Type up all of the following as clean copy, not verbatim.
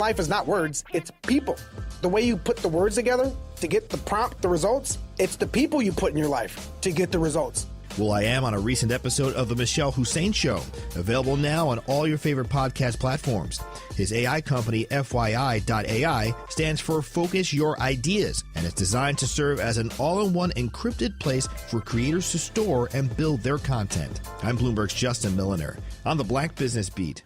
Life is not words, it's people. The way you put the words together to get the prompt, the results, it's the people you put in your life to get the results. Will I Am on a recent episode of The Michelle Hussein Show, available now on all your favorite podcast platforms. His AI company, FYI.ai, stands for Focus Your Ideas, and it's designed to serve as an all-in-one encrypted place for creators to store and build their content. I'm Bloomberg's Justin Milliner on the Black Business Beat.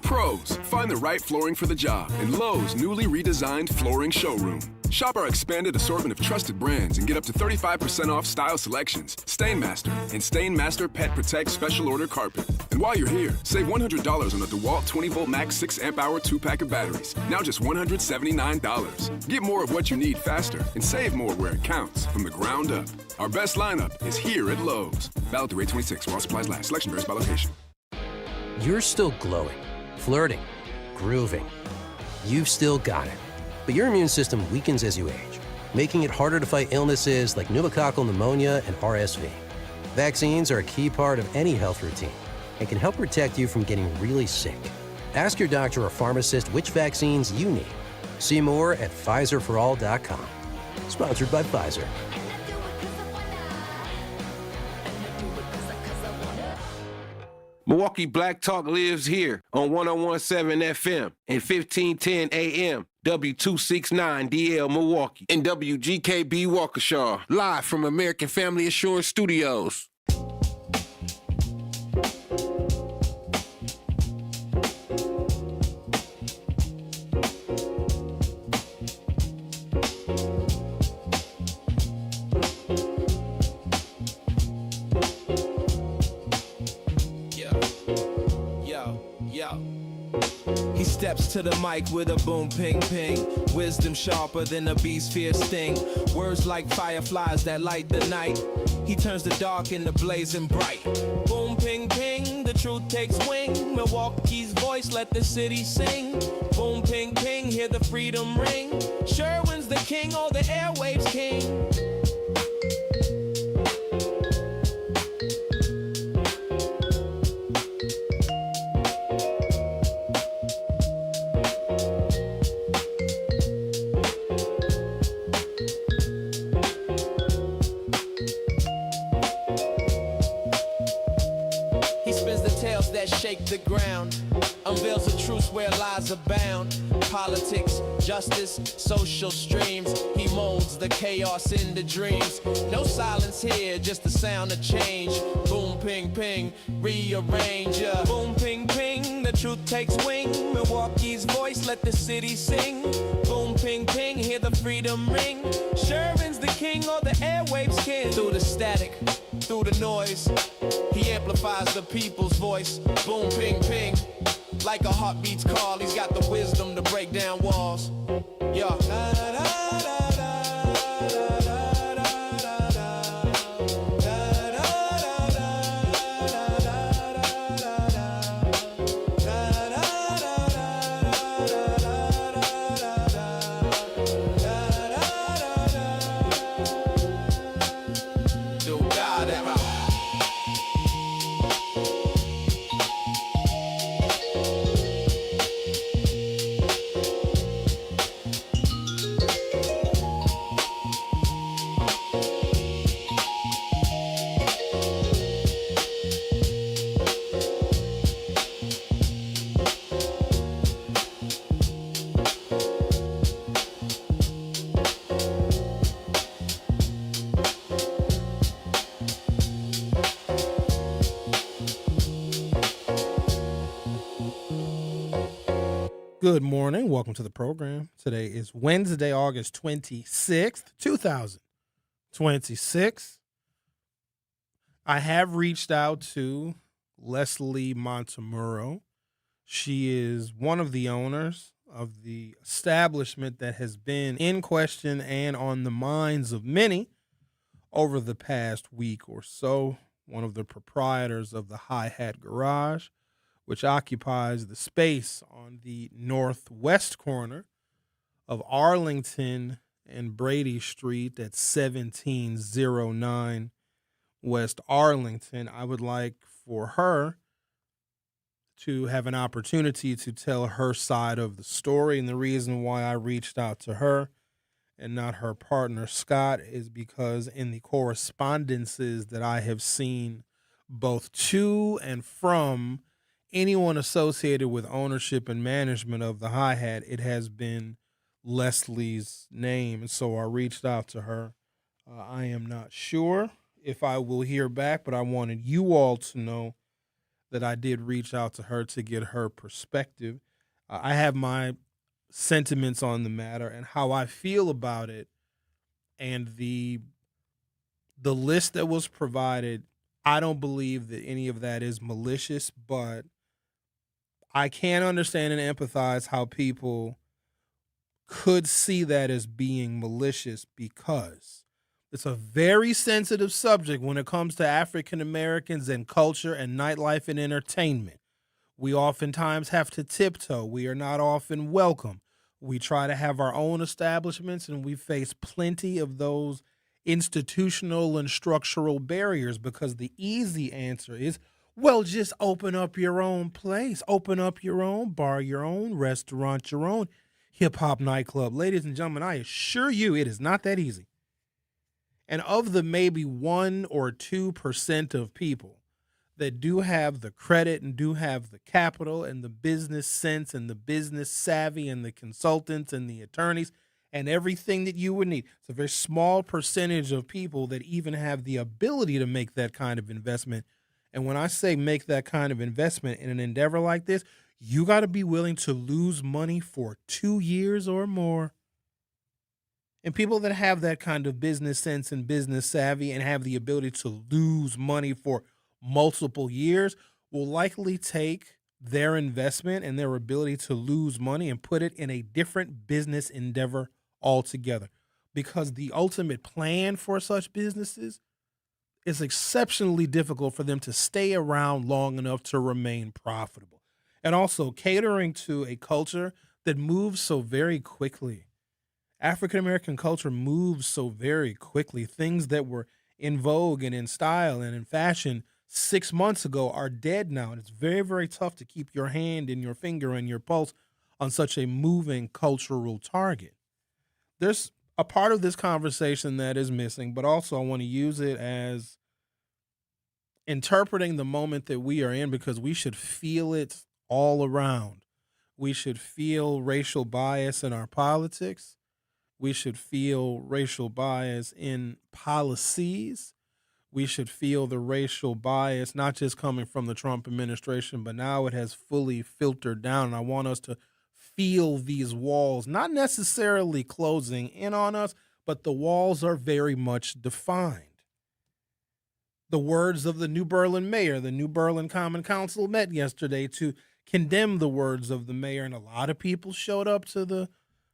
Pros, find the right flooring for the job in Lowe's newly redesigned flooring showroom. Shop our expanded assortment of trusted brands and get up to 35% off style selections, Stainmaster, and Stainmaster Pet Protect Special Order Carpet. And while you're here, save $100 on a DeWalt 20-volt max 6-amp-hour 2-pack of batteries, now just $179. Get more of what you need faster and save more where it counts from the ground up. Our best lineup is here at Lowe's. Valid through 8/26 while supplies last. Selection varies by location. You're still glowing, flirting, grooving. You've still got it. But your immune system weakens as you age, making it harder to fight illnesses like pneumococcal pneumonia and RSV. Vaccines are a key part of any health routine and can help protect you from getting really sick. Ask your doctor or pharmacist which vaccines you need. See more at PfizerForAll.com. Sponsored by Pfizer. Milwaukee Black Talk lives here on 101.7 FM and 1510 AM, W269DL Milwaukee, and WGKB Waukesha, live from American Family Assurance Studios. He steps to the mic with a boom, ping, ping. Wisdom sharper than a beast's fierce sting. Words like fireflies that light the night. He turns the dark into blazing bright. Boom, ping, ping, the truth takes wing. Milwaukee's voice, let the city sing. Boom, ping, ping, hear the freedom ring. Sherwin's the king, all the airwaves king. Shake the ground, unveils the truth where lies abound. Politics, justice, social streams. He molds the chaos into dreams. No silence here, just the sound of change. Boom, ping, ping, rearrange. Boom, ping, ping, the truth takes wing. Milwaukee's voice, let the city sing. Boom, ping, ping, hear the freedom ring. Sherwin's the king, all the airwaves king. Through the static, through the noise, he amplifies the people's voice. Boom, ping, ping, like a heartbeat's call. He's got the wisdom to break down walls. Yeah. Good morning. Welcome to the program. Today is Wednesday, August 26th, 2026. I have reached out to Leslie Montemurro. She is one of the owners of the establishment that has been in question and on the minds of many over the past week or so. One of the proprietors of the Hi Hat Garage, which occupies the space on the northwest corner of Arlington and Brady Street at 1709 West Arlington. I would like for her to have an opportunity to tell her side of the story. And the reason why I reached out to her and not her partner, Scott, is because in the correspondences that I have seen both to and from anyone associated with ownership and management of the hi-hat, it has been Leslie's name. And so I reached out to her. I am not sure if I will hear back, but I wanted you all to know that I did reach out to her to get her perspective. I have my sentiments on the matter and how I feel about it, and the list that was provided. I don't believe that any of that is malicious, but I can understand and empathize how people could see that as being malicious, because it's a very sensitive subject when it comes to African Americans and culture and nightlife and entertainment. We oftentimes have to tiptoe. We are not often welcome. We try to have our own establishments, and we face plenty of those institutional and structural barriers, because the easy answer is, well, just open up your own place. Open up your own bar, your own restaurant, your own hip-hop nightclub. Ladies and gentlemen, I assure you it is not that easy. And of the maybe 1 or 2% of people that do have the credit and do have the capital and the business sense and the business savvy and the consultants and the attorneys and everything that you would need, it's a very small percentage of people that even have the ability to make that kind of investment. And when I say make that kind of investment in an endeavor like this, you got to be willing to lose money for 2 years or more. And people that have that kind of business sense and business savvy and have the ability to lose money for multiple years will likely take their investment and their ability to lose money and put it in a different business endeavor altogether. Because the ultimate plan for such businesses is exceptionally difficult for them to stay around long enough to remain profitable. And also catering to a culture that moves so very quickly. African-American culture moves so very quickly. Things that were in vogue and in style and in fashion 6 months ago are dead now. And it's very, very tough to keep your hand and your finger and your pulse on such a moving cultural target. There's a part of this conversation that is missing, but also I want to use it as interpreting the moment that we are in, because we should feel it all around. We should feel racial bias in our politics. We should feel racial bias in policies. We should feel the racial bias, not just coming from the Trump administration, but now it has fully filtered down. And I want us to feel these walls, not necessarily closing in on us, but the walls are very much defined. The words of the New Berlin mayor, the New Berlin Common Council met yesterday to condemn the words of the mayor, and a lot of people showed up to the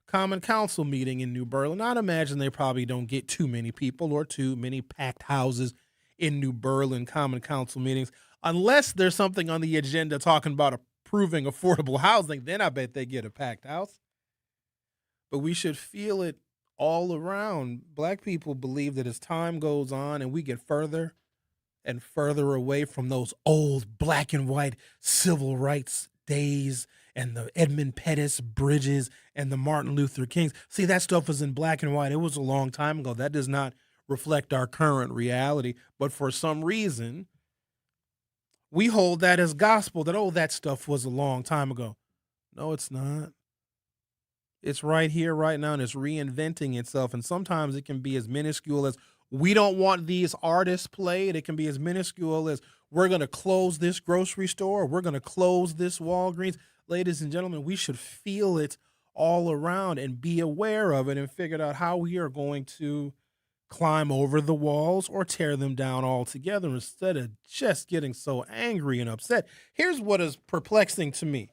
Common Council meeting in New Berlin. I'd imagine they probably don't get too many people or too many packed houses in New Berlin Common Council meetings, unless there's something on the agenda talking about approving affordable housing. Then I bet they get a packed house. But we should feel it all around. Black people believe that as time goes on and we get further and further away from those old black and white civil rights days and the Edmund Pettus bridges and the Martin Luther Kings. See, that stuff was in black and white. It was a long time ago. That does not reflect our current reality. But for some reason, we hold that as gospel, that, oh, that stuff was a long time ago. No, it's not. It's right here, right now, and it's reinventing itself. And sometimes it can be as minuscule as, we don't want these artists played. It can be as minuscule as, we're going to close this grocery store. We're going to close this Walgreens. Ladies and gentlemen, we should feel it all around and be aware of it and figure out how we are going to climb over the walls or tear them down altogether instead of just getting so angry and upset. Here's what is perplexing to me.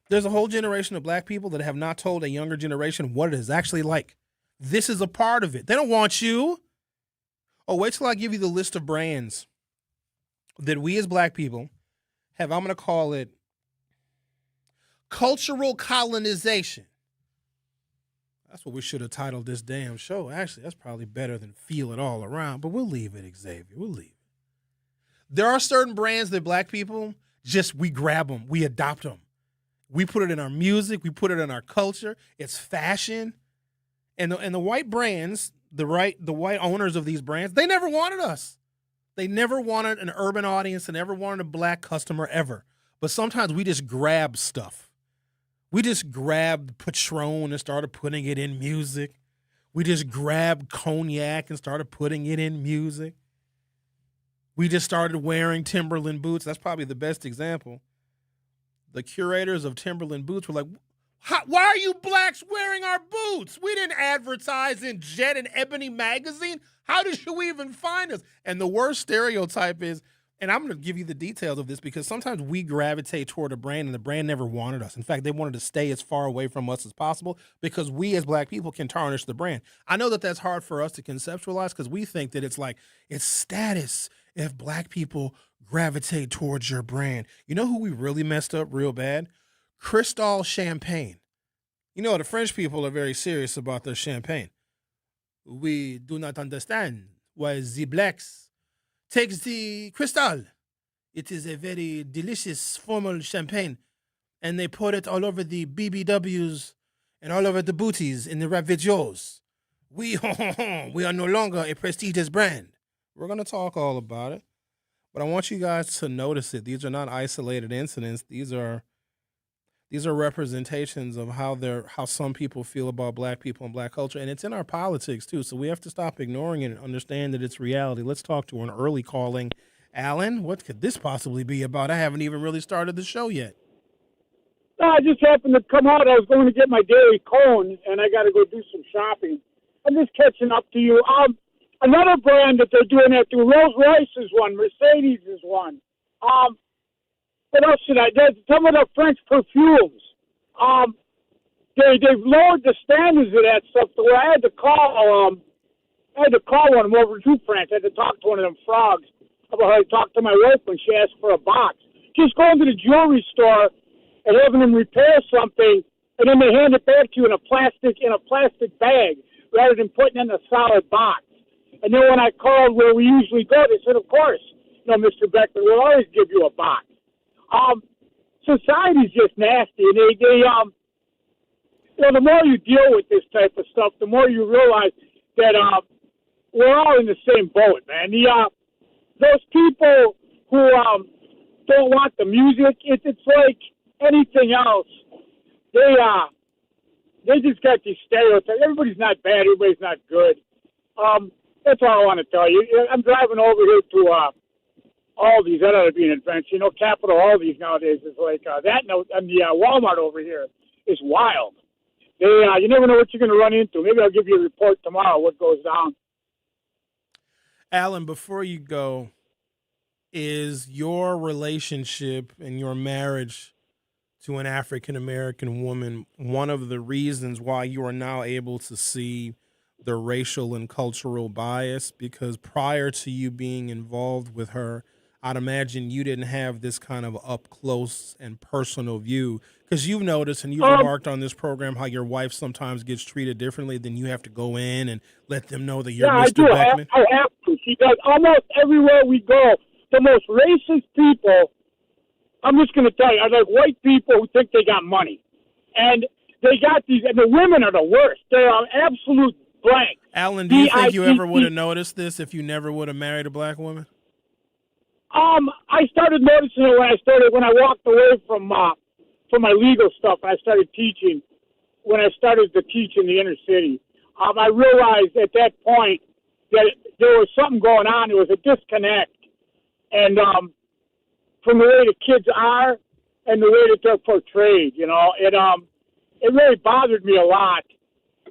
There's a whole generation of black people that have not told a younger generation what it is actually like. This is a part of it. They don't want you. Oh, wait till I give you the list of brands that we as black people have, I'm going to call it cultural colonization. That's what we should have titled this damn show. Actually, that's probably better than feel it all around, but we'll leave it, Xavier. We'll leave it. There are certain brands that black people we grab them, we adopt them. We put it in our music, we put it in our culture. It's fashion. And the white brands, the white owners of these brands, they never wanted us. They never wanted an urban audience. They never wanted a black customer ever. But sometimes we just grab stuff. We just grabbed Patron and started putting it in music. We just grabbed cognac and started putting it in music. We just started wearing Timberland boots. That's probably the best example. The curators of Timberland boots were like, why are you blacks wearing our boots? We didn't advertise in Jet and Ebony magazine. How did you even find us? And the worst stereotype is, and I'm going to give you the details of this because sometimes we gravitate toward a brand and the brand never wanted us. In fact, they wanted to stay as far away from us as possible because we as black people can tarnish the brand. I know that that's hard for us to conceptualize because we think that it's status if black people gravitate towards your brand. You know who we really messed up real bad? Cristal Champagne. You know, the French people are very serious about their champagne. We do not understand why the blacks take the Cristal. It is a very delicious formal champagne, and they pour it all over the BBWs and all over the booties in the raviolis. We are no longer a prestigious brand. We're going to talk all about it, but I want you guys to notice it. These are not isolated incidents. These are representations of how some people feel about black people and black culture, and it's in our politics too. So we have to stop ignoring it and understand that it's reality. Let's talk to an early calling. Alan, what could this possibly be about? I haven't even really started the show yet. No, I just happened to come out. I was going to get my daily cone, and I got to go do some shopping. I'm just catching up to you. Another brand that they're doing that through, Rolls-Royce is one, Mercedes is one. What else should I do? Some of the French perfumes. They've lowered the standards of that stuff to where I had to call one of them over to France. I had to talk to one of them frogs about how I talked to my wife when she asked for a box. Just going to the jewelry store and having them repair something, and then they hand it back to you in a plastic bag rather than putting it in a solid box. And then when I called where we usually go, they said, of course, Mr. Beckman, we'll always give you a box. Society's just nasty, and the more you deal with this type of stuff, the more you realize that we're all in the same boat, man. Those people who don't want the music, it's like anything else. They just got these stereotypes. Everybody's not bad. Everybody's not good. That's all I want to tell you. I'm driving over here to Aldi's. That ought to be an adventure. Capital Aldi's nowadays is like that. And the Walmart over here is wild. You never know what you're going to run into. Maybe I'll give you a report tomorrow what goes down. Alan, before you go, is your relationship and your marriage to an African-American woman one of the reasons why you are now able to see the racial and cultural bias? Because prior to you being involved with her, I'd imagine you didn't have this kind of up close and personal view, because you've noticed and you've remarked on this program how your wife sometimes gets treated differently. Then you have to go in and let them know that you're Mr. Beckman. I have to. She does almost everywhere we go. The most racist people, I'm just going to tell you, are like white people who think they got money. And they got these, and the women are the worst. They're absolute blank. Alan, do you think you ever would have noticed this if you never would have married a black woman? I started noticing it when I walked away from my legal stuff and I started teaching. When I started to teach in the inner city, I realized at that point that there was something going on. There was a disconnect, and from the way the kids are and the way that they're portrayed, it really bothered me a lot.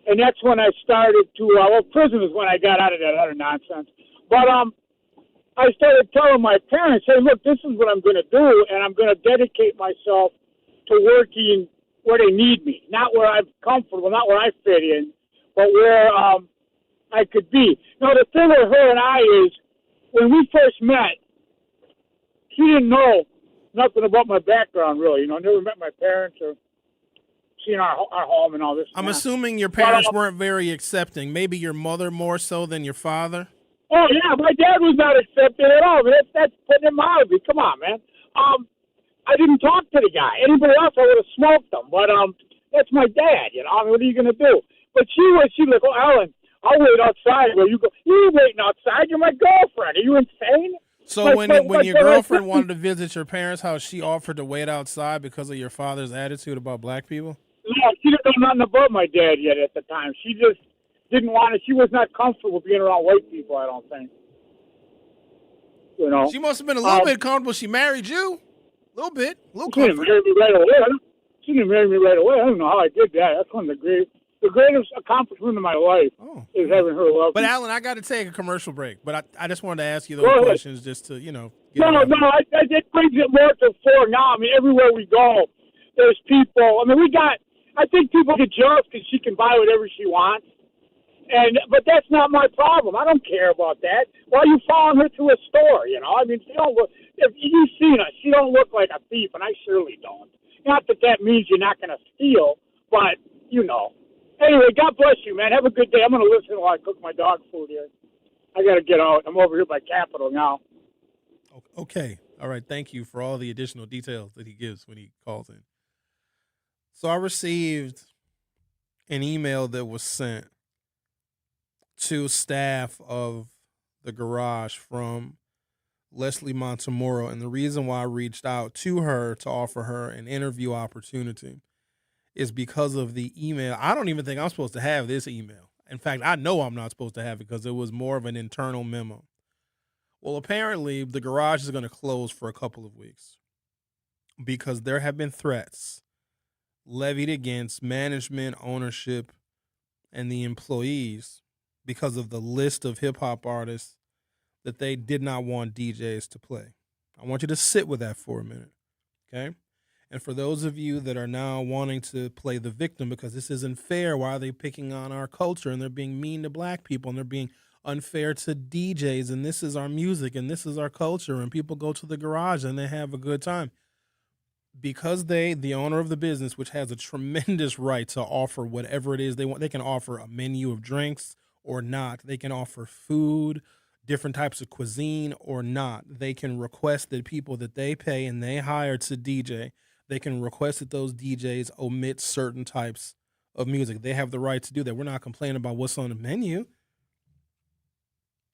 And that's when I started to prison is when I got out of that other nonsense. But I started telling my parents, hey, look, this is what I'm going to do, and I'm going to dedicate myself to working where they need me, not where I'm comfortable, not where I fit in, but where I could be. Now, the thing with her and I is, when we first met, she didn't know nothing about my background, really. Never met my parents or seen our home and all this. I'm assuming your parents weren't very accepting. Maybe your mother more so than your father? Oh, yeah, my dad was not accepting at all. That's putting it mildly. Come on, man. I didn't talk to the guy. Anybody else, I would have smoked them. But that's my dad, you know. I mean, what are you going to do? But she like, oh, Ellen, I'll wait outside where you go. You ain't waiting outside. You're my girlfriend. Are you insane? So when your girlfriend wanted to visit your parents' house, she offered to wait outside because of your father's attitude about black people? Yeah, she didn't know nothing about my dad yet at the time. She just didn't want to. She was not comfortable being around white people, I don't think. You know, she must have been a little bit comfortable. She married you, a little bit, a little comfortable. She didn't marry me right away. She didn't marry me right away. I don't know how I did that. That's one of the greatest accomplishment of my life is having her love. But me. Alan, I got to take a commercial break. But I just wanted to ask you those questions just to, get it brings it more to the fore now. I mean, everywhere we go, there's people. I mean, I think people get jealous because she can buy whatever she wants. But that's not my problem. I don't care about that. Why are you following her to a store? You know, I mean, she don't look. If you've seen her, she don't look like a thief, and I surely don't. Not that means you're not going to steal, but you know. Anyway, God bless you, man. Have a good day. I'm going to listen while I cook my dog food here. I got to get out. I'm over here by Capitol now. Okay. All right. Thank you for all the additional details that he gives when he calls in. So I received an email that was sent to staff of the garage from Leslie Montemoro. And the reason why I reached out to her to offer her an interview opportunity is because of the email. I don't even think I'm supposed to have this email. In fact, I know I'm not supposed to have it because it was more of an internal memo. Well, apparently the garage is going to close for a couple of weeks because there have been threats levied against management, ownership, and the employees because of the list of hip-hop artists that they did not want DJs to play. I want you to sit with that for a minute, okay? And for those of you that are now wanting to play the victim because this isn't fair, why are they picking on our culture and they're being mean to black people and they're being unfair to DJs and this is our music and this is our culture and people go to the garage and they have a good time. Because the owner of the business, which has a tremendous right to offer whatever it is they want, they can offer a menu of drinks or not. They can offer food, different types of cuisine or not. They can request that people that they pay and they hire to DJ, they can request that those DJs omit certain types of music. They have the right to do that. We're not complaining about what's on the menu.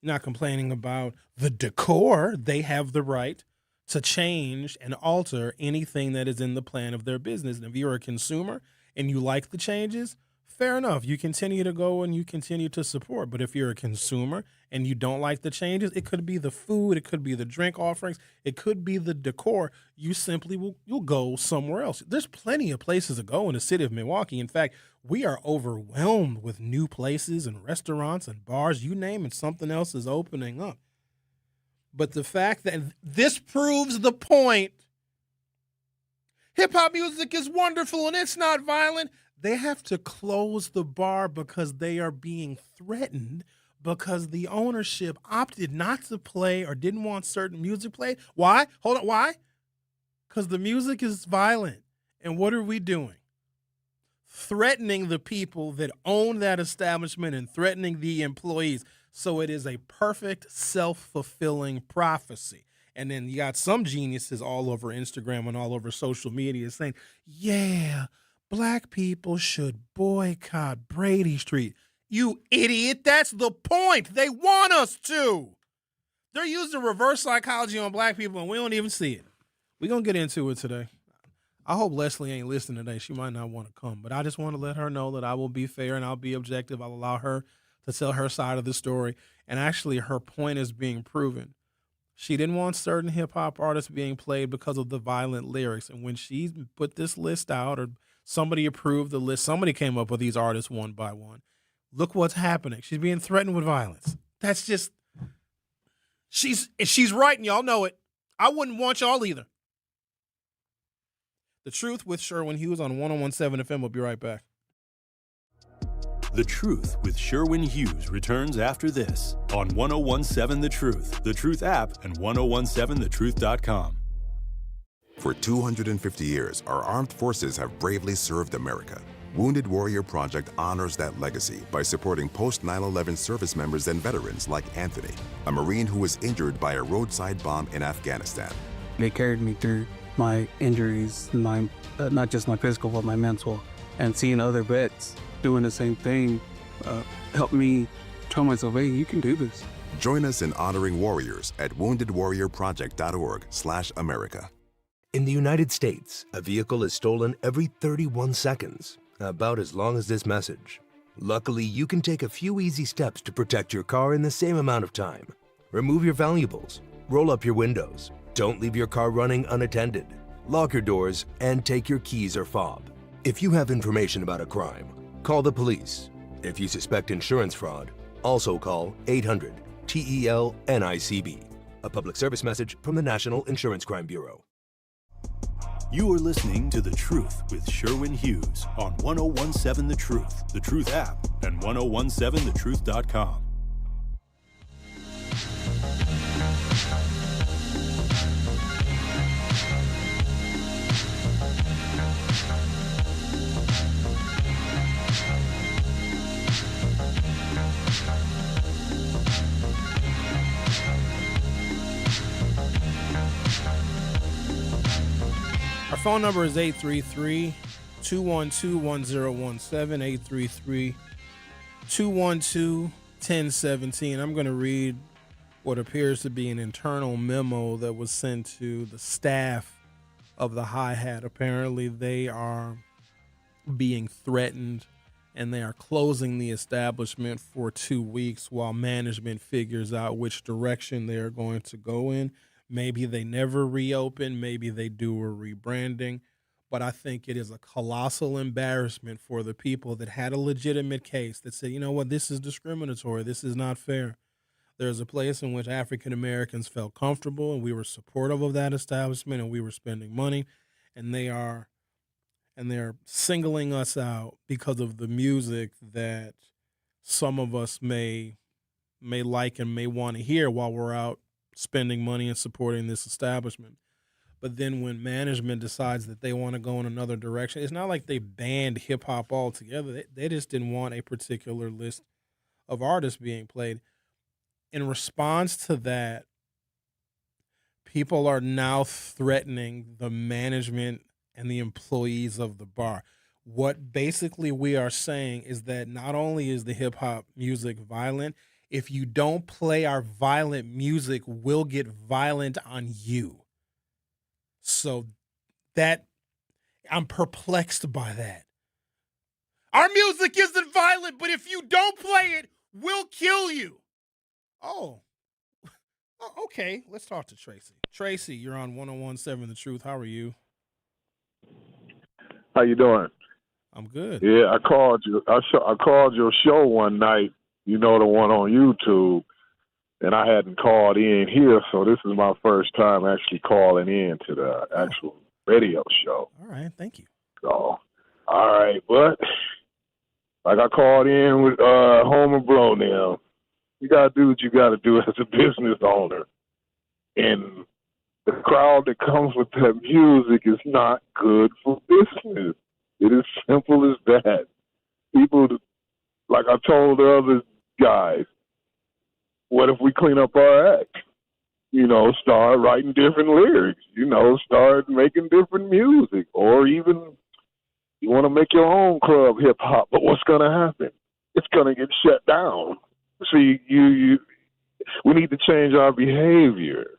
Not complaining about the decor. They have the right to change and alter anything that is in the plan of their business. And if you're a consumer and you like the changes, fair enough. You continue to go and you continue to support. But if you're a consumer and you don't like the changes, it could be the food, it could be the drink offerings, it could be the decor. You simply you'll go somewhere else. There's plenty of places to go in the city of Milwaukee. In fact, we are overwhelmed with new places and restaurants and bars. You name it, something else is opening up. But the fact that this proves the point, hip-hop music is wonderful and it's not violent. They have to close the bar because they are being threatened because the ownership opted not to play or didn't want certain music played. Why? Hold on. Why? Because the music is violent. And what are we doing? Threatening the people that own that establishment and threatening the employees. So it is a perfect self-fulfilling prophecy. And then you got some geniuses all over Instagram and all over social media saying, yeah, black people should boycott Brady Street. You idiot. That's the point. They want us to. They're using reverse psychology on black people, and we don't even see it. We're going to get into it today. I hope Leslie ain't listening today. She might not want to come, but I just want to let her know that I will be fair and I'll be objective. I'll allow her to tell her side of the story. And actually, her point is being proven. She didn't want certain hip-hop artists being played because of the violent lyrics. And when she put this list out or somebody approved the list, somebody came up with these artists one by one. Look what's happening. She's being threatened with violence. That's just, she's right, and y'all know it. I wouldn't want y'all either. The Truth with Sherwin Hughes on 101.7 FM. We'll be right back. The Truth with Sherwin Hughes returns after this on 101.7 The Truth app, and 1017thetruth.com. For 250 years, our armed forces have bravely served America. Wounded Warrior Project honors that legacy by supporting post-9/11 service members and veterans like Anthony, a Marine who was injured by a roadside bomb in Afghanistan. They carried me through my injuries, my not just my physical, but my mental. And seeing other vets doing the same thing helped me tell myself, hey, you can do this. Join us in honoring warriors at woundedwarriorproject.org/America. In the United States, a vehicle is stolen every 31 seconds, about as long as this message. Luckily, you can take a few easy steps to protect your car in the same amount of time. Remove your valuables, roll up your windows, don't leave your car running unattended, lock your doors, and take your keys or fob. If you have information about a crime, call the police. If you suspect insurance fraud, also call 800-TEL-NICB. A public service message from the National Insurance Crime Bureau. You are listening to The Truth with Sherwin Hughes on 1017 The Truth app, and 1017thetruth.com. Our phone number is 833-212-1017, 833-212-1017. I'm going to read what appears to be an internal memo that was sent to the staff of the Hi-Hat. Apparently, they are being threatened, and they are closing the establishment for 2 weeks while management figures out which direction they are going to go in. Maybe they never reopen. Maybe they do a rebranding. But I think it is a colossal embarrassment for the people that had a legitimate case that said, you know what, this is discriminatory. This is not fair. There's a place in which African Americans felt comfortable, and we were supportive of that establishment, and we were spending money. And they're singling us out because of the music that some of us may like and may want to hear while we're out spending money and supporting this establishment. But then when management decides that they want to go in another direction, it's not like they banned hip hop altogether. They just didn't want a particular list of artists being played. In response to that, people are now threatening the management and the employees of the bar. What basically we are saying is that not only is the hip hop music violent, if you don't play our violent music, we'll get violent on you. So that, I'm perplexed by that. Our music isn't violent, but if you don't play it, we'll kill you. Oh, okay. Let's talk to Tracy. Tracy, you're on 1017 The Truth. How are you? How you doing? I'm good. Yeah, I called you. I called your show one night. You know, the one on YouTube, and I hadn't called in here, so this is my first time actually calling in to the actual radio show. All right, thank you. So, all right, but like I called in with Homer Blow now, you got to do what you got to do as a business owner, and the crowd that comes with that music is not good for business. It is simple as that. People, like I told the other guys, what if we clean up our act? You know, start writing different lyrics, you know, start making different music, or even you want to make your own club hip hop, but what's going to happen? It's going to get shut down. See, we need to change our behavior.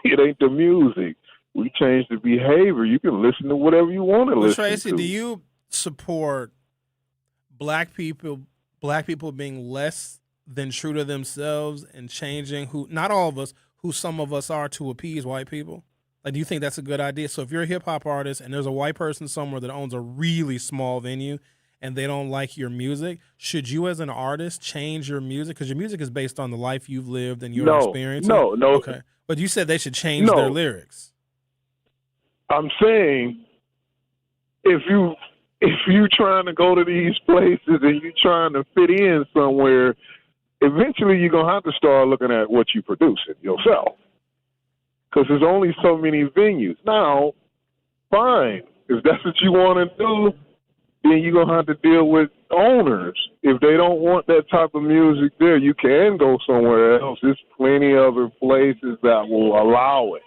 It ain't the music. We change the behavior. You can listen to whatever you want to listen Tracy, to. do you support black people being less than true to themselves and changing who, not all of us, who some of us are to appease white people? Like, do you think that's a good idea? So if you're a hip hop artist and there's a white person somewhere that owns a really small venue and they don't like your music, should you as an artist change your music? Because your music is based on the life you've lived and your experience. No. Okay. But you said they should change their lyrics. I'm saying if you trying to go to these places and you trying to fit in somewhere, eventually you're going to have to start looking at what you're producing yourself. Because there's only so many venues. Now, fine. If that's what you want to do, then you're going to have to deal with owners. If they don't want that type of music there, you can go somewhere else. There's plenty of other places that will allow it.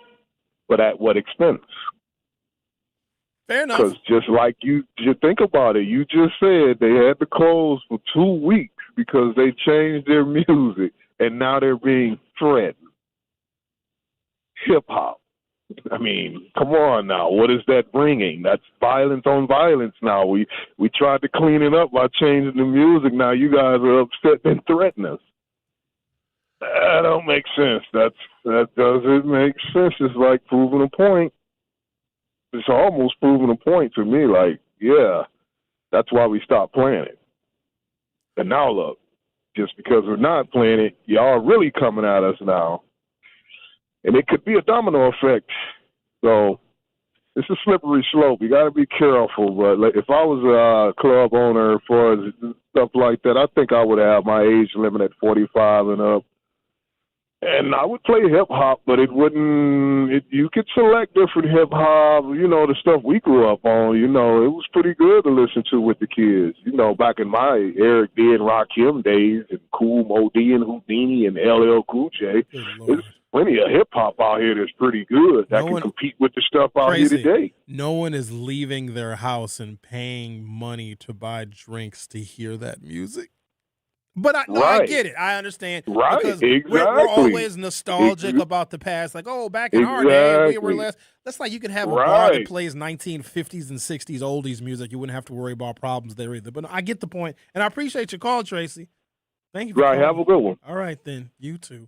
But at what expense? Fair enough. Because just like you think about it, you just said they had to close for 2 weeks because they changed their music, and now they're being threatened. Hip hop. I mean, come on now. What is that bringing? That's violence on violence now. We tried to clean it up by changing the music. Now you guys are upset and threaten us. That don't make sense. That doesn't make sense. It's like proving a point. It's almost proving a point to me. Like, yeah, that's why we stopped playing it. And now look, just because we're not playing it, y'all are really coming at us now. And it could be a domino effect. So it's a slippery slope. You got to be careful. But if I was a club owner as far as stuff like that, I think I would have my age limit at 45 and up. And I would play hip-hop, but it wouldn't – you could select different hip-hop, the stuff we grew up on. It was pretty good to listen to with the kids. Back in my Eric D. and Rakim days and Kool Moe Dee and Houdini and LL Cool J, there's plenty of hip-hop out here that's pretty good that can compete with the stuff out here today. No one is leaving their house and paying money to buy drinks to hear that music. But I get it. I understand. Right, because exactly. We're always nostalgic about the past. Like, back in our day, we were less. That's like you could have a bar that plays 1950s and 60s oldies music. You wouldn't have to worry about problems there either. But I get the point, and I appreciate your call, Tracy. Thank you for calling. Have a good one. All right, then. You too.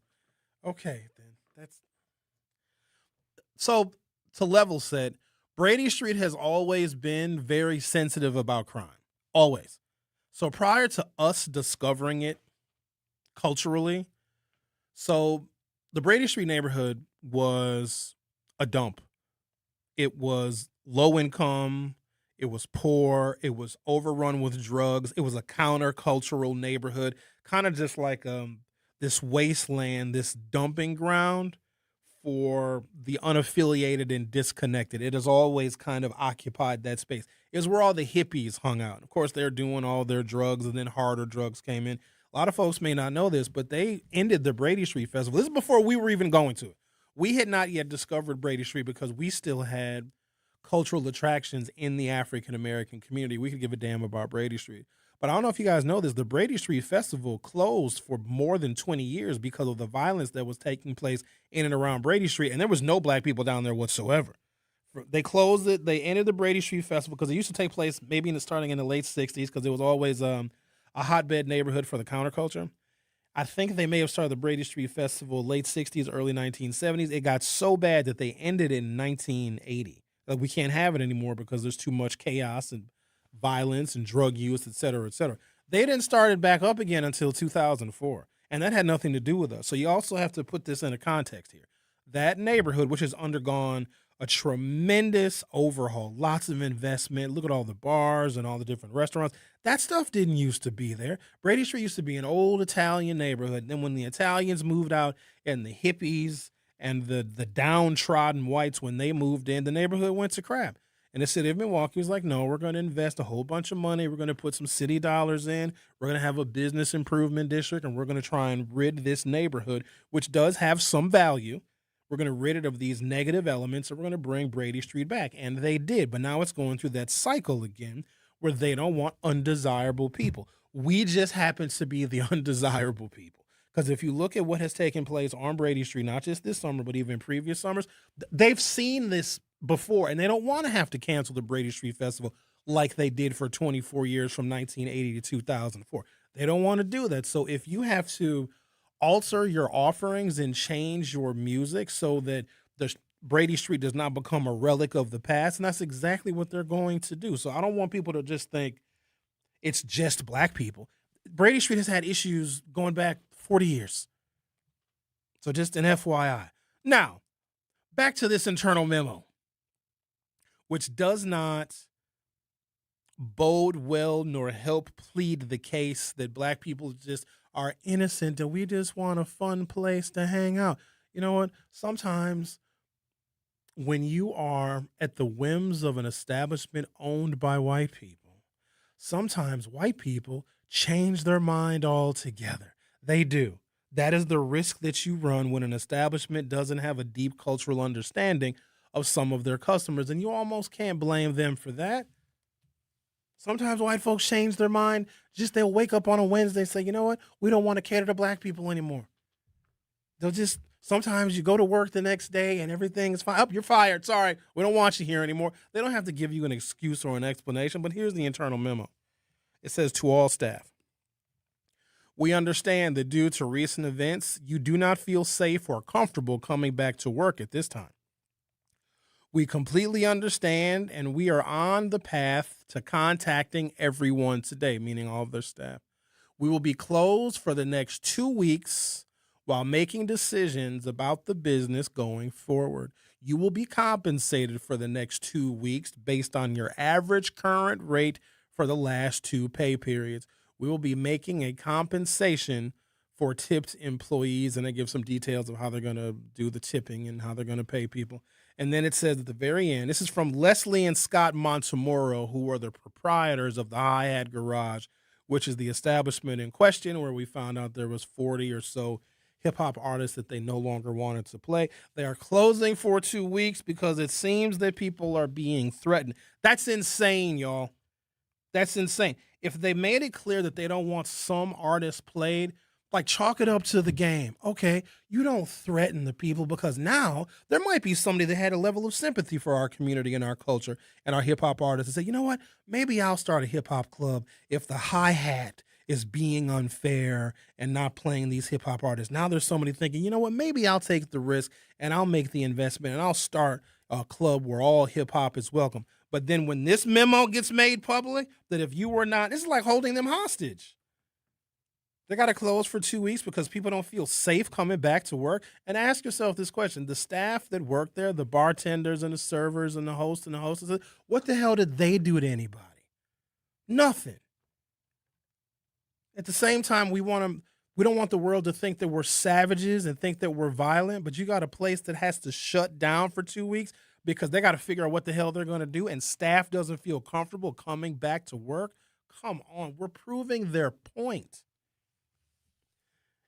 Okay, then. So to level set, Brady Street has always been very sensitive about crime. Always. So prior to us discovering it culturally, so the Brady Street neighborhood was a dump. It was low income. It was poor. It was overrun with drugs. It was a countercultural neighborhood, kind of just like this wasteland, this dumping ground for the unaffiliated and disconnected. It has always kind of occupied that space. It was where all the hippies hung out. Of course, they're doing all their drugs, and then harder drugs came in. A lot of folks may not know this, but they ended the Brady Street Festival. This is before we were even going to it. We had not yet discovered Brady Street because we still had cultural attractions in the African-American community. We could give a damn about Brady Street. But I don't know if you guys know this, the Brady Street Festival closed for more than 20 years because of the violence that was taking place in and around Brady Street, and there was no black people down there whatsoever. They closed it. They ended the Brady Street Festival because it used to take place maybe starting in the late 60s because it was always a hotbed neighborhood for the counterculture. I think they may have started the Brady Street Festival late 60s, early 1970s. It got so bad that they ended in 1980. Like, we can't have it anymore because there's too much chaos and violence and drug use, et cetera, et cetera. They didn't start it back up again until 2004, and that had nothing to do with us. So you also have to put this in a context here. That neighborhood, which has undergone a tremendous overhaul, lots of investment. Look at all the bars and all the different restaurants. That stuff didn't used to be there. Brady Street used to be an old Italian neighborhood. Then when the Italians moved out and the hippies and the downtrodden whites, when they moved in, the neighborhood went to crap. And the city of Milwaukee was like, no, we're going to invest a whole bunch of money. We're going to put some city dollars in. We're going to have a business improvement district, and we're going to try and rid this neighborhood, which does have some value. We're going to rid it of these negative elements, and we're going to bring Brady Street back. And they did. But now it's going through that cycle again where they don't want undesirable people. We just happen to be the undesirable people. Because if you look at what has taken place on Brady Street, not just this summer, but even previous summers, they've seen this before, and they don't want to have to cancel the Brady Street Festival like they did for 24 years from 1980 to 2004. They don't want to do that. So if you have to alter your offerings and change your music so that the Brady Street does not become a relic of the past, and that's exactly what they're going to do. So I don't want people to just think it's just black people. Brady Street has had issues going back 40 years. So just an FYI. Now, back to this internal memo, which does not bode well nor help plead the case that black people just are innocent and we just want a fun place to hang out. You know what? Sometimes when you are at the whims of an establishment owned by white people, sometimes white people change their mind altogether. They do. That is the risk that you run when an establishment doesn't have a deep cultural understanding of some of their customers, and you almost can't blame them for that. Sometimes white folks change their mind. Just they'll wake up on a Wednesday and say, you know what? We don't want to cater to black people anymore. They'll just, sometimes you go to work the next day and everything's fine. Oh, you're fired. Sorry. We don't want you here anymore. They don't have to give you an excuse or an explanation, but here's the internal memo. It says, to all staff, we understand that due to recent events, you do not feel safe or comfortable coming back to work at this time. We completely understand, and we are on the path to contacting everyone today, meaning all of their staff. We will be closed for the next 2 weeks while making decisions about the business going forward. You will be compensated for the next 2 weeks based on your average current rate for the last 2 pay periods. We will be making a compensation for tipped employees, and I give some details of how they're going to do the tipping and how they're going to pay people. And then it says at the very end, this is from Leslie and Scott Montemoro, who are the proprietors of the Hi-Hat Garage, which is the establishment in question where we found out there was 40 or so hip-hop artists that they no longer wanted to play. They are closing for 2 weeks because it seems that people are being threatened. That's insane, y'all. That's insane. If they made it clear that they don't want some artists played, like chalk it up to the game. Okay, you don't threaten the people because now there might be somebody that had a level of sympathy for our community and our culture and our hip-hop artists and say, you know what, maybe I'll start a hip-hop club if the hi-hat is being unfair and not playing these hip-hop artists. Now there's somebody thinking, you know what, maybe I'll take the risk and I'll make the investment and I'll start a club where all hip-hop is welcome. But then when this memo gets made public, that if you were not, it's like holding them hostage. They got to close for 2 weeks because people don't feel safe coming back to work. And ask yourself this question. The staff that work there, the bartenders and the servers and the hosts and the hostesses, what the hell did they do to anybody? Nothing. At the same time, we don't want the world to think that we're savages and think that we're violent, but you got a place that has to shut down for 2 weeks because they got to figure out what the hell they're going to do, and staff doesn't feel comfortable coming back to work. Come on, we're proving their point.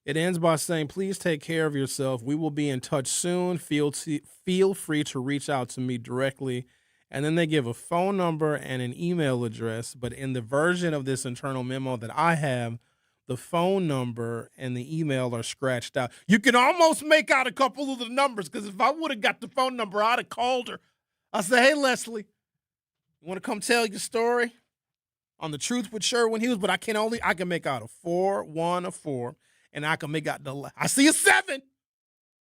It ends by saying, please take care of yourself. We will be in touch soon. Feel free to reach out to me directly. And then they give a phone number and an email address. But in the version of this internal memo that I have, the phone number and the email are scratched out. You can almost make out a couple of the numbers because if I would have got the phone number, I'd have called her. I said, hey, Leslie, you want to come tell your story on The Truth with Sherwin Hughes? But I can make out a 4, 1, a 4. And I can make out I see a 7.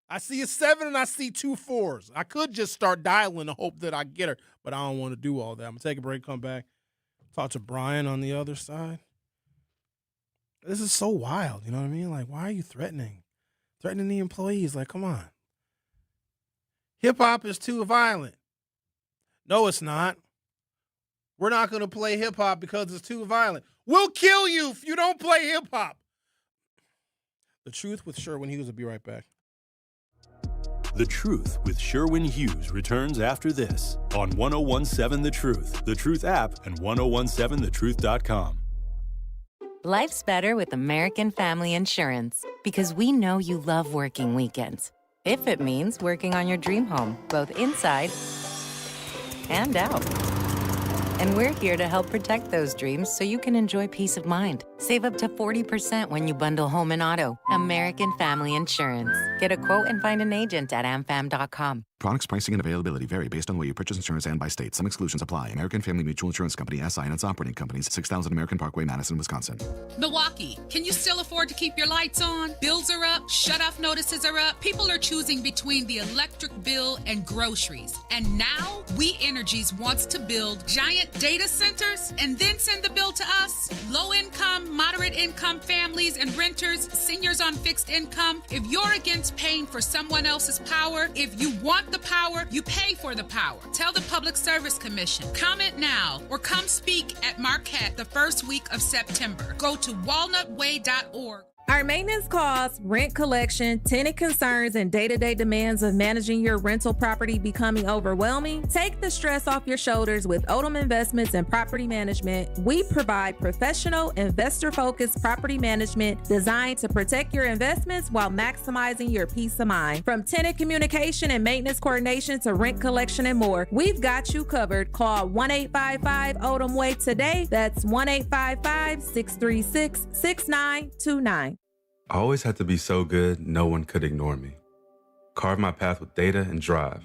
I see a 7 and I see 2 4s. I could just start dialing and hope that I get her, but I don't want to do all that. I'm going to take a break, come back, talk to Brian on the other side. This is so wild, you know what I mean? Like, why are you threatening the employees? Like, come on. Hip-hop is too violent. No, it's not. We're not going to play hip-hop because it's too violent. We'll kill you if you don't play hip-hop. The Truth with Sherwin Hughes will be right back. The Truth with Sherwin Hughes returns after this on 1017 The Truth app, and 1017thetruth.com. Life's better with American Family Insurance because we know you love working weekends. If it means working on your dream home, both inside and out. And we're here to help protect those dreams so you can enjoy peace of mind. Save up to 40% when you bundle home and auto. American Family Insurance. Get a quote and find an agent at amfam.com. Products, pricing, and availability vary based on where you purchase insurance and by state. Some exclusions apply. American Family Mutual Insurance Company, SI, and its operating companies, 6000 American Parkway, Madison, Wisconsin. Milwaukee, can you still afford to keep your lights on? Bills are up, shut-off notices are up. People are choosing between the electric bill and groceries. And now, We Energies wants to build giant data centers and then send the bill to us. Low-income, moderate-income families and renters, seniors on fixed income. If you're against paying for someone else's power, if you want the power, you pay for the power. Tell the Public Service Commission. Comment now or come speak at Marquette the first week of September. Go to walnutway.org. Are maintenance costs, rent collection, tenant concerns, and day-to-day demands of managing your rental property becoming overwhelming? Take the stress off your shoulders with Odom Investments and Property Management. We provide professional, investor-focused property management designed to protect your investments while maximizing your peace of mind. From tenant communication and maintenance coordination to rent collection and more, we've got you covered. Call 1-855-ODOM-WAY today. That's 1-855-636-6929. I always had to be so good, no one could ignore me. Carve my path with data and drive.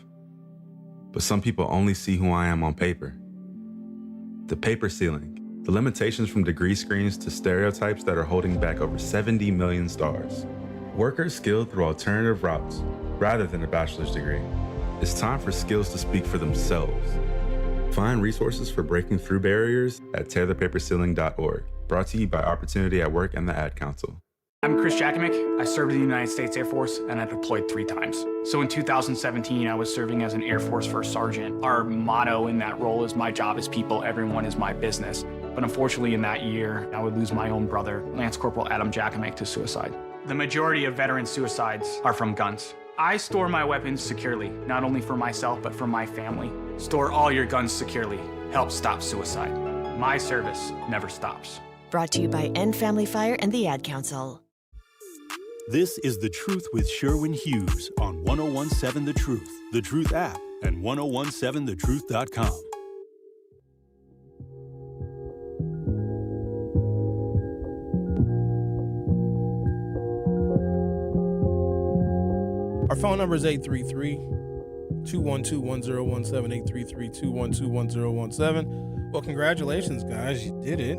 But some people only see who I am on paper. The paper ceiling, the limitations from degree screens to stereotypes that are holding back over 70 million stars. Workers skilled through alternative routes, rather than a bachelor's degree. It's time for skills to speak for themselves. Find resources for breaking through barriers at tearthepaperceiling.org. Brought to you by Opportunity at Work and the Ad Council. I'm Chris Jakimick. I served in the United States Air Force and I deployed 3 times. So in 2017, I was serving as an Air Force First Sergeant. Our motto in that role is my job is people, everyone is my business. But unfortunately in that year, I would lose my own brother, Lance Corporal Adam Jakimick, to suicide. The majority of veteran suicides are from guns. I store my weapons securely, not only for myself, but for my family. Store all your guns securely. Help stop suicide. My service never stops. Brought to you by End Family Fire and the Ad Council. This is The Truth with Sherwin Hughes on 1017 The Truth app, and 1017thetruth.com. Our phone number is 833-212-1017, 833-212-1017. Well, congratulations, guys. You did it.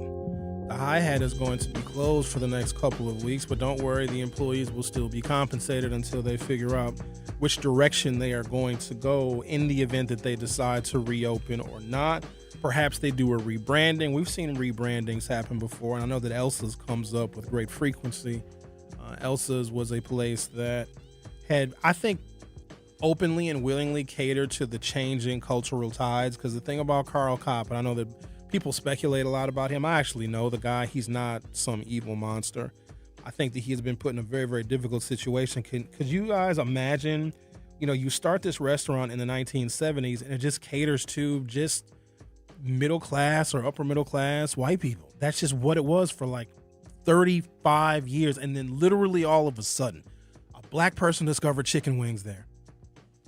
The hi-hat is going to be closed for the next couple of weeks, but don't worry, the employees will still be compensated until they figure out which direction they are going to go in the event that they decide to reopen or not. Perhaps they do a rebranding. We've seen rebrandings happen before, and I know that Elsa's comes up with great frequency. Elsa's was a place that had, I think, openly and willingly catered to the changing cultural tides, because the thing about Carl Kopp, and I know that people speculate a lot about him. I actually know the guy. He's not some evil monster. I think that he has been put in a very, very difficult situation. Could you guys imagine, you start this restaurant in the 1970s and it just caters to just middle class or upper middle class white people. That's just what it was for like 35 years. And then literally all of a sudden, a black person discovered chicken wings there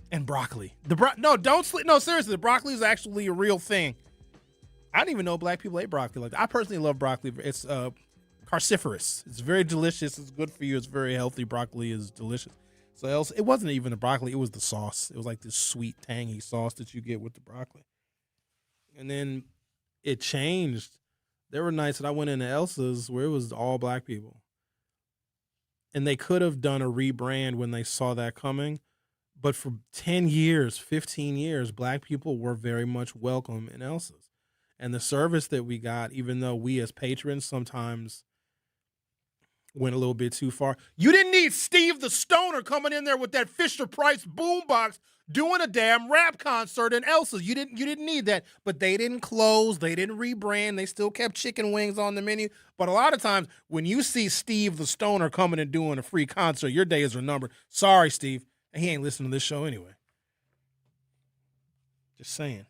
and broccoli. Don't sleep. No, seriously, the broccoli is actually a real thing. I didn't even know black people ate broccoli like that. I personally love broccoli. It's carciferous. It's very delicious. It's good for you. It's very healthy. Broccoli is delicious. So else, it wasn't even the broccoli. It was the sauce. It was like this sweet, tangy sauce that you get with the broccoli. And then it changed. There were nights that I went into Elsa's where it was all black people. And they could have done a rebrand when they saw that coming. But for 10 years, 15 years, black people were very much welcome in Elsa's. And the service that we got, even though we as patrons sometimes went a little bit too far. You didn't need Steve the Stoner coming in there with that Fisher-Price boombox doing a damn rap concert in Elsa's. You didn't need that. But they didn't close. They didn't rebrand. They still kept chicken wings on the menu. But a lot of times when you see Steve the Stoner coming and doing a free concert, your days are numbered. Sorry, Steve. He ain't listening to this show anyway. Just saying.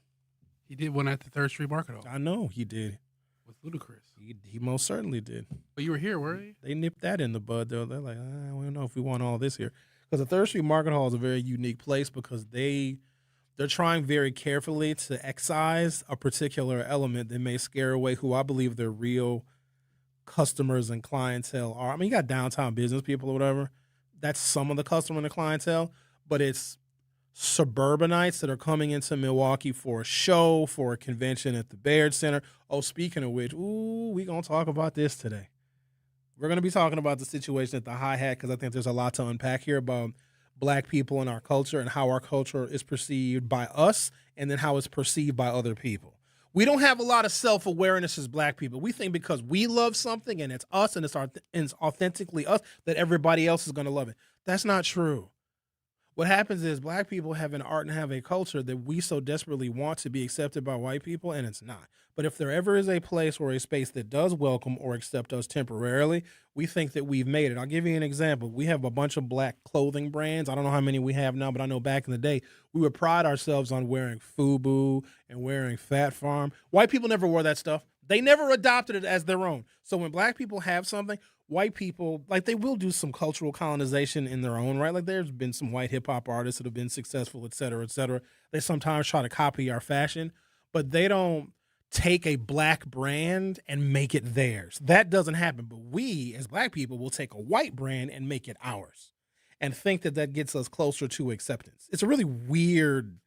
He did one at the 3rd Street Market Hall. I know he did. With Ludacris. He most certainly did. But you were here, weren't you? They nipped that in the bud, though. They're like, we don't know if we want all this here. Because the 3rd Street Market Hall is a very unique place because they're trying very carefully to excise a particular element that may scare away who I believe their real customers and clientele are. I mean, you got downtown business people or whatever. That's some of the customer and the clientele. But it's suburbanites that are coming into Milwaukee for a show, for a convention at the Baird Center. Oh, speaking of which, we're going to talk about this today. We're going to be talking about the situation at the Hi-Hat because I think there's a lot to unpack here about black people and our culture and how our culture is perceived by us and then how it's perceived by other people. We don't have a lot of self-awareness as black people. We think because we love something and it's us and it's authentically us that everybody else is going to love it. That's not true. What happens is black people have an art and have a culture that we so desperately want to be accepted by white people, and it's not. But if there ever is a place or a space that does welcome or accept us temporarily, we think that we've made it. I'll give you an example. We have a bunch of black clothing brands. I don't know how many we have now, but I know back in the day, we would pride ourselves on wearing FUBU and wearing Fat Farm. White people never wore that stuff. They never adopted it as their own. So when black people have something, white people, like, they will do some cultural colonization in their own right. Like, there's been some white hip hop artists that have been successful, et cetera, et cetera. They sometimes try to copy our fashion, but they don't take a black brand and make it theirs. That doesn't happen. But we, as black people, will take a white brand and make it ours and think that that gets us closer to acceptance. It's a really weird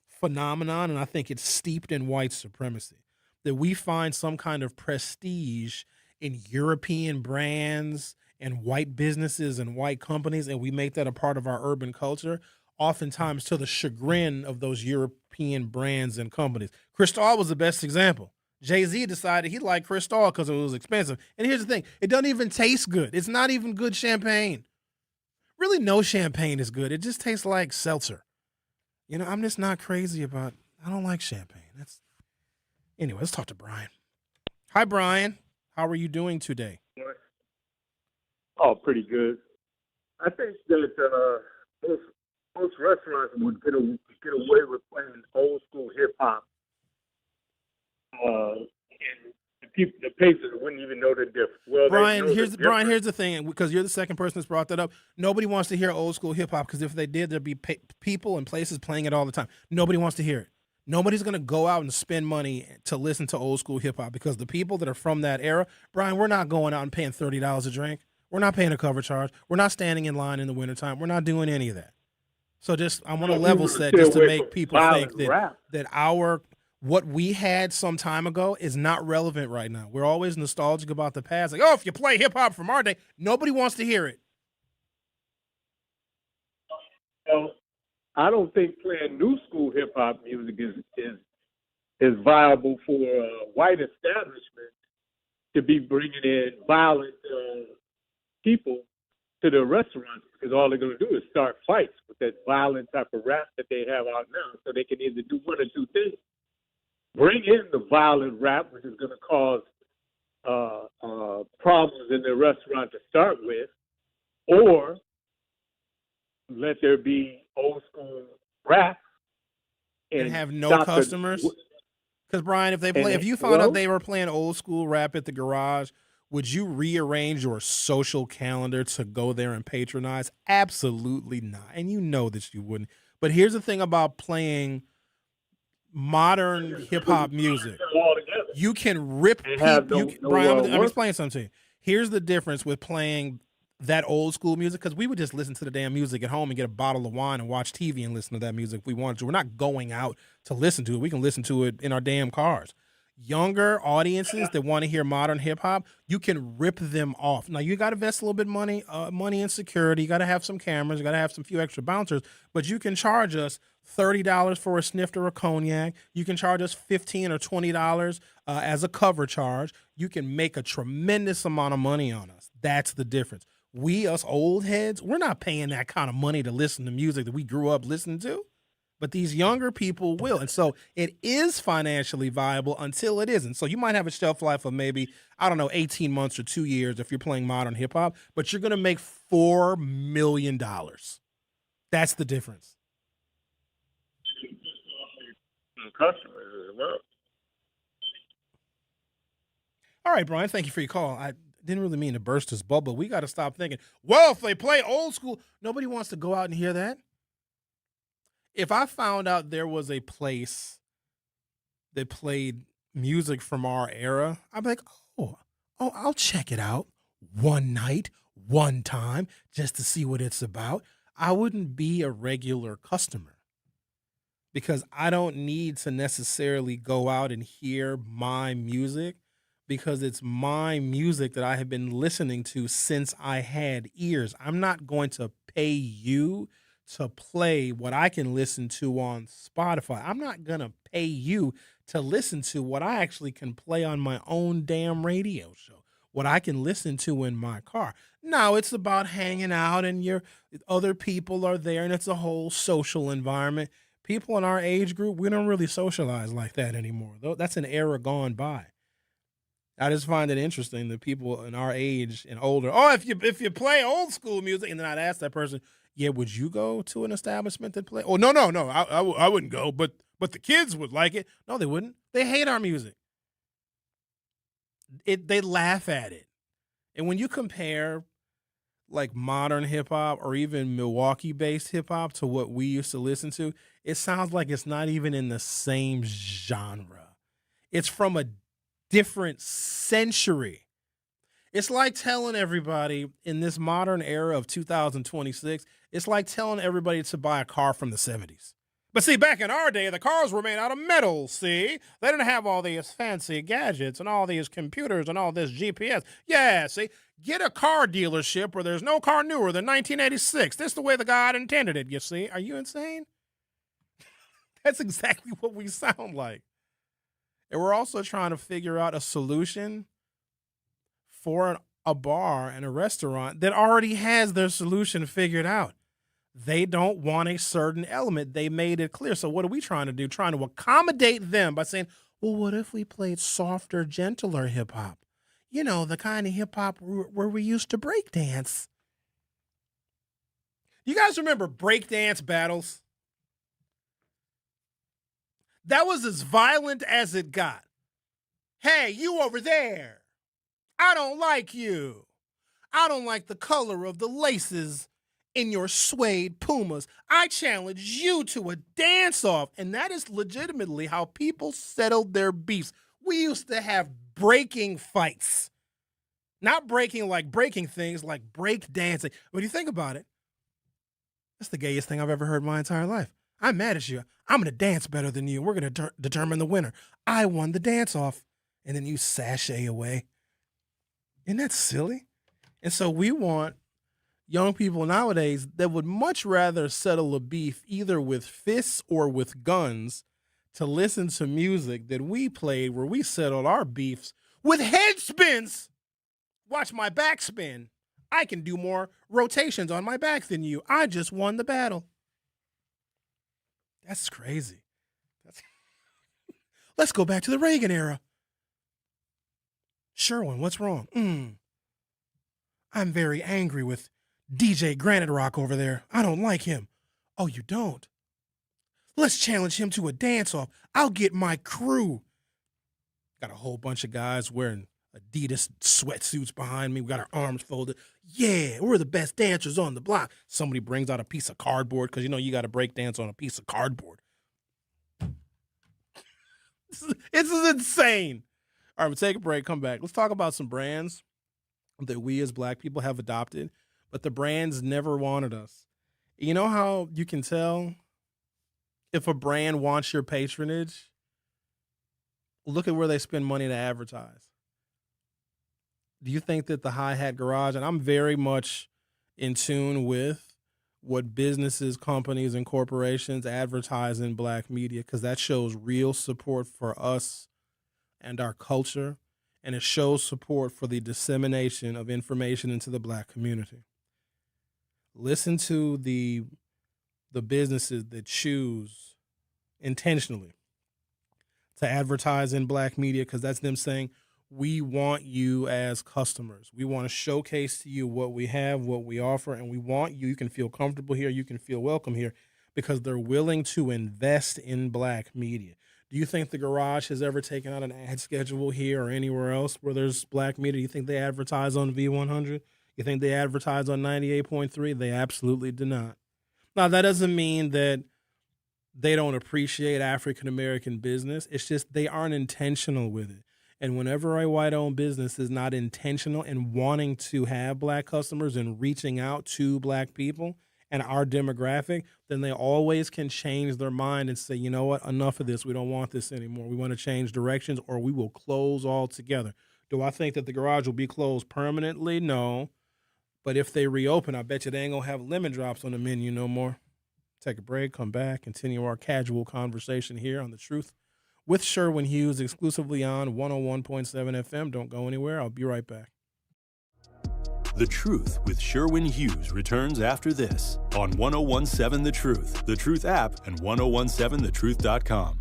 phenomenon, and I think it's steeped in white supremacy, that we find some kind of prestige in European brands and white businesses and white companies, and we make that a part of our urban culture, oftentimes to the chagrin of those European brands and companies. Cristal was the best example. Jay-Z decided he liked Cristal because it was expensive. And here's the thing, it doesn't even taste good. It's not even good champagne. Really, no champagne is good. It just tastes like seltzer. You know, I'm just not crazy about, I don't like champagne. Anyway, let's talk to Brian. Hi, Brian. How are you doing today? Oh, pretty good. I think that most restaurants would get away with playing old school hip hop, and the patrons wouldn't even know the difference. Well, Brian, here's the thing, because you're the second person that's brought that up. Nobody wants to hear old school hip hop, because if they did, there'd be people and places playing it all the time. Nobody wants to hear it. Nobody's going to go out and spend money to listen to old school hip hop, because the people that are from that era, Brian, we're not going out and paying $30 a drink. We're not paying a cover charge. We're not standing in line in the wintertime. We're not doing any of that. So just, I want to level set just to make people think that what we had some time ago is not relevant right now. We're always nostalgic about the past. Like, oh, if you play hip hop from our day, nobody wants to hear it. Well, I don't think playing new school hip hop music is viable for a white establishment to be bringing in violent people to the restaurants, because all they're going to do is start fights with that violent type of rap that they have out now. So they can either do one or two things: bring in the violent rap, which is going to cause problems in the restaurant to start with, or let there be old school rap and have no customers. Because Brian, if you found out they were playing old school rap at the garage, would you rearrange your social calendar to go there and patronize? Absolutely not. And you know that you wouldn't. But here's the thing about playing modern hip hop music. You can rip people. Brian, I'm explaining something to you. Here's the difference with playing that old school music, because we would just listen to the damn music at home and get a bottle of wine and watch TV and listen to that music if we wanted to. We're not going out to listen to it. We can listen to it in our damn cars. Younger audiences that want to hear modern hip hop, you can rip them off. Now, you got to invest a little bit of money in security. You got to have some cameras. You got to have some few extra bouncers. But you can charge us $30 for a sniff or a cognac. You can charge us $15 or $20 as a cover charge. You can make a tremendous amount of money on us. That's the difference. We, us old heads, we're not paying that kind of money to listen to music that we grew up listening to. But these younger people will. And so it is financially viable until it isn't. So you might have a shelf life of maybe, 18 months or 2 years if you're playing modern hip hop, but you're going to make $4 million. That's the difference. Customers as well. All right, Brian, thank you for your call. I didn't really mean to burst this bubble. We got to stop thinking, well, if they play old school, nobody wants to go out and hear that. If I found out there was a place that played music from our era, I'd be like, oh, I'll check it out one night, one time, just to see what it's about. I wouldn't be a regular customer because I don't need to necessarily go out and hear my music, because it's my music that I have been listening to since I had ears. I'm not going to pay you to play what I can listen to on Spotify. I'm not going to pay you to listen to what I actually can play on my own damn radio show. what I can listen to in my car. Now it's about hanging out and other people are there and it's a whole social environment. People in our age group, we don't really socialize like that anymore. That's an era gone by. I just find it interesting that people in our age and older, if you play old school music, and then I'd ask that person, yeah, would you go to an establishment that play? Oh, no, I wouldn't go, but the kids would like it. No, they wouldn't. They hate our music. They laugh at it. And when you compare like modern hip hop or even Milwaukee-based hip hop to what we used to listen to, it sounds like it's not even in the same genre. It's from a different century. It's like telling everybody in this modern era of 2026, it's like telling everybody to buy a car from the 70s. But see, back in our day, the cars were made out of metal, see? They didn't have all these fancy gadgets and all these computers and all this GPS. Yeah, see? Get a car dealership where there's no car newer than 1986. This is the way the God intended it, you see? Are you insane? That's exactly what we sound like. And we're also trying to figure out a solution for a bar and a restaurant that already has their solution figured out. They don't want a certain element. They made it clear. So what are we trying to do? Trying to accommodate them by saying, well, what if we played softer, gentler hip hop? You know, the kind of hip hop where we used to break dance. You guys remember break dance battles? That was as violent as it got. Hey, you over there. I don't like you. I don't like the color of the laces in your suede Pumas. I challenge you to a dance-off. And that is legitimately how people settled their beefs. We used to have breaking fights. Not breaking like breaking things, like break dancing. When you think about it, that's the gayest thing I've ever heard in my entire life. I'm mad at you. I'm going to dance better than you. We're going to determine the winner. I won the dance-off. And then you sashay away. Isn't that silly? And so we want young people nowadays that would much rather settle a beef either with fists or with guns to listen to music that we played where we settled our beefs with head spins. Watch my back spin. I can do more rotations on my back than you. I just won the battle. That's crazy. Let's go back to the Reagan era. Sherwin, what's wrong? I'm very angry with DJ Granite Rock over there. I don't like him. Oh, you don't? Let's challenge him to a dance-off. I'll get my crew. Got a whole bunch of guys wearing Adidas sweatsuits behind me. We got our arms folded. Yeah, we're the best dancers on the block. Somebody brings out a piece of cardboard because, you know, you got to break dance on a piece of cardboard. This is insane. All right, we'll take a break, come back. Let's talk about some brands that we as black people have adopted, but the brands never wanted us. You know how you can tell if a brand wants your patronage? Look at where they spend money to advertise. Do you think that the Hi-Hat Garage, and I'm very much in tune with what businesses, companies, and corporations advertise in black media, because that shows real support for us and our culture, and it shows support for the dissemination of information into the black community. Listen to the businesses that choose intentionally to advertise in black media, because that's them saying, we want you as customers. We want to showcase to you what we have, what we offer, and we want you can feel comfortable here, you can feel welcome here, because they're willing to invest in black media. Do you think the Garage has ever taken out an ad schedule here or anywhere else where there's black media? Do you think they advertise on V100? You think they advertise on 98.3? They absolutely do not. Now, that doesn't mean that they don't appreciate African-American business. It's just they aren't intentional with it. And whenever a white-owned business is not intentional in wanting to have black customers and reaching out to black people and our demographic, then they always can change their mind and say, you know what, enough of this. We don't want this anymore. We want to change directions, or we will close altogether. Do I think that the Garage will be closed permanently? No. But if they reopen, I bet you they ain't going to have lemon drops on the menu no more. Take a break, come back, continue our casual conversation here on The Truth with Sherwin Hughes, exclusively on 101.7 FM. Don't go anywhere. I'll be right back. The Truth with Sherwin Hughes returns after this on 1017 The Truth app, and 1017thetruth.com.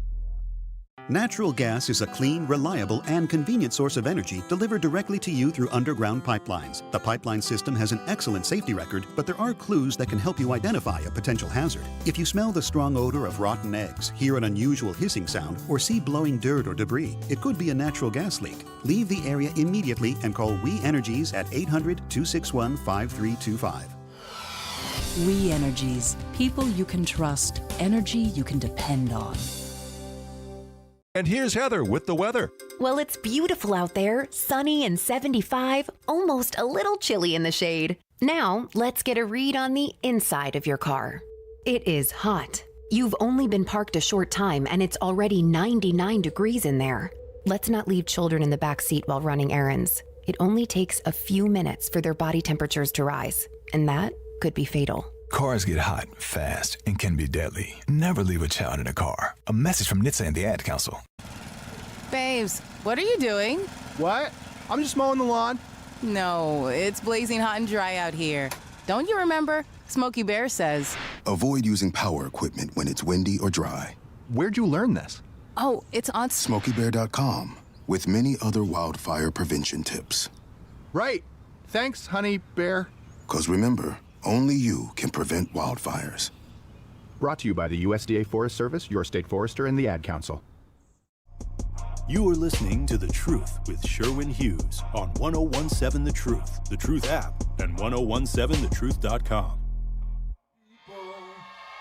Natural gas is a clean, reliable, and convenient source of energy delivered directly to you through underground pipelines. The pipeline system has an excellent safety record, but there are clues that can help you identify a potential hazard. If you smell the strong odor of rotten eggs, hear an unusual hissing sound, or see blowing dirt or debris, it could be a natural gas leak. Leave the area immediately and call We Energies at 800-261-5325. We Energies. People you can trust. Energy you can depend on. And here's Heather with the weather. Well, it's beautiful out there, sunny and 75, almost a little chilly in the shade. Now, let's get a read on the inside of your car. It is hot. You've only been parked a short time and it's already 99 degrees in there. Let's not leave children in the back seat while running errands. It only takes a few minutes for their body temperatures to rise, and that could be fatal. Cars get hot, fast, and can be deadly. Never leave a child in a car. A message from NHTSA and the Ad Council. Babes, what are you doing? What? I'm just mowing the lawn. No, it's blazing hot and dry out here. Don't you remember? Smokey Bear says. Avoid using power equipment when it's windy or dry. Where'd you learn this? Oh, it's on SmokeyBear.com with many other wildfire prevention tips. Right. Thanks, honey bear. 'Cause remember, only you can prevent wildfires. Brought to you by the USDA Forest Service, your state forester, and the Ad Council. You are listening to The Truth with Sherwin Hughes on 1017 The Truth app, and 1017thetruth.com.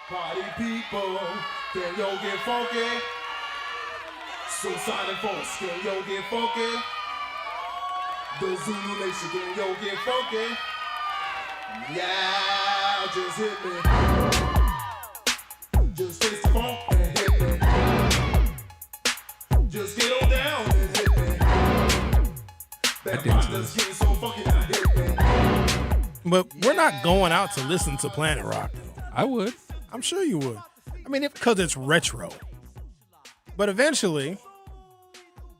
Party people, can yo get funky? Suicide folks, can yo get funky? The Zulu Nation, can yo get funky? Yeah, just hit me. Just taste the funk and hit me. Just get on down and hit me. That partner's getting so funky now, hit me. But we're not going out to listen to Planet Rock. I would. I'm sure you would. I mean, because it's retro. But eventually,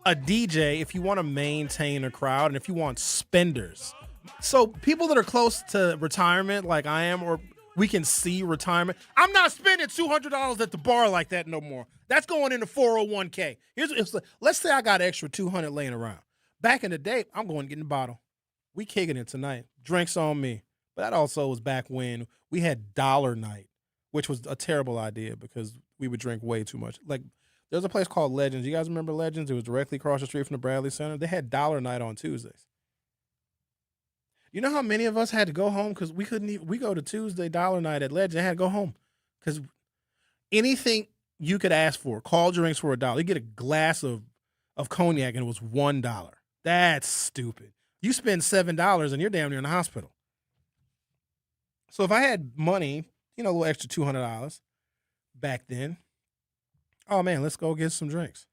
a DJ, if you want to maintain a crowd and if you want spenders, so people that are close to retirement like I am, or we can see retirement, I'm not spending $200 at the bar like that no more. That's going into 401k. Let's say I got extra $200 laying around. Back in the day, I'm going to get in the bottle. We kicking it tonight. Drinks on me. But that also was back when we had dollar night, which was a terrible idea because we would drink way too much. Like, there's a place called Legends. You guys remember Legends? It was directly across the street from the Bradley Center. They had dollar night on Tuesdays. You know how many of us had to go home because we couldn't even, we go to Tuesday dollar night at Legend. I had to go home because anything you could ask for, call drinks for $1. You get a glass of cognac and it was $1. That's stupid. You spend $7 and you're damn near in the hospital. So if I had money, a little extra $200 back then, oh man, let's go get some drinks.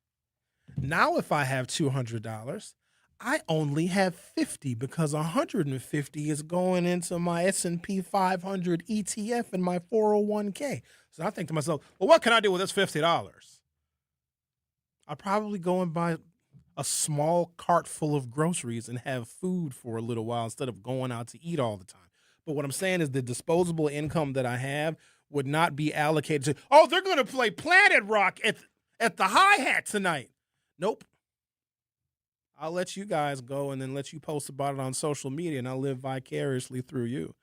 Now if I have $200, I only have $50 because $150 is going into my S&P 500 ETF and my 401k. So I think to myself, well, what can I do with this $50? I'll probably go and buy a small cart full of groceries and have food for a little while instead of going out to eat all the time. But what I'm saying is the disposable income that I have would not be allocated to, oh, they're going to play Planet Rock at the hi-hat tonight. Nope. I'll let you guys go and then let you post about it on social media, and I'll live vicariously through you.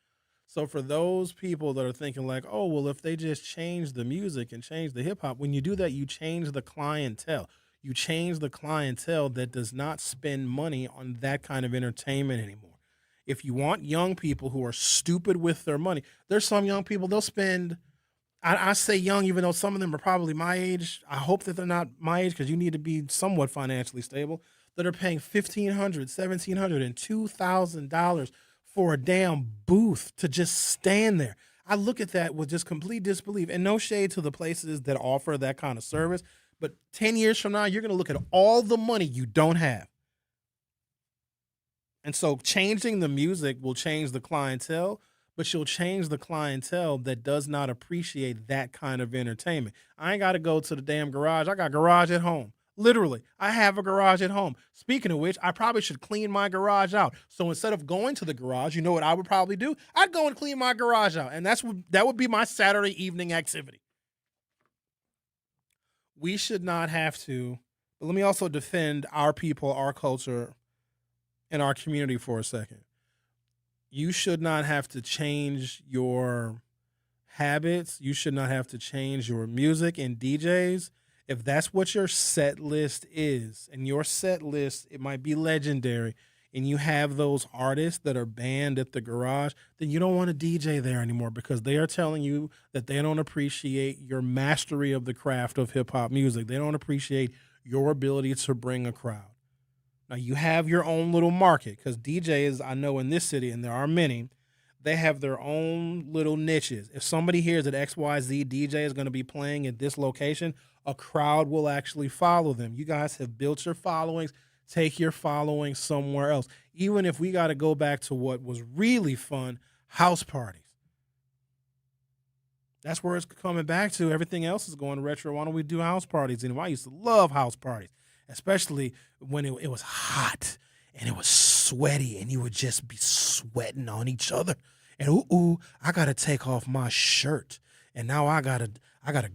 So for those people that are thinking like, oh, well, if they just change the music and change the hip-hop, when you do that, you change the clientele. You change the clientele that does not spend money on that kind of entertainment anymore. If you want young people who are stupid with their money, there's some young people, they'll spend, I say young, even though some of them are probably my age. I hope that they're not my age because you need to be somewhat financially stable, that are paying $1,500, $1,700, and $2,000 for a damn booth to just stand there. I look at that with just complete disbelief, and no shade to the places that offer that kind of service. But 10 years from now, you're going to look at all the money you don't have. And so changing the music will change the clientele, but you'll change the clientele that does not appreciate that kind of entertainment. I ain't got to go to the damn garage. I got garage at home. Literally, I have a garage at home. Speaking of which, I probably should clean my garage out. So instead of going to the garage, you know what I would probably do? I'd go and clean my garage out. And that would be my Saturday evening activity. We should not have to, but let me also defend our people, our culture, and our community for a second. You should not have to change your habits. You should not have to change your music and DJs. If that's what your set list is, and your set list, it might be legendary, and you have those artists that are banned at the garage, then you don't want to DJ there anymore because they are telling you that they don't appreciate your mastery of the craft of hip-hop music. They don't appreciate your ability to bring a crowd. Now, you have your own little market because DJs, I know in this city, and there are many, they have their own little niches. If somebody hears that XYZ DJ is going to be playing at this location, a crowd will actually follow them. You guys have built your followings. Take your following somewhere else. Even if we got to go back to what was really fun, house parties. That's where it's coming back to. Everything else is going retro. Why don't we do house parties anymore? I used to love house parties, especially when it was hot and it was sweaty and you would just be sweating on each other. And I got to take off my shirt. And now I got to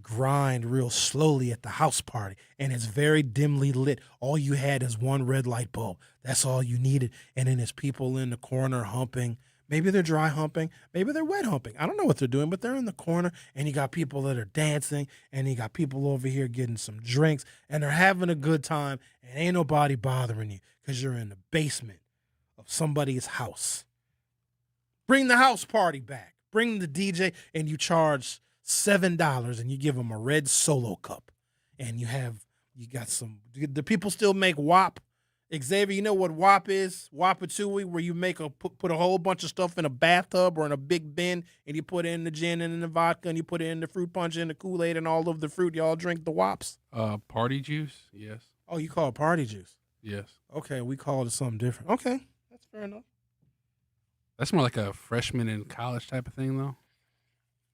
grind real slowly at the house party. And it's very dimly lit. All you had is one red light bulb. That's all you needed. And then there's people in the corner humping. Maybe they're dry humping. Maybe they're wet humping. I don't know what they're doing, but they're in the corner. And you got people that are dancing. And you got people over here getting some drinks. And they're having a good time. And ain't nobody bothering you because you're in the basement of somebody's house. Bring the house party back. Bring the DJ, and you charge $7, and you give them a red Solo cup. And you got some. Do people still make WAP? Xavier, you know what WAP is? Wapatui, where you make put a whole bunch of stuff in a bathtub or in a big bin, and you put in the gin and in the vodka, and you put in the fruit punch and the Kool-Aid and all of the fruit. Y'all drink the WAPs? Party juice, yes. Oh, you call it party juice? Yes. Okay, we call it something different. Okay, that's fair enough. That's more like a freshman in college type of thing, though.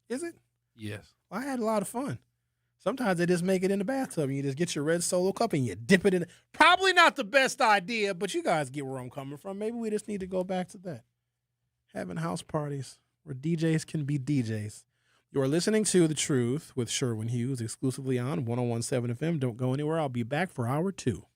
Is it? Yes. Well, I had a lot of fun. Sometimes they just make it in the bathtub and you just get your red Solo cup and you dip it in. Probably not the best idea, but you guys get where I'm coming from. Maybe we just need to go back to that. Having house parties where DJs can be DJs. You are listening to The Truth with Sherwin Hughes exclusively on 101.7 FM. Don't go anywhere. I'll be back for hour 2.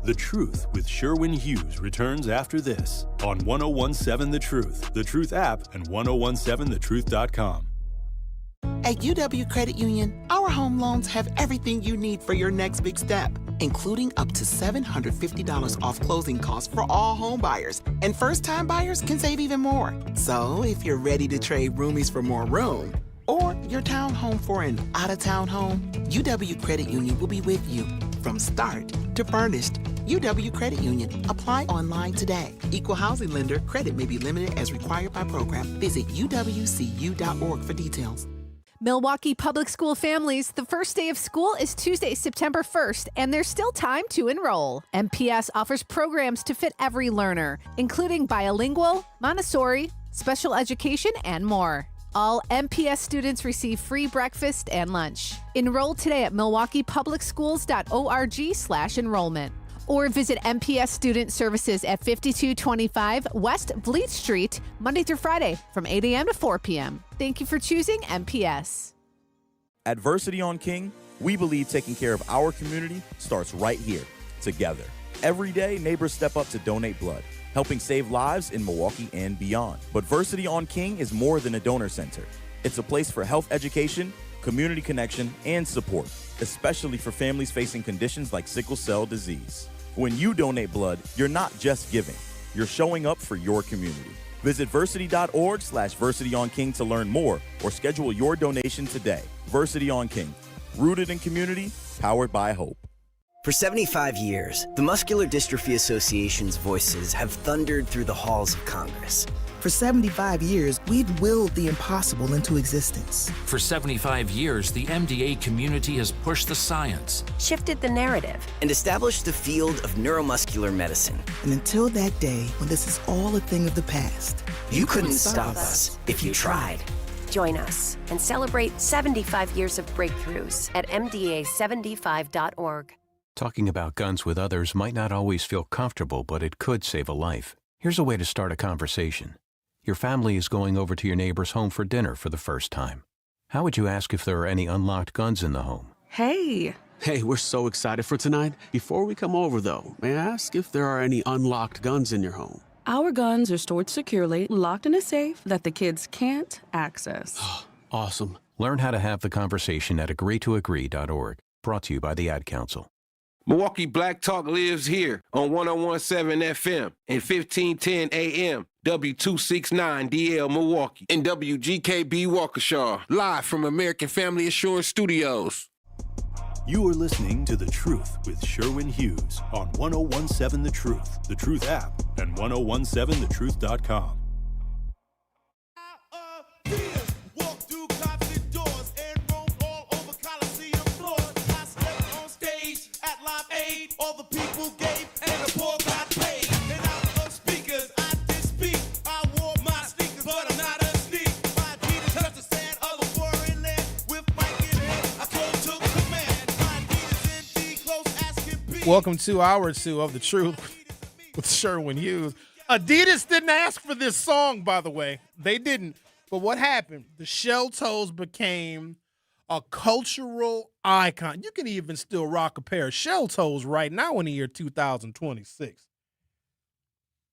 The Truth with Sherwin Hughes returns after this on 101.7 The Truth app, and 1017thetruth.com. At UW Credit Union, our home loans have everything you need for your next big step, including up to $750 off closing costs for all home buyers. And first-time buyers can save even more. So if you're ready to trade roomies for more room, or your townhome for an out-of-town home, UW Credit Union will be with you from start to furnished. UW Credit Union. Apply online today. Equal housing lender. Credit may be limited as required by program. Visit uwcu.org for details. Milwaukee Public School families, the first day of school is Tuesday, September 1st, and there's still time to enroll. MPS offers programs to fit every learner, including bilingual, Montessori, special education, and more. All MPS students receive free breakfast and lunch. Enroll today at milwaukeepublicsschools.org/enrollment. Or visit MPS Student Services at 5225 West Vliet Street, Monday through Friday from 8 a.m. to 4 p.m. Thank you for choosing MPS. At Versity on King, we believe taking care of our community starts right here, together. Every day, neighbors step up to donate blood, helping save lives in Milwaukee and beyond. But Versity on King is more than a donor center. It's a place for health education, community connection, and support, especially for families facing conditions like sickle cell disease. When you donate blood, you're not just giving, you're showing up for your community. Visit versity.org/VersityOnKing to learn more or schedule your donation today. Versity on King, rooted in community, powered by hope. For 75 years, the Muscular Dystrophy Association's voices have thundered through the halls of Congress. For 75 years, we've willed the impossible into existence. For 75 years, the MDA community has pushed the science, shifted the narrative, and established the field of neuromuscular medicine. And until that day when this is all a thing of the past, you couldn't stop us if you tried. Join us and celebrate 75 years of breakthroughs at MDA75.org. Talking about guns with others might not always feel comfortable, but it could save a life. Here's a way to start a conversation. Your family is going over to your neighbor's home for dinner for the first time. How would you ask if there are any unlocked guns in the home? Hey, we're so excited for tonight. Before we come over, though, may I ask if there are any unlocked guns in your home? Our guns are stored securely, locked in a safe that the kids can't access. Awesome. Learn how to have the conversation at agreetoagree.org. Brought to you by the Ad Council. Milwaukee Black Talk lives here on 101.7 FM and 1510 AM, W269DL Milwaukee, and WGKB Waukesha, live from American Family Assurance Studios. You are listening to The Truth with Sherwin Hughes on 101.7 The Truth app, and 101.7thetruth.com. All the people gave and the poor got paid. And out of speakers, I did speak. I wore my sneakers, but I'm not a sneak. My Adidas touched the sand of a foreign land. With Mike in hand, I took command. My Adidas in close asking people. Welcome to hour 2 of The Truth with Sherwin Hughes. Adidas didn't ask for this song, by the way. They didn't. But what happened? The shell toes became a cultural icon. You can even still rock a pair of shell toes right now in the year 2026.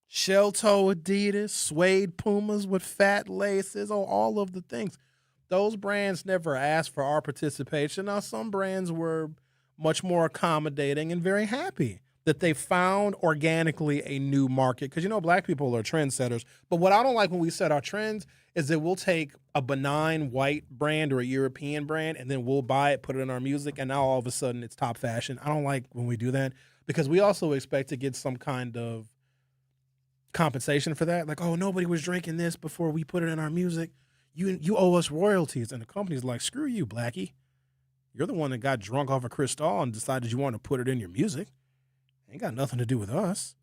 Shell toe Adidas, suede Pumas with fat laces, all of the things. Those brands never asked for our participation. Now, some brands were much more accommodating and very happy that they found organically a new market. Because, black people are trendsetters. But what I don't like when we set our trends is that we'll take a benign white brand or a European brand and then we'll buy it, put it in our music, and now all of a sudden it's top fashion. I don't like when we do that because we also expect to get some kind of compensation for that. Like, oh, nobody was drinking this before we put it in our music. You owe us royalties. And the company's like, screw you, Blackie. You're the one that got drunk off of Cristal and decided you want to put it in your music. Ain't got nothing to do with us.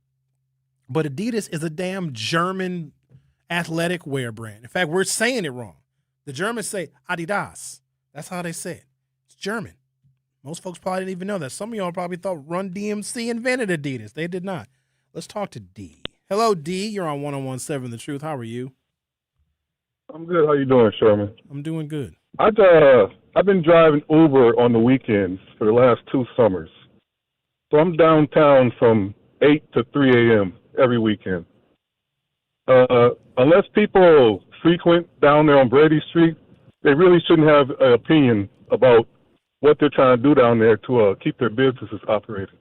But Adidas is a damn German athletic wear brand. In fact, we're saying it wrong. The Germans say Adidas. That's how they say it. It's German. Most folks probably didn't even know that. Some of y'all probably thought Run DMC invented Adidas. They did not. Let's talk to D. Hello, D. You're on 101.7 The Truth. How are you? I'm good. How you doing, Sherman? I'm doing good. I've been driving Uber on the weekends for the last 2 summers. So I'm downtown from 8 to 3 a.m. every weekend. Unless people frequent down there on Brady Street, they really shouldn't have an opinion about what they're trying to do down there to keep their businesses operating.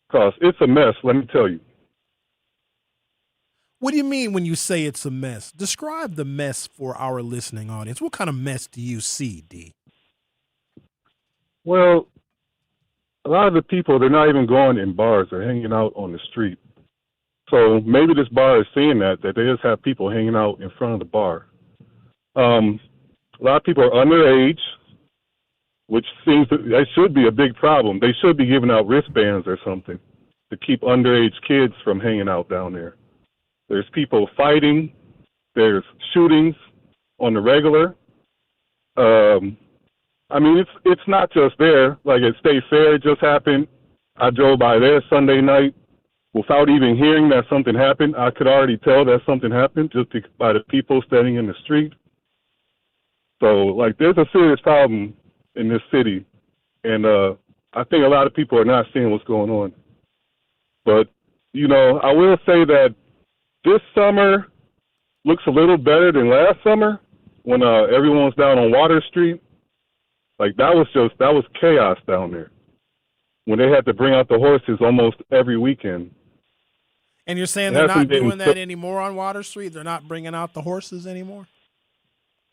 Because it's a mess, let me tell you. What do you mean when you say it's a mess? Describe the mess for our listening audience. What kind of mess do you see, D? Well, a lot of the people, they're not even going in bars. They're hanging out on the street. So maybe this bar is seeing that they just have people hanging out in front of the bar. A lot of people are underage, which seems that should be a big problem. They should be giving out wristbands or something to keep underage kids from hanging out down there. There's people fighting. There's shootings on the regular. It's not just there. Like at State Fair, it just happened. I drove by there Sunday night. Without even hearing that something happened, I could already tell that something happened just by the people standing in the street. So, there's a serious problem in this city, and I think a lot of people are not seeing what's going on. But, I will say that this summer looks a little better than last summer when everyone was down on Water Street. That was chaos down there when they had to bring out the horses almost every weekend. And you're saying they're not doing that anymore on Water Street? They're not bringing out the horses anymore?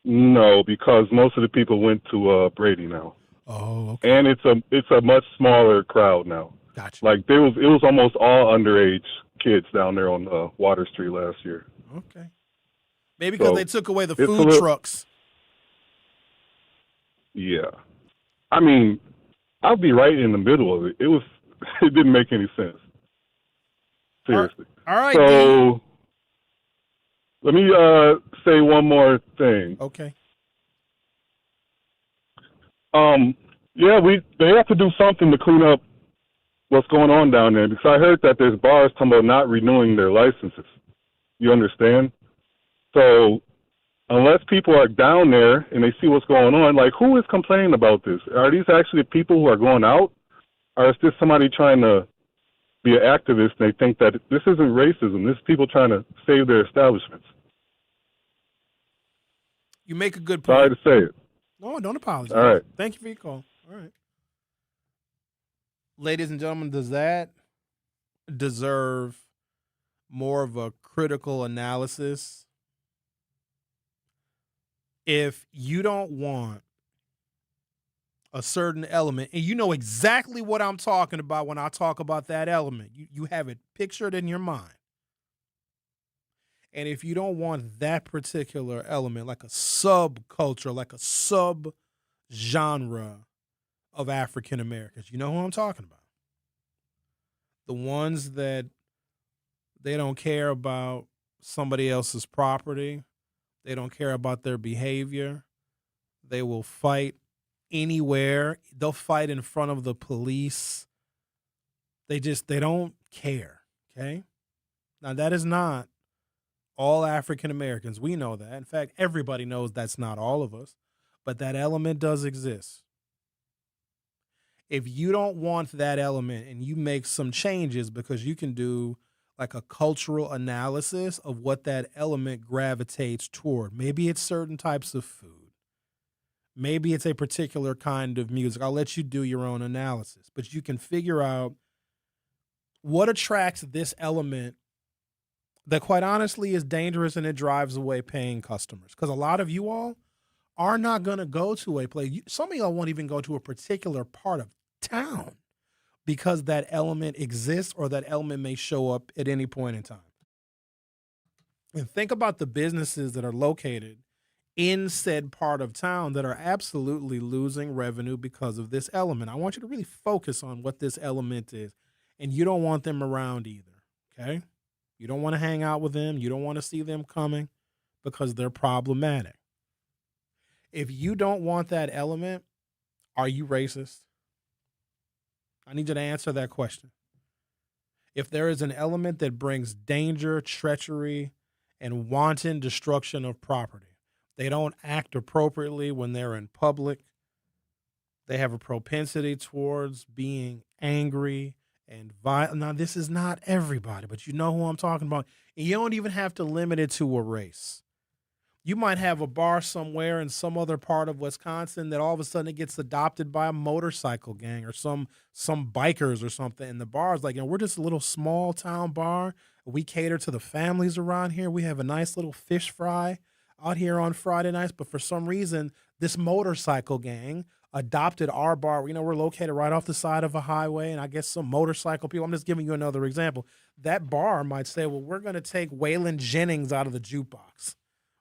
No, because most of the people went to Brady now. Oh, okay. And it's a much smaller crowd now. Gotcha. It was almost all underage kids down there on Water Street last year. Okay. Maybe because they took away the food trucks. Yeah. I'll be right in the middle of it. It didn't make any sense. Seriously. All right. So let me say one more thing. Okay. Yeah, they have to do something to clean up what's going on down there, because I heard that there's bars talking about not renewing their licenses. You understand? So unless people are down there and they see what's going on, like, who is complaining about this? Are these actually people who are going out? Or is this somebody trying to be an activist and they think that this isn't racism, this is people trying to save their establishments? You make a good point. Sorry to say it. No, don't apologize. All right. Thank you for your call. All right. Ladies and gentlemen, does that deserve more of a critical analysis? If you don't want a certain element, and you know exactly what I'm talking about when I talk about that element, you have it pictured in your mind. And if you don't want that particular element, like a subculture, like a sub-genre of African Americans, you know who I'm talking about. The ones that they don't care about somebody else's property. They don't care about their behavior. They will fight anywhere. They'll fight in front of the police. They don't care, okay? Now, that is not all African Americans. We know that. In fact, everybody knows that's not all of us, but that element does exist. If you don't want that element and you make some changes, because you can do like a cultural analysis of what that element gravitates toward. Maybe it's certain types of food. Maybe it's a particular kind of music. I'll let you do your own analysis, but you can figure out what attracts this element that, quite honestly, is dangerous, and it drives away paying customers. Because a lot of you all are not going to go to a place. Some of y'all won't even go to a particular part of town because that element exists, or that element may show up at any point in time. And think about the businesses that are located in said part of town that are absolutely losing revenue because of this element. I want you to really focus on what this element is, and you don't want them around either, okay? You don't want to hang out with them. You don't want to see them coming because they're problematic. If you don't want that element, are you racist? I need you to answer that question. If there is an element that brings danger, treachery, and wanton destruction of property, they don't act appropriately when they're in public, they have a propensity towards being angry and violent. Now, this is not everybody, but you know who I'm talking about. And you don't even have to limit it to a race. You might have a bar somewhere in some other part of Wisconsin that all of a sudden it gets adopted by a motorcycle gang or some bikers or something. And the bar is like, we're just a little small town bar. We cater to the families around here. We have a nice little fish fry out here on Friday nights. But for some reason, this motorcycle gang adopted our bar. We're located right off the side of a highway, and I guess some motorcycle people, I'm just giving you another example. That bar might say, well, we're going to take Waylon Jennings out of the jukebox.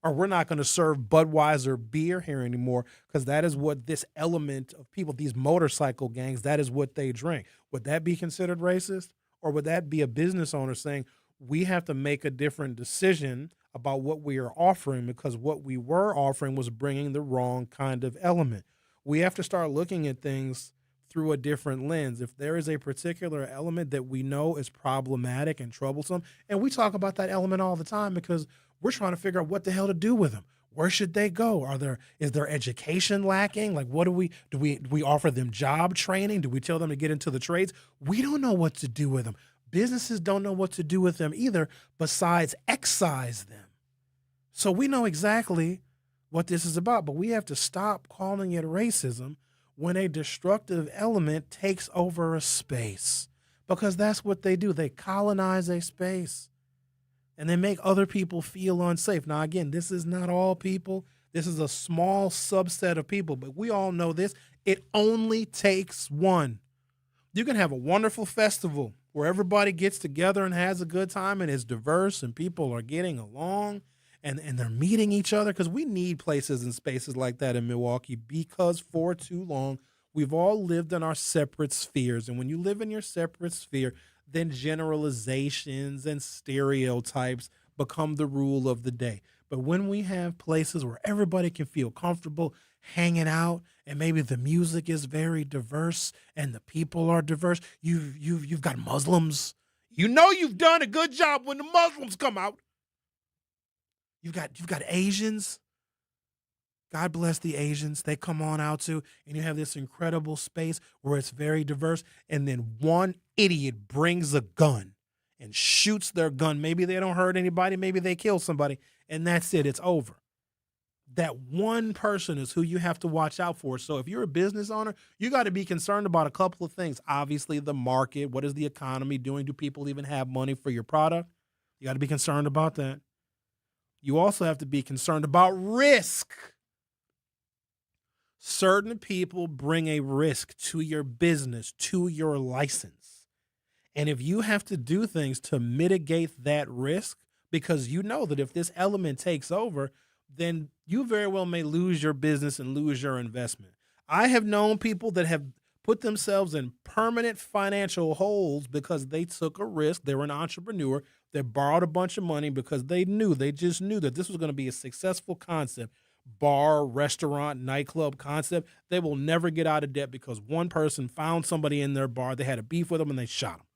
Or we're not going to serve Budweiser beer here anymore because that is what this element of people, these motorcycle gangs, that is what they drink. Would that be considered racist? Or would that be a business owner saying, we have to make a different decision about what we are offering because what we were offering was bringing the wrong kind of element? We have to start looking at things through a different lens. If there is a particular element that we know is problematic and troublesome, and we talk about that element all the time because we're trying to figure out what the hell to do with them. Where should they go? Is their education lacking? Like, what do we offer them job training? Do we tell them to get into the trades? We don't know what to do with them. Businesses don't know what to do with them either, besides excise them. So we know exactly what this is about, but we have to stop calling it racism when a destructive element takes over a space, because that's what they do. They colonize a space. And they make other people feel unsafe. Now, again, this is not all people. This is a small subset of people, but we all know this. It only takes one. You can have a wonderful festival where everybody gets together and has a good time and is diverse and people are getting along and they're meeting each other, because we need places and spaces like that in Milwaukee, because for too long we've all lived in our separate spheres. And when you live in your separate sphere, then generalizations and stereotypes become the rule of the day. But when we have places where everybody can feel comfortable, hanging out, and maybe the music is very diverse and the people are diverse. You've got Muslims. You know you've done a good job when the Muslims come out. You've got Asians. God bless the Asians. They come on out too, and you have this incredible space where it's very diverse. And then one idiot brings a gun and shoots their gun. Maybe they don't hurt anybody. Maybe they kill somebody, and that's it. It's over. That one person is who you have to watch out for. So if you're a business owner, you got to be concerned about a couple of things. Obviously, the market. What is the economy doing? Do people even have money for your product? You got to be concerned about that. You also have to be concerned about risk. Certain people bring a risk to your business, to your license. And if you have to do things to mitigate that risk, because you know that if this element takes over, then you very well may lose your business and lose your investment. I have known people that have put themselves in permanent financial holes because they took a risk. They were an entrepreneur. They borrowed a bunch of money because they just knew that this was going to be a successful concept. Bar, restaurant, nightclub concept. They will never get out of debt because one person found somebody in their bar. They had a beef with them and they shot them.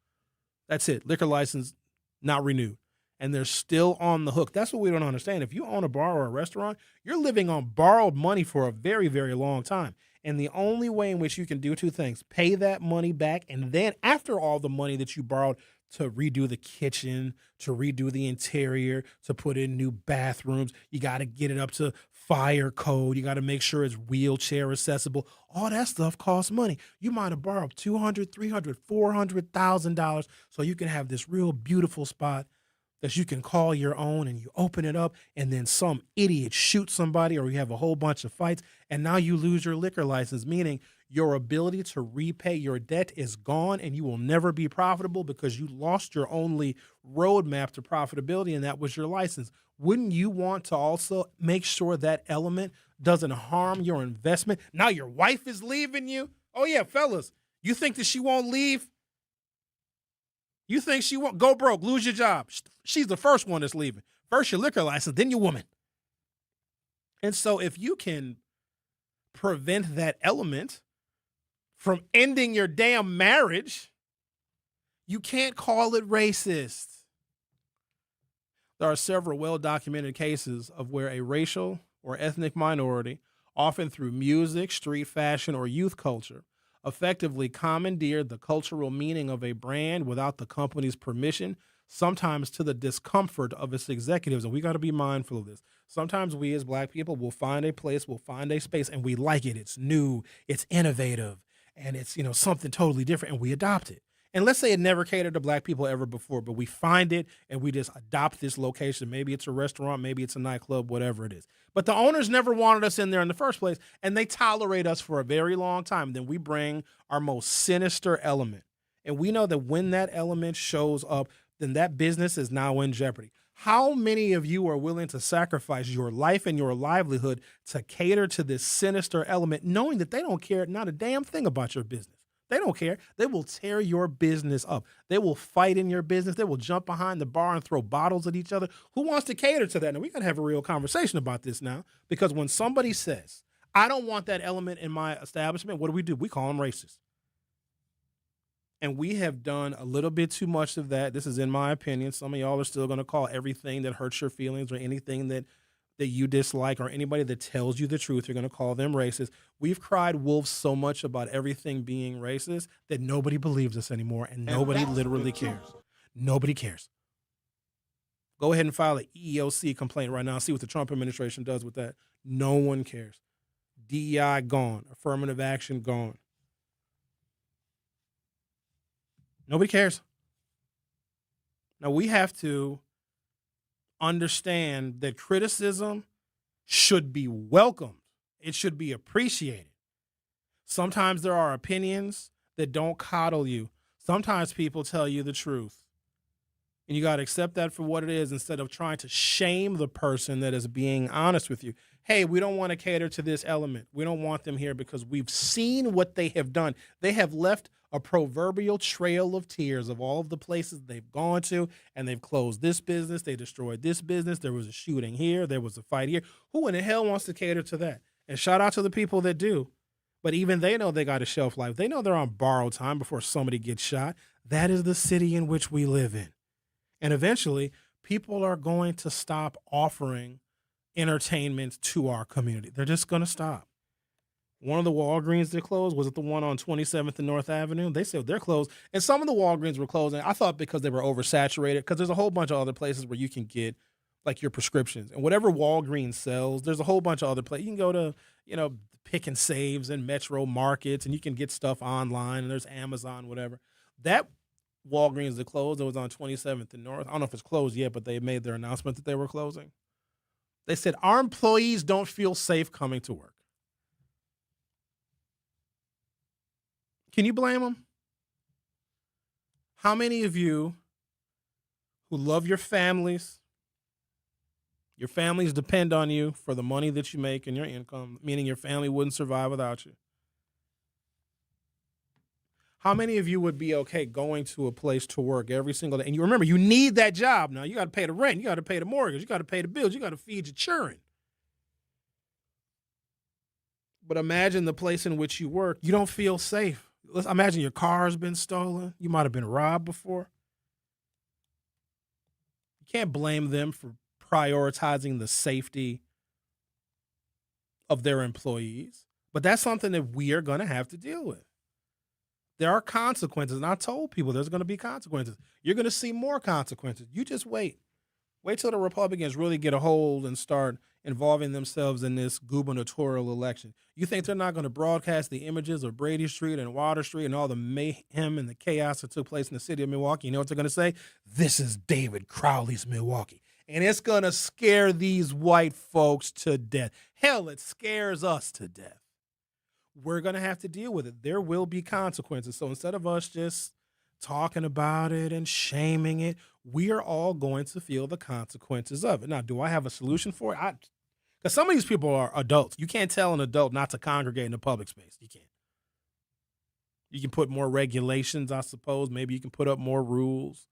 That's it. Liquor license not renewed. And they're still on the hook. That's what we don't understand. If you own a bar or a restaurant, you're living on borrowed money for a very, very long time. And the only way in which you can do two things, pay that money back, and then after all the money that you borrowed to redo the kitchen, to redo the interior, to put in new bathrooms, you got to get it up to fire code. You got to make sure it's wheelchair accessible. All that stuff costs money. You might have borrowed $200,000, $300,000, $400,000 so you can have this real beautiful spot that you can call your own, and you open it up and then some idiot shoots somebody or you have a whole bunch of fights and now you lose your liquor license, meaning your ability to repay your debt is gone and you will never be profitable because you lost your only roadmap to profitability, and that was your license. Wouldn't you want to also make sure that element doesn't harm your investment? Now your wife is leaving you? Oh yeah, fellas, you think that she won't leave? You think she won't go broke, lose your job? She's the first one that's leaving. First your liquor license, then your woman. And so if you can prevent that element from ending your damn marriage, you can't call it racist. There are several well-documented cases of where a racial or ethnic minority, often through music, street fashion, or youth culture, effectively commandeered the cultural meaning of a brand without the company's permission, sometimes to the discomfort of its executives. And we got to be mindful of this. Sometimes we as Black people will find a place, we'll find a space, and we like it. It's new, it's innovative, and it's, something totally different, and we adopt it. And let's say it never catered to Black people ever before, but we find it and we just adopt this location. Maybe it's a restaurant, maybe it's a nightclub, whatever it is. But the owners never wanted us in there in the first place, and they tolerate us for a very long time. Then we bring our most sinister element. And we know that when that element shows up, then that business is now in jeopardy. How many of you are willing to sacrifice your life and your livelihood to cater to this sinister element, knowing that they don't care not a damn thing about your business? They don't care. They will tear your business up. They will fight in your business. They will jump behind the bar and throw bottles at each other. Who wants to cater to that? Now, we got to have a real conversation about this now, because when somebody says, I don't want that element in my establishment, what do? We call them racist. And we have done a little bit too much of that. This is in my opinion. Some of y'all are still going to call everything that hurts your feelings or anything that you dislike or anybody that tells you the truth, you're going to call them racist. We've cried wolf so much about everything being racist that nobody believes us anymore, and nobody literally cares. Nobody cares. Go ahead and file an EEOC complaint right now. See what the Trump administration does with that. No one cares. DEI gone. Affirmative action gone. Nobody cares. Now we have to understand that criticism should be welcomed. It should be appreciated. Sometimes there are opinions that don't coddle you. Sometimes people tell you the truth. And you got to accept that for what it is instead of trying to shame the person that is being honest with you. Hey, we don't want to cater to this element. We don't want them here because we've seen what they have done. They have left a proverbial trail of tears of all of the places they've gone to, and they've closed this business. They destroyed this business. There was a shooting here. There was a fight here. Who in the hell wants to cater to that? And shout out to the people that do. But even they know they got a shelf life. They know they're on borrowed time before somebody gets shot. That is the city in which we live in. And eventually, people are going to stop offering entertainment to our community. They're just going to stop. One of the Walgreens that closed, was it the one on 27th and North Avenue? They said they're closed. And some of the Walgreens were closing. I thought because they were oversaturated, because there's a whole bunch of other places where you can get like your prescriptions. And whatever Walgreens sells, there's a whole bunch of other places. You can go to, Pick and Saves and Metro Markets, and you can get stuff online, and there's Amazon, whatever. That Walgreens that closed, it was on 27th and North. I don't know if it's closed yet, but they made their announcement that they were closing. They said, our employees don't feel safe coming to work. Can you blame them? How many of you who love your families depend on you for the money that you make and your income, meaning your family wouldn't survive without you? How many of you would be okay going to a place to work every single day? And you remember, you need that job now. You got to pay the rent. You got to pay the mortgage. You got to pay the bills. You got to feed your children. But imagine the place in which you work. You don't feel safe. Let's imagine your car has been stolen. You might have been robbed before. You can't blame them for prioritizing the safety of their employees. But that's something that we are going to have to deal with. There are consequences, and I told people there's going to be consequences. You're going to see more consequences. You just wait. Wait till the Republicans really get a hold and start involving themselves in this gubernatorial election. You think they're not going to broadcast the images of Brady Street and Water Street and all the mayhem and the chaos that took place in the city of Milwaukee? You know what they're going to say? This is David Crowley's Milwaukee. And it's going to scare these white folks to death. Hell, it scares us to death. We're going to have to deal with it. There will be consequences. So instead of us just talking about it and shaming it, we are all going to feel the consequences of it. Now, do I have a solution for it? Because some of these people are adults. You can't tell an adult not to congregate in a public space. You can't. You can put more regulations, I suppose. Maybe you can put up more rules.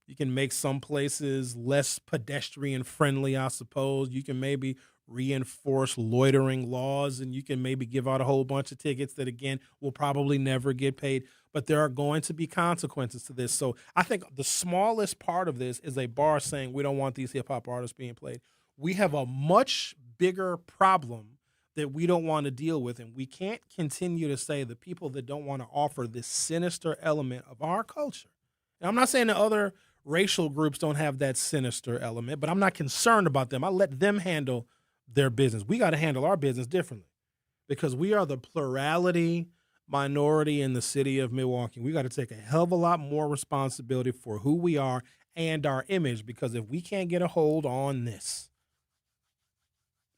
You can make some places less pedestrian friendly, I suppose. You can maybe reinforce loitering laws, and you can maybe give out a whole bunch of tickets that, again, will probably never get paid. But there are going to be consequences to this. So I think the smallest part of this is a bar saying we don't want these hip-hop artists being played. We have a much bigger problem that we don't want to deal with, and we can't continue to say the people that don't want to offer this sinister element of our culture. And I'm not saying the other racial groups don't have that sinister element, but I'm not concerned about them. I let them handle their business. We got to handle our business differently because we are the plurality minority in the city of Milwaukee. We got to take a hell of a lot more responsibility for who we are and our image, because if we can't get a hold on this,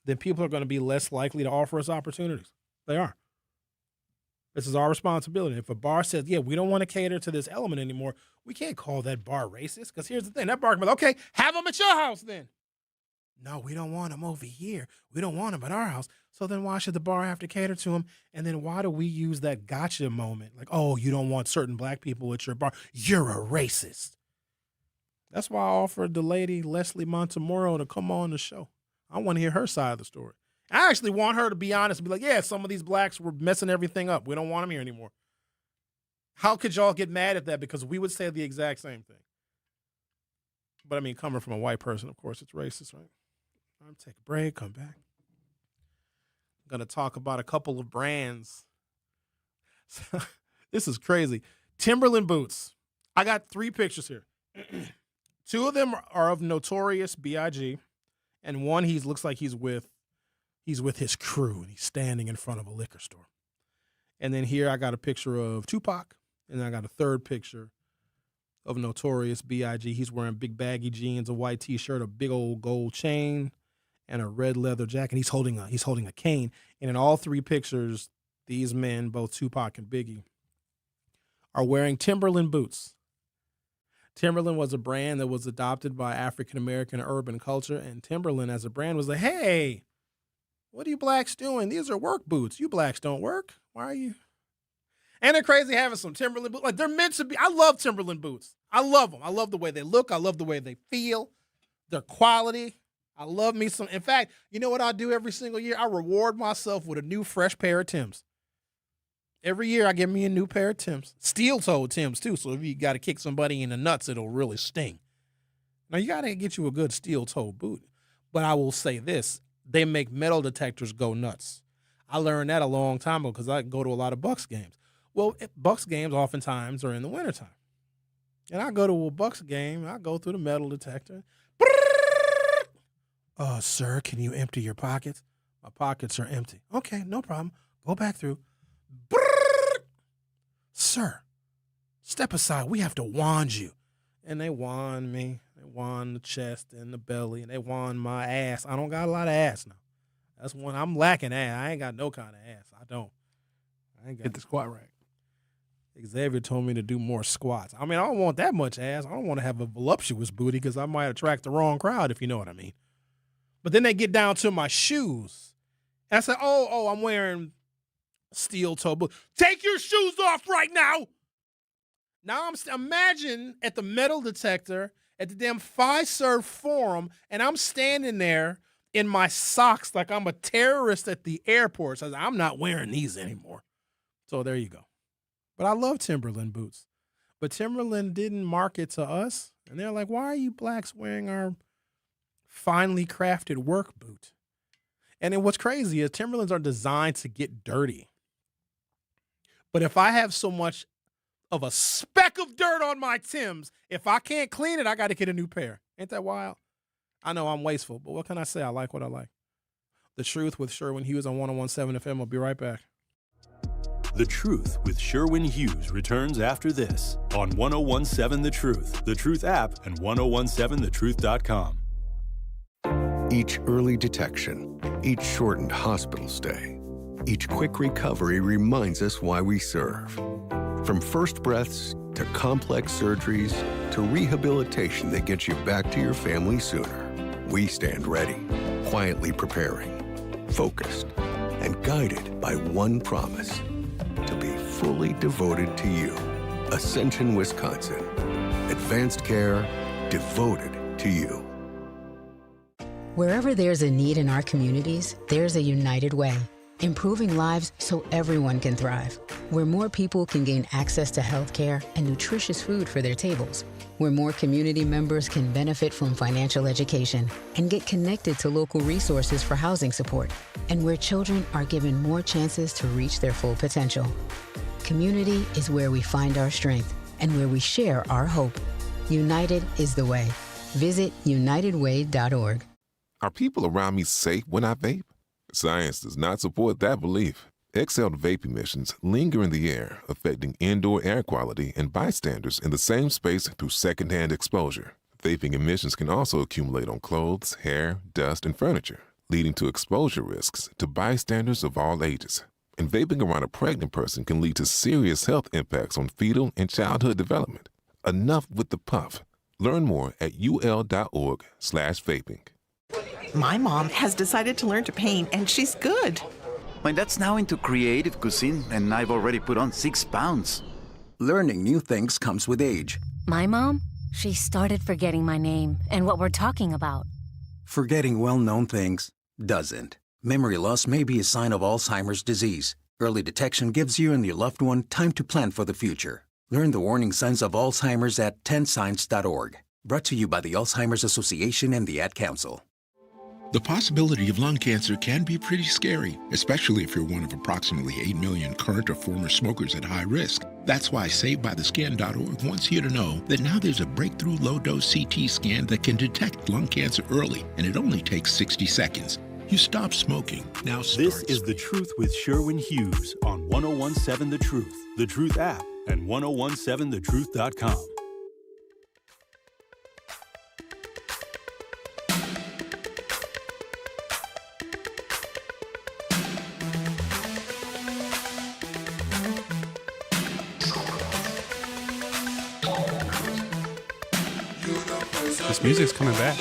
then people are going to be less likely to offer us opportunities. They are. This is our responsibility. If a bar says, yeah, we don't want to cater to this element anymore, we can't call that bar racist, because here's the thing. That bar can be like, okay, have them at your house then. No, we don't want them over here. We don't want them at our house. So then why should the bar have to cater to them? And then why do we use that gotcha moment? Like, oh, you don't want certain black people at your bar. You're a racist. That's why I offered the lady, Leslie Montemoro, to come on the show. I want to hear her side of the story. I actually want her to be honest and be like, yeah, some of these blacks were messing everything up. We don't want them here anymore. How could y'all get mad at that? Because we would say the exact same thing. But I mean, coming from a white person, of course, it's racist, right? I'm take a break, come back. I'm going to talk about a couple of brands. This is crazy. Timberland boots. I got 3 pictures here. 2 of them are of Notorious B.I.G., and one looks like he's with his crew, and he's standing in front of a liquor store. And then here I got a picture of Tupac, and I got a third picture of Notorious B.I.G. He's wearing big baggy jeans, a white T-shirt, a big old gold chain, and a red leather jacket. He's holding a cane. And in all 3 pictures, these men, both Tupac and Biggie, are wearing Timberland boots. Timberland was a brand that was adopted by African-American urban culture, and Timberland as a brand was like, hey, what are you blacks doing? These are work boots. You blacks don't work. Why are you? And they're crazy having some Timberland boots. Like, they're meant to be. I love Timberland boots. I love them. I love the way they look. I love the way they feel. Their quality. I love me some. In fact, you know what I do every single year? I reward myself with a new fresh pair of Timbs. Every year I get me a new pair of Timbs. Steel-toed Timbs, too, so if you got to kick somebody in the nuts, it'll really sting. Now, you got to get you a good steel-toed boot. But I will say this. They make metal detectors go nuts. I learned that a long time ago because I go to a lot of Bucks games. Well, Bucks games oftentimes are in the wintertime. And I go to a Bucks game, I go through the metal detector. Sir, can you empty your pockets? My pockets are empty. Okay, no problem. Go back through. Sir, step aside. We have to wand you. And they wand me. They wand the chest and the belly, and they wand my ass. I don't got a lot of ass now. That's one. I'm lacking ass. I ain't got no kind of ass. I don't. I ain't got Get the squat rack. Xavier told me to do more squats. I mean, I don't want that much ass. I don't want to have a voluptuous booty because I might attract the wrong crowd, if you know what I mean. But then they get down to my shoes. And I said, I'm wearing steel-toe boots. Take your shoes off right now. Now imagine at the metal detector at the damn Fiserv Forum, and I'm standing there in my socks like I'm a terrorist at the airport. So I said, I'm not wearing these anymore. So there you go. But I love Timberland boots. But Timberland didn't market to us. And they're like, why are you blacks wearing our finely crafted work boot? And then what's crazy is Timberlands are designed to get dirty. But if I have so much of a speck of dirt on my Timbs, if I can't clean it, I got to get a new pair. Ain't that wild? I know I'm wasteful, but what can I say? I like what I like. The Truth with Sherwin Hughes on 101.7 FM. I'll be right back. The Truth with Sherwin Hughes returns after this on 101.7 The Truth app, and 1017thetruth.com. Each early detection, each shortened hospital stay, each quick recovery reminds us why we serve. From first breaths to complex surgeries to rehabilitation that gets you back to your family sooner, we stand ready, quietly preparing, focused, and guided by one promise: to be fully devoted to you. Ascension, Wisconsin. Advanced care devoted to you. Wherever there's a need in our communities, there's a United Way. Improving lives so everyone can thrive. Where more people can gain access to health care and nutritious food for their tables. Where more community members can benefit from financial education and get connected to local resources for housing support. And where children are given more chances to reach their full potential. Community is where we find our strength and where we share our hope. United is the way. Visit unitedway.org. Are people around me safe when I vape? Science does not support that belief. Exhaled vape emissions linger in the air, affecting indoor air quality and bystanders in the same space through secondhand exposure. Vaping emissions can also accumulate on clothes, hair, dust, and furniture, leading to exposure risks to bystanders of all ages. And vaping around a pregnant person can lead to serious health impacts on fetal and childhood development. Enough with the puff. Learn more at ul.org/vaping. My mom has decided to learn to paint, and she's good. My dad's now into creative cuisine, and I've already put on 6 pounds. Learning new things comes with age. My mom, she started forgetting my name and what we're talking about. Forgetting well-known things doesn't. Memory loss may be a sign of Alzheimer's disease. Early detection gives you and your loved one time to plan for the future. Learn the warning signs of Alzheimer's at 10signs.org. Brought to you by the Alzheimer's Association and the Ad Council. The possibility of lung cancer can be pretty scary, especially if you're one of approximately 8 million current or former smokers at high risk. That's why SaveByTheScan.org wants you to know that now there's a breakthrough low-dose CT scan that can detect lung cancer early, and it only takes 60 seconds. You stop smoking. Now start. This is The Truth with Sherwin Hughes on 101.7 The Truth app, and 1017thetruth.com. This music's coming back.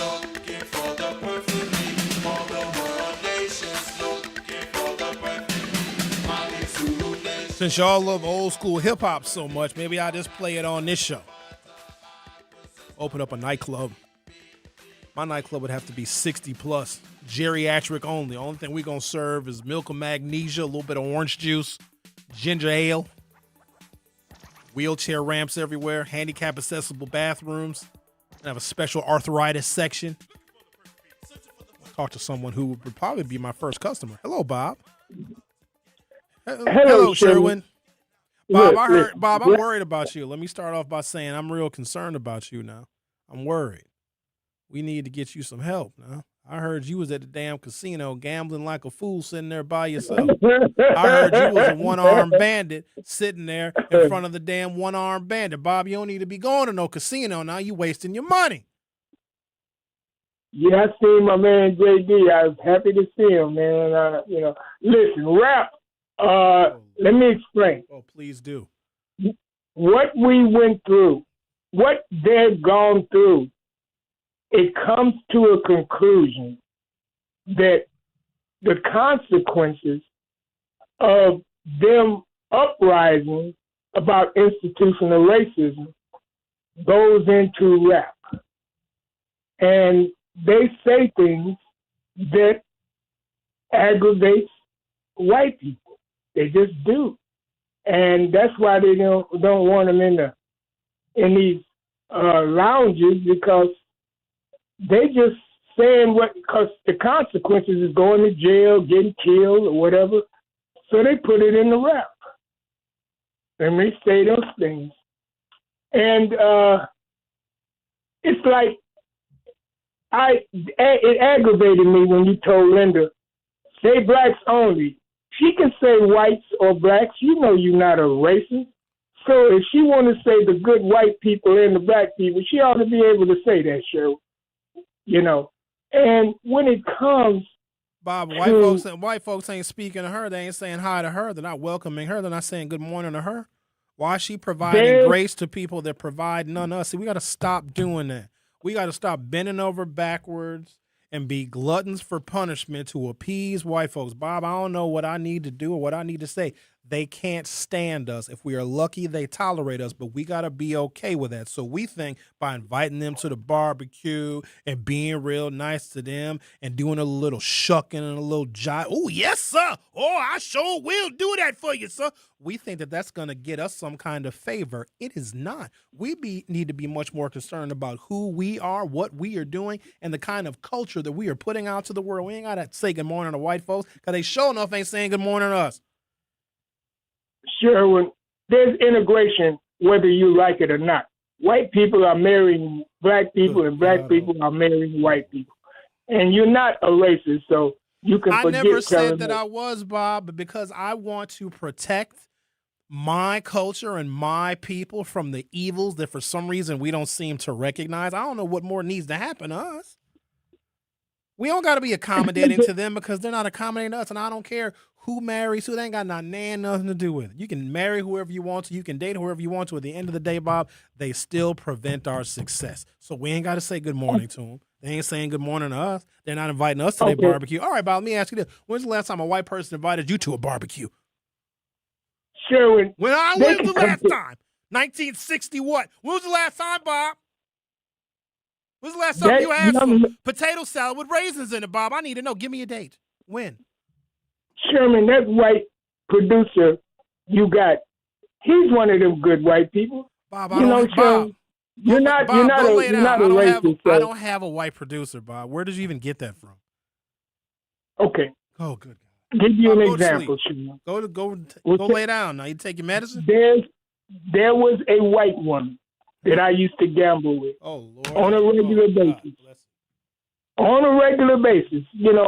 Since y'all love old school hip hop so much, maybe I'll just play it on this show. Open up a nightclub. My nightclub would have to be 60 plus, geriatric only. Only thing we gonna serve is milk of magnesia, a little bit of orange juice, ginger ale, wheelchair ramps everywhere, handicap accessible bathrooms. I have a special arthritis section. Talk to someone who would probably be my first customer. Hello, Bob. Hello, Sherwin. Bob, I'm worried about you. Let me start off by saying I'm real concerned about you now. I'm worried. We need to get you some help now. I heard you was at the damn casino gambling like a fool sitting there by yourself. I heard you was a one-armed bandit sitting there in front of the damn one-armed bandit. Bob, you don't need to be going to no casino now. You wasting your money. Yeah, I seen my man JD. I was happy to see him, man. Listen, rap. Let me explain. Oh, please do. What we went through, what they've gone through, it comes to a conclusion that the consequences of them uprising about institutional racism goes into rap. And they say things that aggravates white people. They just do. And that's why they don't want them in these lounges, because they just saying because the consequences is going to jail, getting killed or whatever. So they put it in the rap. And they say those things. And it's like, it aggravated me when you told Linda, say blacks only. She can say whites or blacks. You know you're not a racist. So if she want to say the good white people and the black people, she ought to be able to say that, Sherwin. And when it comes, Bob, white folks ain't speaking to her. They ain't saying hi to her. They're not welcoming her. They're not saying good morning to her. Why is she providing grace to people that provide none of us? See, we got to stop doing that. We got to stop bending over backwards and be gluttons for punishment to appease white folks. Bob, I don't know what I need to do or what I need to say. They can't stand us. If we are lucky, they tolerate us, but we got to be okay with that. So we think by inviting them to the barbecue and being real nice to them and doing a little shucking and a little jive. Oh, yes, sir. Oh, I sure will do that for you, sir. We think that that's going to get us some kind of favor. It is not. We need to be much more concerned about who we are, what we are doing, and the kind of culture that we are putting out to the world. We ain't got to say good morning to white folks because they sure enough ain't saying good morning to us. Sherwin, there's integration whether you like it or not. White people are marrying black people and black people are marrying white people. And you're not a racist, so you can forget. I never said that I was, Bob, but because I want to protect my culture and my people from the evils that for some reason we don't seem to recognize. I don't know what more needs to happen to us. We don't got to be accommodating to them because they're not accommodating to us, and I don't care who marries who. They ain't got nothing to do with it. You can marry whoever you want to. You can date whoever you want to. At the end of the day, Bob, they still prevent our success. So we ain't got to say good morning to them. They ain't saying good morning to us. They're not inviting us to their barbecue. All right, Bob, let me ask you this. When's the last time a white person invited you to a barbecue? Sherwin. When was the last time? 1960 what? When was the last time, Bob? When was the last time you had some potato salad with raisins in it, Bob? I need to know. Give me a date. When? Sherman, that white producer you got, he's one of them good white people. Bob, you're not a racist. I don't have a white producer, Bob. Where did you even get that from? Okay. Oh, good. Give you an example, Sherman. Go lay down. Now you take your medicine. There was a white woman that I used to gamble with. Oh, Lord. On a regular basis. On a regular basis.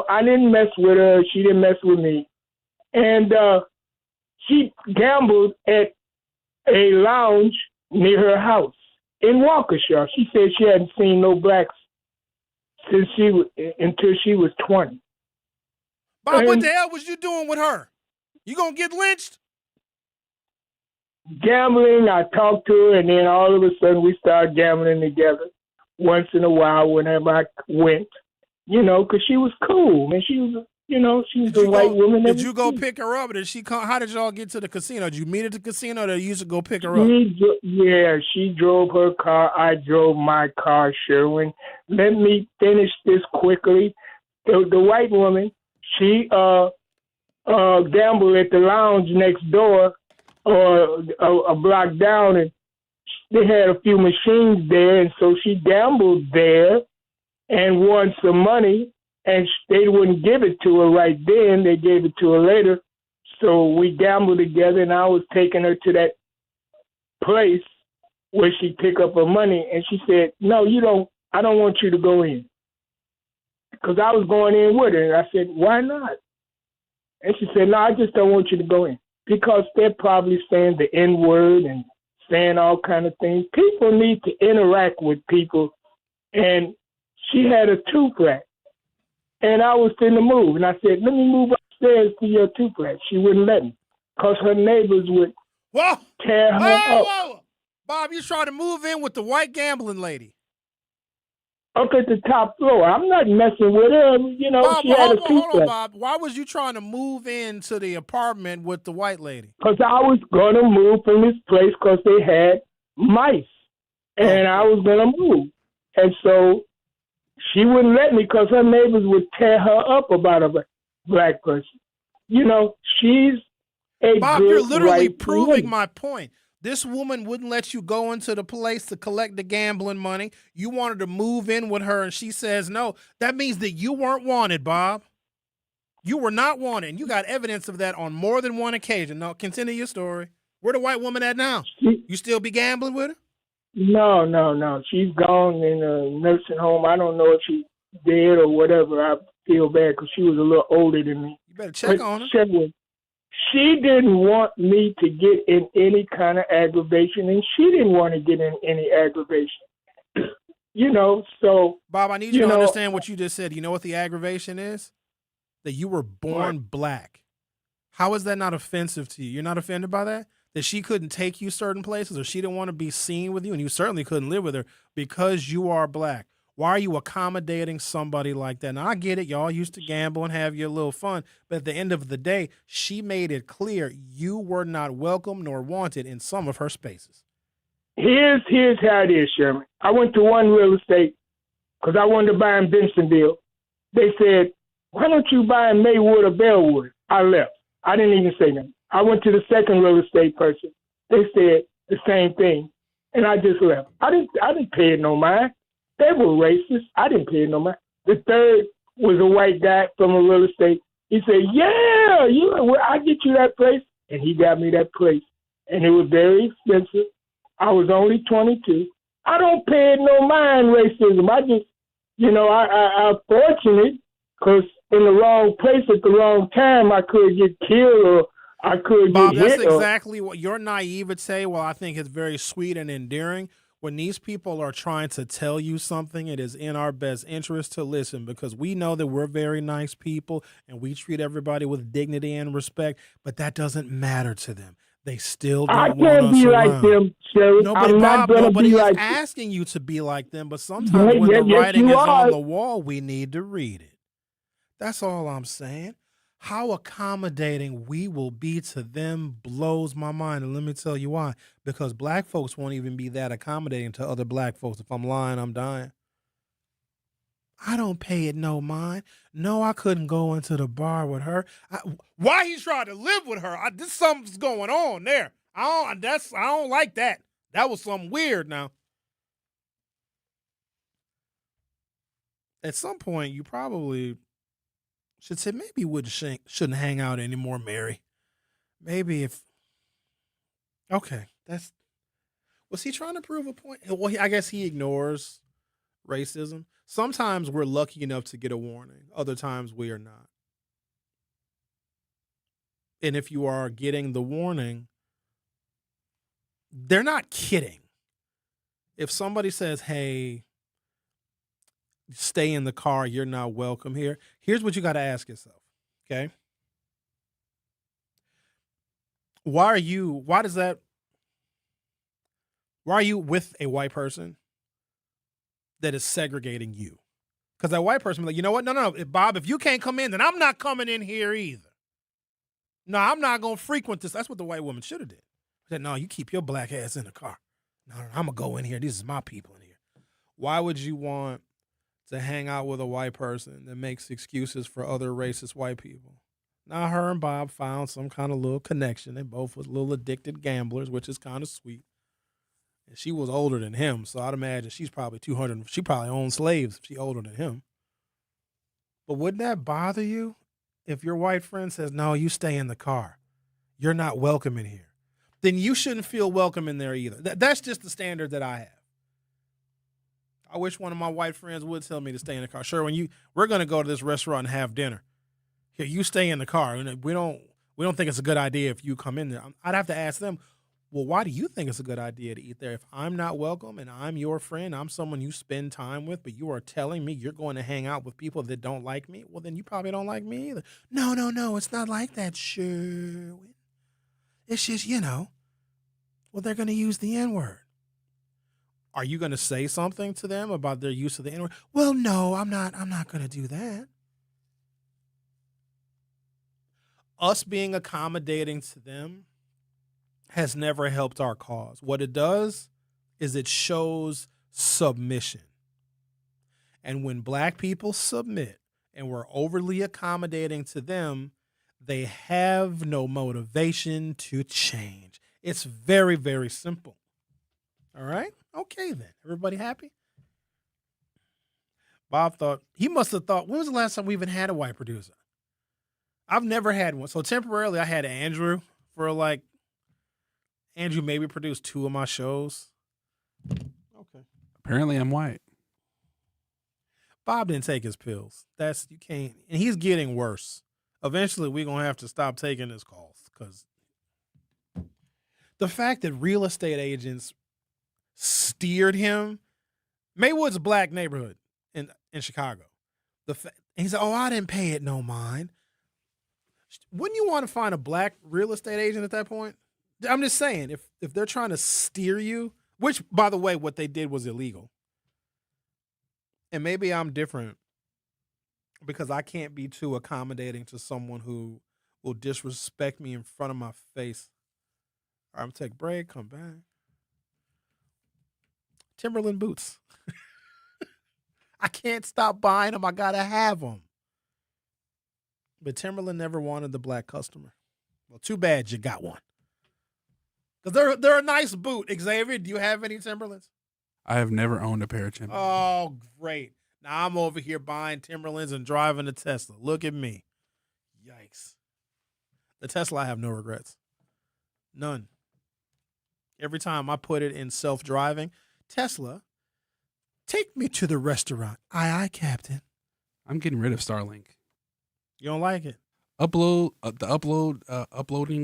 I didn't mess with her. She didn't mess with me. And she gambled at a lounge near her house in Waukesha. She said she hadn't seen no blacks until she was 20. Bob, what the hell was you doing with her? You gonna get lynched? Gambling, I talked to her, and then all of a sudden we started gambling together once in a while whenever I went, because she was cool, and she was, You know, she's a white woman. Did you go pick her up? Or did she come? How did y'all get to the casino? Did you meet at the casino, or did you used to go pick her up? She drove her car. I drove my car, Sherwin. Let me finish this quickly. The white woman, she gambled at the lounge next door, or a block down, and they had a few machines there, and so she gambled there and won some money, and they wouldn't give it to her right then. They gave it to her later. So we gambled together, and I was taking her to that place where she pick up her money, and she said, "No, you don't. I don't want you to go in," because I was going in with her, and I said, "Why not?" And she said, "No, I just don't want you to go in because they're probably saying the N word and saying all kind of things. People need to interact with people," and she had a toothbrush, and I was in the move, and I said, "Let me move upstairs to your toothbrush." She wouldn't let me because her neighbors would tear her up. Whoa. Bob, you trying to move in with the white gambling lady? Up at the top floor. I'm not messing with her. You know, Bob, she had a hold toothbrush. on, Bob. Why was you trying to move into the apartment with the white lady? Because I was going to move from this place because they had mice, and I was going to move. And so she wouldn't let me because her neighbors would tear her up about a black person. You know, she's a Bob, good you're literally white proving woman. my point. This woman wouldn't let you go into the place to collect the gambling money. You wanted to move in with her, and she says no. That means that you weren't wanted, Bob. You were not wanted. And you got evidence of that on more than one occasion. Now, continue your story. Where the white woman at now? You still be gambling with her? No. She's gone in a nursing home. I don't know if she's dead or whatever. I feel bad because she was a little older than me. You better check on her. She didn't want me to get in any kind of aggravation, and she didn't want to get in any aggravation. You know, so... Bob, I need you to understand what you just said. You know what the aggravation is? That you were born black. How is that not offensive to you? You're not offended by that? That she couldn't take you certain places, or she didn't want to be seen with you, and you certainly couldn't live with her because you are black. Why are you accommodating somebody like that? Now, I get it. Y'all used to gamble and have your little fun. But at the end of the day, she made it clear you were not welcome nor wanted in some of her spaces. Here's how it is, Sherman. I went to one real estate because I wanted to buy in Bensonville. They said, "Why don't you buy in Maywood or Bellwood?" I left. I didn't even say nothing. I went to the second real estate person. They said the same thing, and I just left. I didn't pay it no mind. They were racist. I didn't pay it no mind. The third was a white guy from a real estate. He said, "Yeah, I get you that place," and he got me that place, and it was very expensive. I was only 22. I don't pay it no mind racism. I just, I'm fortunate because in the wrong place at the wrong time, I could get killed or I could Bob, get hit. that's exactly what your naivete, well, I think it's very sweet and endearing. When these people are trying to tell you something, it is in our best interest to listen because we know that we're very nice people and we treat everybody with dignity and respect, but that doesn't matter to them. They still don't want us around. I can't be like them, Sherry. I'm not going to be nobody like is asking you to be like them, but sometimes when the writing is on the wall, we need to read it. That's all I'm saying. How accommodating we will be to them blows my mind. And let me tell you why. Because black folks won't even be that accommodating to other black folks. If I'm lying, I'm dying. I don't pay it no mind. No, I couldn't go into the bar with her. Why he tried to live with her? This something's going on there. I don't like that. That was something weird now. At some point, you probably should say, maybe we shouldn't hang out anymore, Mary. Maybe if... Okay, was he trying to prove a point? Well, I guess he ignores racism. Sometimes we're lucky enough to get a warning. Other times we are not. And if you are getting the warning, they're not kidding. If somebody says, hey, stay in the car, you're not welcome here, here's what you got to ask yourself, okay? Why are you with a white person that is segregating you? Because that white person be like, you know what? No. Bob, if you can't come in, then I'm not coming in here either. No, I'm not going to frequent this. That's what the white woman should have did. She said, no, you keep your black ass in the car. No, I'm going to go in here. These is my people in here. Why would you want to hang out with a white person that makes excuses for other racist white people? Now, her and Bob found some kind of little connection. They both was little addicted gamblers, which is kind of sweet. And she was older than him, so I'd imagine she's probably 200. She probably owns slaves if she's older than him. But wouldn't that bother you if your white friend says, no, you stay in the car. You're not welcome in here. Then you shouldn't feel welcome in there either. That's just the standard that I have. I wish one of my white friends would tell me to stay in the car. Sherwin, we're going to go to this restaurant and have dinner. Here, you stay in the car. We don't think it's a good idea if you come in there. I'd have to ask them, well, why do you think it's a good idea to eat there? If I'm not welcome and I'm your friend, I'm someone you spend time with, but you are telling me you're going to hang out with people that don't like me, well, then you probably don't like me either. No, it's not like that, Sherwin. It's just, well, they're going to use the N-word. Are you going to say something to them about their use of the N-word? Well, no, I'm not going to do that. Us being accommodating to them has never helped our cause. What it does is it shows submission. And when black people submit and we're overly accommodating to them, they have no motivation to change. It's very, very simple. All right? Okay, then. Everybody happy? Bob must have thought, when was the last time we even had a white producer? I've never had one. So temporarily I had Andrew for Andrew maybe produced 2 of my shows. Okay. Apparently I'm white. Bob didn't take his pills. You can't. And he's getting worse. Eventually we're going to have to stop taking his calls because the fact that real estate agents steered him, Maywood's a black neighborhood in Chicago. And he said, I didn't pay it no mind. Wouldn't you want to find a black real estate agent at that point? I'm just saying, if they're trying to steer you, which, by the way, what they did was illegal. And maybe I'm different because I can't be too accommodating to someone who will disrespect me in front of my face. All right, I'm going to take a break, come back. Timberland boots. I can't stop buying them. I got to have them. But Timberland never wanted the black customer. Well, too bad you got one. Because they're a nice boot. Xavier, do you have any Timberlands? I have never owned a pair of Timberlands. Oh, great. Now I'm over here buying Timberlands and driving a Tesla. Look at me. Yikes. The Tesla, I have no regrets. None. Every time I put it in self-driving, Tesla, take me to the restaurant. Aye, Captain. I'm getting rid of Starlink. You don't like it? Uploading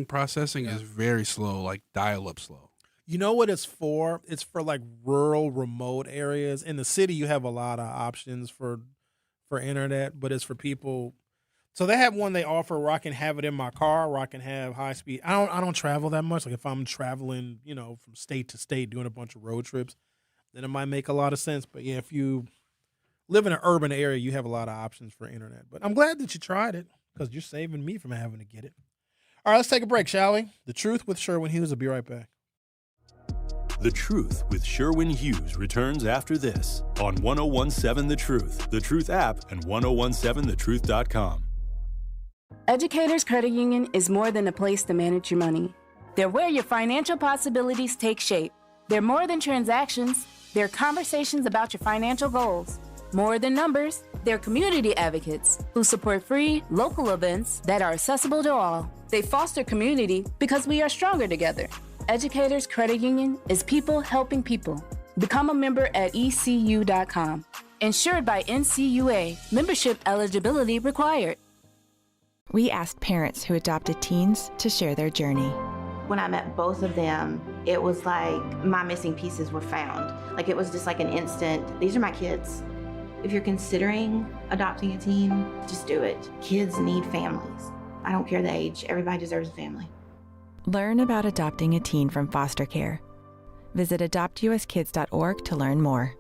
processing is very slow, like dial-up slow. You know what it's for? It's for like rural, remote areas. In the city, you have a lot of options for internet, but it's for people. So they have one they offer where I can have it in my car, where I can have high speed. I don't travel that much. Like if I'm traveling, from state to state, doing a bunch of road trips, then it might make a lot of sense. But yeah, if you live in an urban area, you have a lot of options for internet. But I'm glad that you tried it because you're saving me from having to get it. All right, let's take a break, shall we? The Truth with Sherwin Hughes. I'll be right back. The Truth with Sherwin Hughes returns after this on 1017 The Truth app, and 1017thetruth.com. Educators Credit Union is more than a place to manage your money. They're where your financial possibilities take shape. They're more than transactions. They're conversations about your financial goals. More than numbers, they're community advocates who support free, local events that are accessible to all. They foster community because we are stronger together. Educators Credit Union is people helping people. Become a member at ECU.com. Insured by NCUA. Membership eligibility required. We asked parents who adopted teens to share their journey. When I met both of them, it was like my missing pieces were found. Like it was just like an instant, these are my kids. If you're considering adopting a teen, just do it. Kids need families. I don't care the age, everybody deserves a family. Learn about adopting a teen from foster care. Visit adoptuskids.org to learn more.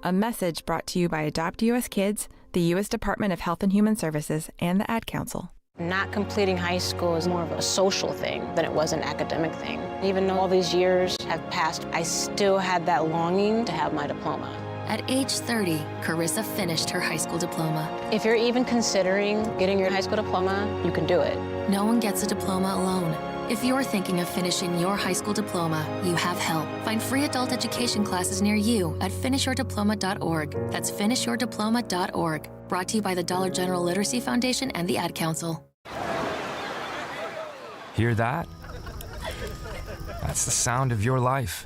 A message brought to you by Adopt U.S. Kids, the U.S. Department of Health and Human Services, and the Ad Council. Not completing high school is more of a social thing than it was an academic thing. Even though all these years have passed, I still had that longing to have my diploma. At age 30, Carissa finished her high school diploma. If you're even considering getting your high school diploma, you can do it. No one gets a diploma alone. If you're thinking of finishing your high school diploma, you have help. Find free adult education classes near you at finishyourdiploma.org. That's finishyourdiploma.org. Brought to you by the Dollar General Literacy Foundation and the Ad Council. Hear that? That's the sound of your life.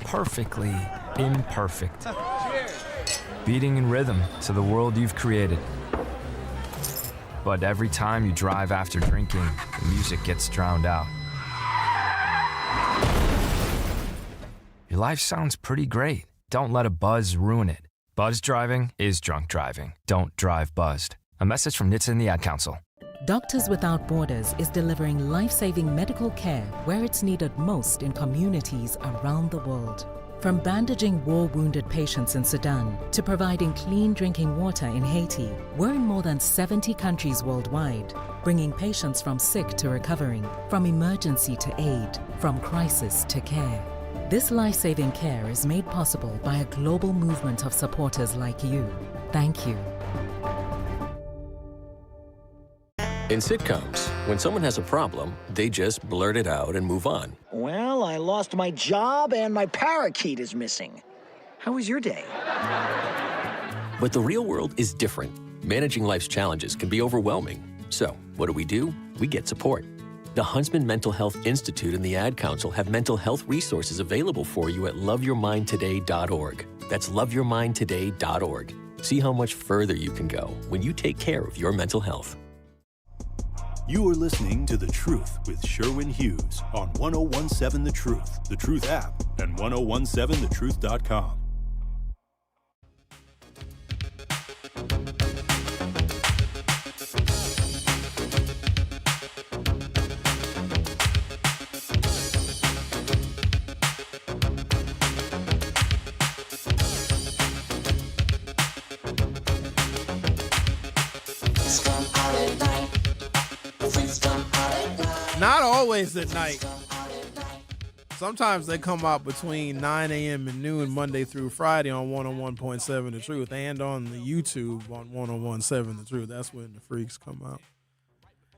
Perfectly imperfect. Beating in rhythm to the world you've created. But every time you drive after drinking, the music gets drowned out. Your life sounds pretty great. Don't let a buzz ruin it. Buzz driving is drunk driving. Don't drive buzzed. A message from NHTSA and the Ad Council. Doctors Without Borders is delivering life-saving medical care where it's needed most in communities around the world. From bandaging war-wounded patients in Sudan to providing clean drinking water in Haiti, we're in more than 70 countries worldwide, bringing patients from sick to recovering, from emergency to aid, from crisis to care. This life-saving care is made possible by a global movement of supporters like you. Thank you. In sitcoms, when someone has a problem, they just blurt it out and move on. Well, I lost my job and my parakeet is missing. How was your day? But the real world is different. Managing life's challenges can be overwhelming. So, what do? We get support. The Huntsman Mental Health Institute and the Ad Council have mental health resources available for you at loveyourmindtoday.org. That's loveyourmindtoday.org. See how much further you can go when you take care of your mental health. You are listening to The Truth with Sherwin Hughes on 1017 The Truth app, and 1017thetruth.com. Not always at night. Sometimes they come out between 9 a.m. and noon, Monday through Friday on 101.7 The Truth and on the YouTube on 101.7 The Truth. That's when the freaks come out.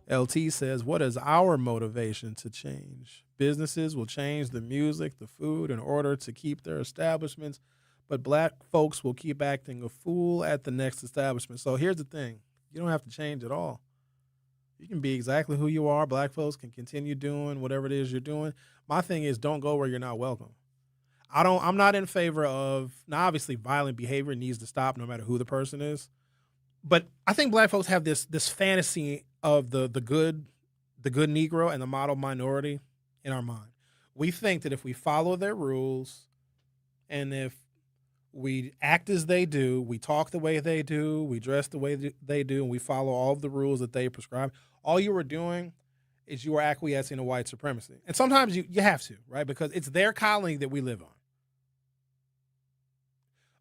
LT says, what is our motivation to change? Businesses will change the music, the food in order to keep their establishments, but black folks will keep acting a fool at the next establishment. So here's the thing. You don't have to change at all. You can be exactly who you are. Black folks can continue doing whatever it is you're doing. My thing is, don't go where you're not welcome. I'm not in favor of, now obviously violent behavior needs to stop no matter who the person is. But I think black folks have this fantasy of the good Negro and the model minority in our mind. We think that if we follow their rules and if we act as they do, we talk the way they do, we dress the way they do, and we follow all of the rules that they prescribe, all you are doing is you are acquiescing to white supremacy. And sometimes you have to, right? Because it's their colony that we live on.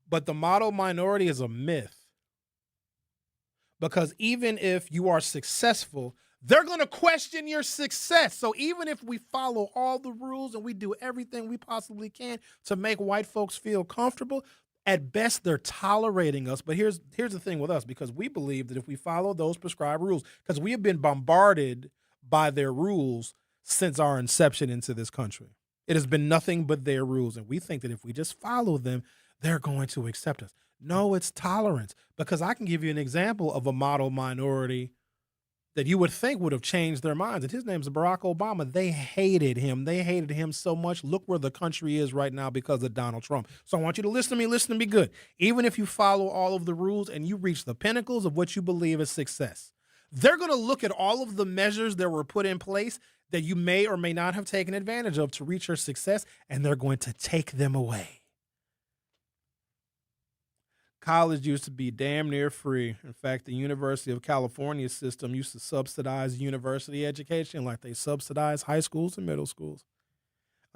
But the model minority is a myth. Because even if you are successful, they're going to question your success. So even if we follow all the rules and we do everything we possibly can to make white folks feel comfortable, at best they're tolerating us. But here's the thing with us, because we believe that if we follow those prescribed rules, because we have been bombarded by their rules since our inception into this country. It has been nothing but their rules. And we think that if we just follow them, they're going to accept us. No, it's tolerance. Because I can give you an example of a model minority that you would think would have changed their minds. And his name's Barack Obama. They hated him. They hated him so much. Look where the country is right now because of Donald Trump. So I want you to listen to me good. Even if you follow all of the rules and you reach the pinnacles of what you believe is success, they're going to look at all of the measures that were put in place that you may or may not have taken advantage of to reach your success, and they're going to take them away. College used to be damn near free. In fact, the University of California system used to subsidize university education like they subsidize high schools and middle schools.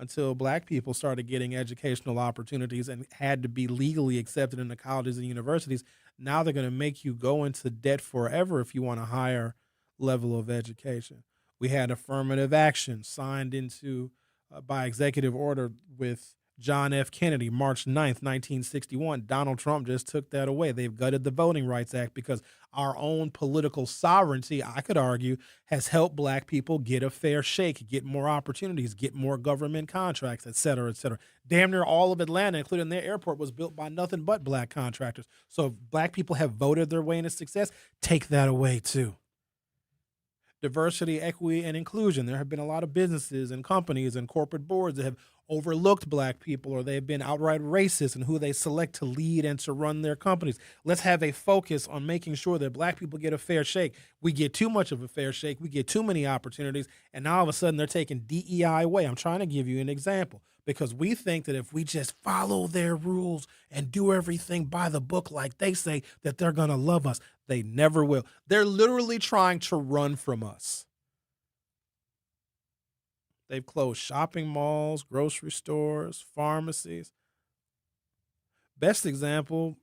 until black people started getting educational opportunities and had to be legally accepted into colleges and universities. Now they're going to make you go into debt forever if you want a higher level of education. We had affirmative action signed into by executive order with John F. Kennedy, March 9th, 1961. Donald Trump just took that away. They've gutted the Voting Rights Act because our own political sovereignty, I could argue, has helped black people get a fair shake, get more opportunities, get more government contracts, et cetera, et cetera. Damn near all of Atlanta, including their airport, was built by nothing but black contractors. So if black people have voted their way into success, take that away too. Diversity, equity, and inclusion. There have been a lot of businesses and companies and corporate boards that have overlooked black people, or they've been outright racist in who they select to lead and to run their companies. Let's have a focus on making sure that black people get a fair shake. We get too much of a fair shake. We get too many opportunities, and now all of a sudden they're taking DEI away. I'm trying to give you an example because we think that if we just follow their rules and do everything by the book like they say, that they're going to love us. They never will. They're literally trying to run from us. They've closed shopping malls, grocery stores, pharmacies. Best example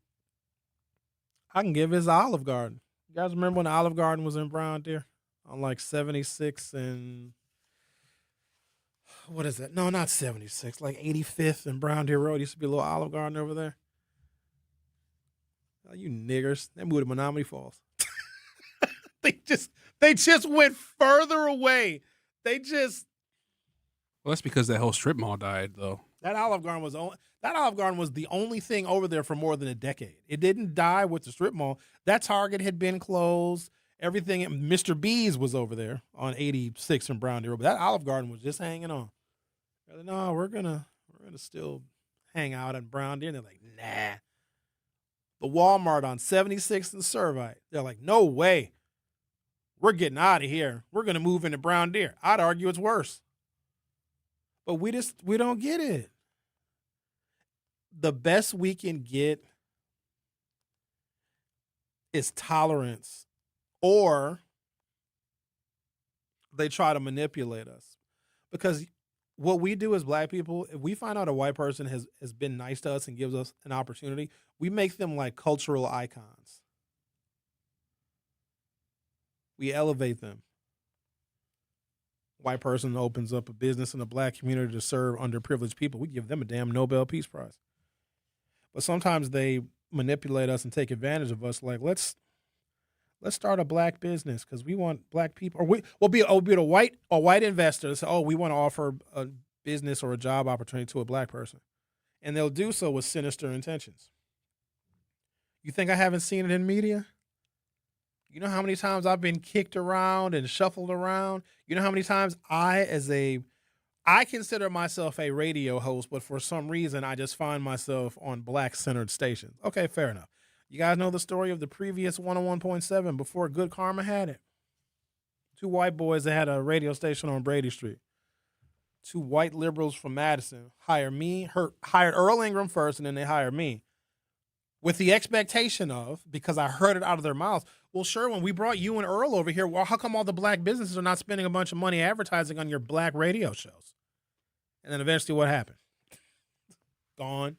I can give is Olive Garden. You guys remember when Olive Garden was in Brown Deer on like 76 and what is that? No, not 76, like 85th and Brown Deer Road. Used to be a little Olive Garden over there. Oh, you niggers. They moved to Menominee Falls. They just went further away. Well, that's because that whole strip mall died, though. That Olive Garden was the only thing over there for more than a decade. It didn't die with the strip mall. That Target had been closed. Everything, Mr. B's was over there on 86 and Brown Deer Road. But that Olive Garden was just hanging on. They're like, no, we're gonna still hang out in Brown Deer. And they're like, nah. The Walmart on 76th and Servite. They're like, no way. We're getting out of here. We're gonna move into Brown Deer. I'd argue it's worse. But we don't get it. The best we can get is tolerance, or they try to manipulate us. Because what we do as black people, if we find out a white person has been nice to us and gives us an opportunity, we make them like cultural icons. We elevate them. White person opens up a business in the black community to serve underprivileged people. We give them a damn Nobel Peace Prize. But sometimes they manipulate us and take advantage of us. Like, let's start a black business because we want black people. Or we'll be a white investor. Say, oh, we want to offer a business or a job opportunity to a black person, and they'll do so with sinister intentions. You think I haven't seen it in media? You know how many times I've been kicked around and shuffled around? You know how many times I consider myself a radio host, but for some reason I just find myself on black-centered stations. Okay, fair enough. You guys know the story of the previous 101.7 before Good Karma had it. Two white boys that had a radio station on Brady Street. Two white liberals from Madison hired Earl Ingram first, and then they hired me. With the expectation of, because I heard it out of their mouths, well, Sherwin, we brought you and Earl over here. Well, how come all the black businesses are not spending a bunch of money advertising on your black radio shows? And then eventually what happened? Gone.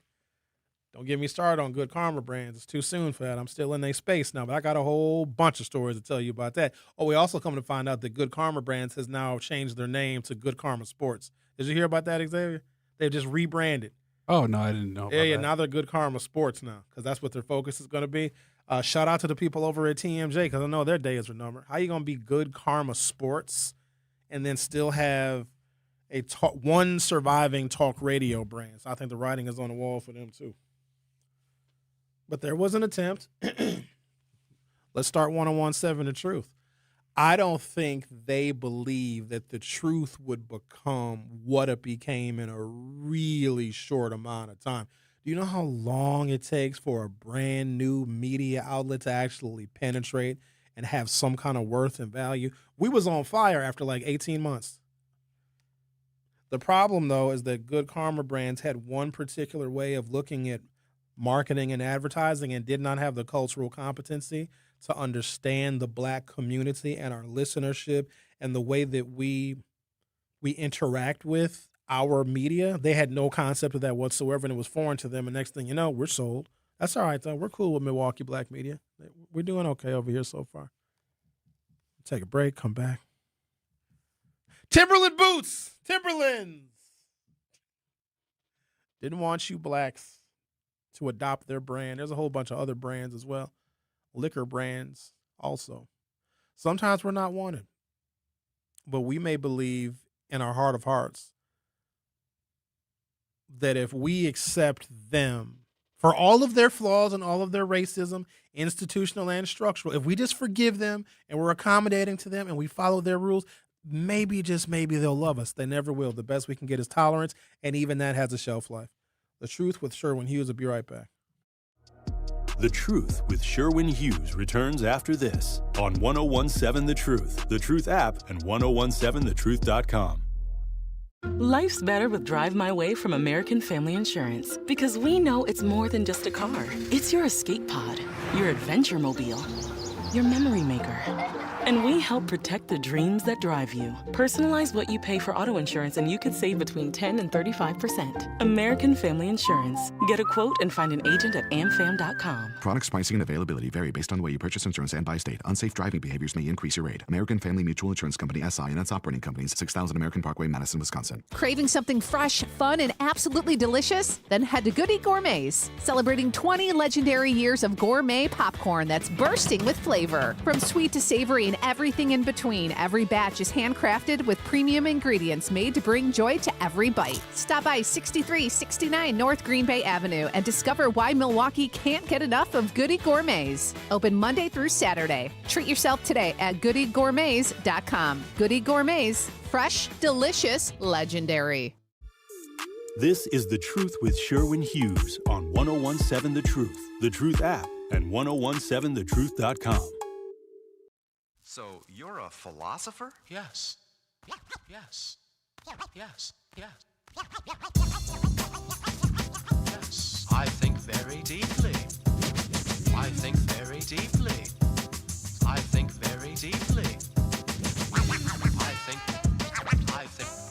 Don't get me started on Good Karma Brands. It's too soon for that. I'm still in their space now, but I got a whole bunch of stories to tell you about that. Oh, we also come to find out that Good Karma Brands has now changed their name to Good Karma Sports. Did you hear about that, Xavier? They've just rebranded. Oh, no, I didn't know about that. Now they're Good Karma Sports now because that's what their focus is going to be. Shout out to the people over at TMJ because I know their days are numbered. How you going to be Good Karma Sports and then still have one surviving talk radio brand? So I think the writing is on the wall for them too. But there was an attempt. Let's start 101.7 The Truth. I don't think they believe that the truth would become what it became in a really short amount of time. Do you know how long it takes for a brand new media outlet to actually penetrate and have some kind of worth and value? We was on fire after like 18 months. The problem, though, is that Good Karma Brands had one particular way of looking at marketing and advertising and did not have the cultural competency to understand the black community and our listenership and the way that we interact with our media, they had no concept of that whatsoever, and it was foreign to them. And next thing you know, we're sold. That's all right, though. We're cool with Milwaukee black media. We're doing okay over here so far. Take a break, come back. Timberland boots! Timberlands! Didn't want you blacks to adopt their brand. There's a whole bunch of other brands as well. Liquor brands also. Sometimes we're not wanted. But we may believe in our heart of hearts that if we accept them for all of their flaws and all of their racism, institutional and structural, if we just forgive them and we're accommodating to them and we follow their rules, maybe, just maybe, they'll love us. They never will. The best we can get is tolerance, and even that has a shelf life. The Truth with Sherwin Hughes will be right back. The Truth with Sherwin Hughes returns after this on 1017 The Truth app, and 1017thetruth.com. Life's better with Drive My Way from American Family Insurance, because we know it's more than just a car. It's your escape pod, your adventure mobile, your memory maker. And we help protect the dreams that drive you. Personalize what you pay for auto insurance and you could save between 10 and 35%. American Family Insurance. Get a quote and find an agent at amfam.com. Products, pricing, and availability vary based on the way you purchase insurance and by state. Unsafe driving behaviors may increase your rate. American Family Mutual Insurance Company, SI, and its operating companies, 6000 American Parkway, Madison, Wisconsin. Craving something fresh, fun, and absolutely delicious? Then head to Goody Gourmets, celebrating 20 legendary years of gourmet popcorn that's bursting with flavor. From sweet to savory and everything in between, every batch is handcrafted with premium ingredients made to bring joy to every bite. Stop by 6369 North Green Bay Avenue and discover why Milwaukee can't get enough of Goody Gourmets. Open Monday through Saturday. Treat yourself today at goodygourmets.com. Goody Gourmets, fresh, delicious, legendary. This is The Truth with Sherwin Hughes on 1017 The Truth app, and 1017thetruth.com. So you're a philosopher? Yes. Yes. Yes. Yes. Yes. I think very deeply. I think very deeply. I think very deeply.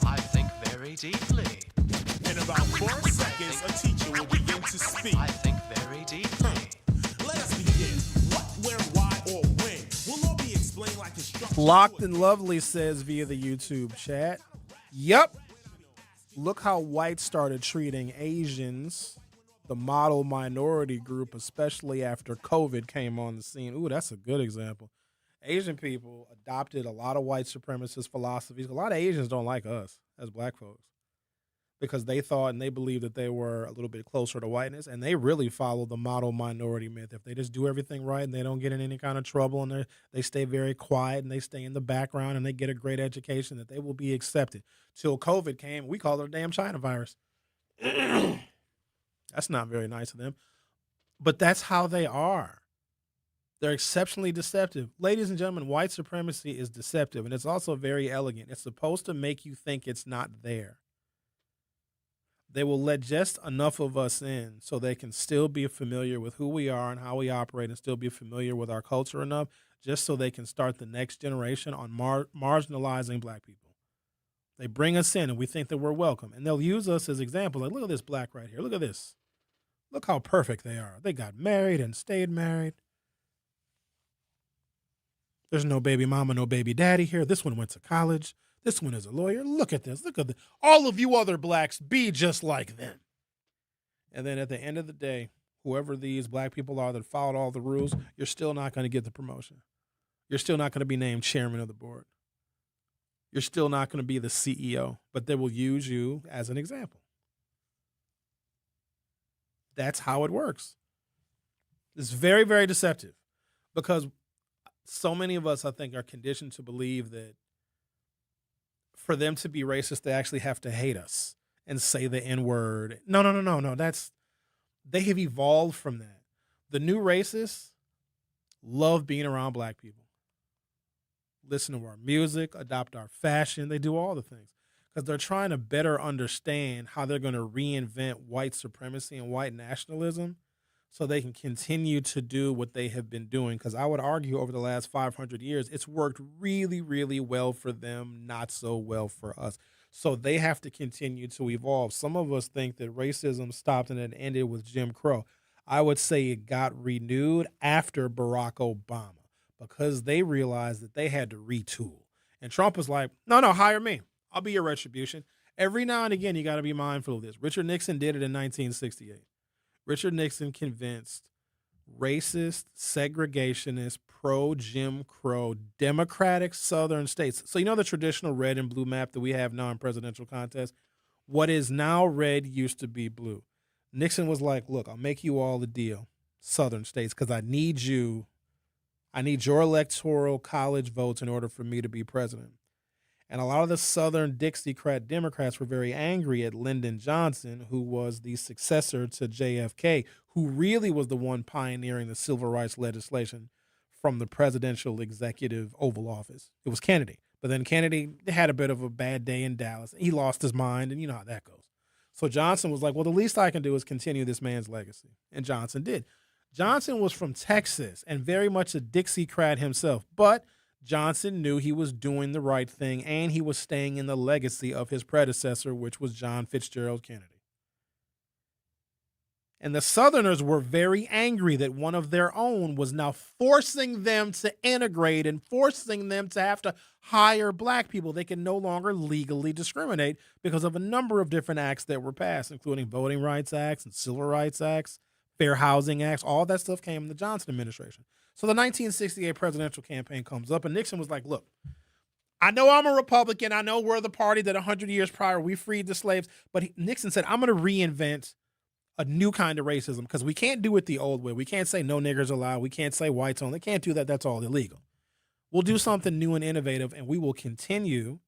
I think very deeply. In about 4 seconds, a teacher will begin to speak. I think very deeply. Let us begin. What, where, why, or when will all be explained like instructions. Locked and Lovely says via the YouTube chat, yep. Look how whites started treating Asians, the model minority group, especially after COVID came on the scene. Ooh, that's a good example. Asian people adopted a lot of white supremacist philosophies. A lot of Asians don't like us as black folks because they thought and they believed that they were a little bit closer to whiteness, and they really follow the model minority myth. If they just do everything right and they don't get in any kind of trouble and they stay very quiet and they stay in the background and they get a great education, that they will be accepted. Till COVID came, we called it a damn China virus. That's not very nice of them. But that's how they are. They're exceptionally deceptive. Ladies and gentlemen, white supremacy is deceptive, and it's also very elegant. It's supposed to make you think it's not there. They will let just enough of us in so they can still be familiar with who we are and how we operate and still be familiar with our culture enough just so they can start the next generation on marginalizing black people. They bring us in and we think that we're welcome, and they'll use us as examples. Like, look at this black right here. Look at this. Look how perfect they are. They got married and stayed married. There's no baby mama, no baby daddy here. This one went to college. This one is a lawyer. Look at this. Look at this. All of you other blacks, be just like them. And then at the end of the day, whoever these black people are that followed all the rules, you're still not going to get the promotion. You're still not going to be named chairman of the board. You're still not going to be the CEO, but they will use you as an example. That's how it works. It's very, very deceptive because so many of us, I think, are conditioned to believe that for them to be racist, they actually have to hate us and say the N-word. No. They have evolved from that. The new racists love being around black people. Listen to our music, adopt our fashion. They do all the things because they're trying to better understand how they're going to reinvent white supremacy and white nationalism so they can continue to do what they have been doing. Because I would argue over the last 500 years, it's worked really, really well for them, not so well for us. So they have to continue to evolve. Some of us think that racism stopped and it ended with Jim Crow. I would say it got renewed after Barack Obama because they realized that they had to retool. And Trump was like, no, hire me. I'll be your retribution. Every now and again, you got to be mindful of this. Richard Nixon did it in 1968. Richard Nixon convinced racist, segregationist, pro-Jim Crow, Democratic Southern states. So you know the traditional red and blue map that we have now in presidential contests? What is now red used to be blue. Nixon was like, look, I'll make you all a deal, Southern states, because I need your electoral college votes in order for me to be president. And a lot of the Southern Dixiecrat Democrats were very angry at Lyndon Johnson, who was the successor to JFK, who really was the one pioneering the civil rights legislation from the presidential executive Oval Office. It was Kennedy. But then Kennedy had a bit of a bad day in Dallas. He lost his mind, and you know how that goes. So Johnson was like, well, the least I can do is continue this man's legacy. And Johnson did. Johnson was from Texas and very much a Dixiecrat himself, but Johnson knew he was doing the right thing, and he was staying in the legacy of his predecessor, which was John Fitzgerald Kennedy. And the Southerners were very angry that one of their own was now forcing them to integrate and forcing them to have to hire black people. They can no longer legally discriminate because of a number of different acts that were passed, including Voting Rights Acts and Civil Rights Acts, Fair Housing Acts. All that stuff came in the Johnson administration. So the 1968 presidential campaign comes up, and Nixon was like, look, I know I'm a Republican. I know we're the party that 100 years prior we freed the slaves. But Nixon said, I'm going to reinvent a new kind of racism because we can't do it the old way. We can't say no niggers allowed. We can't say whites only. Can't do that. That's all illegal. We'll do something new and innovative, and we will continue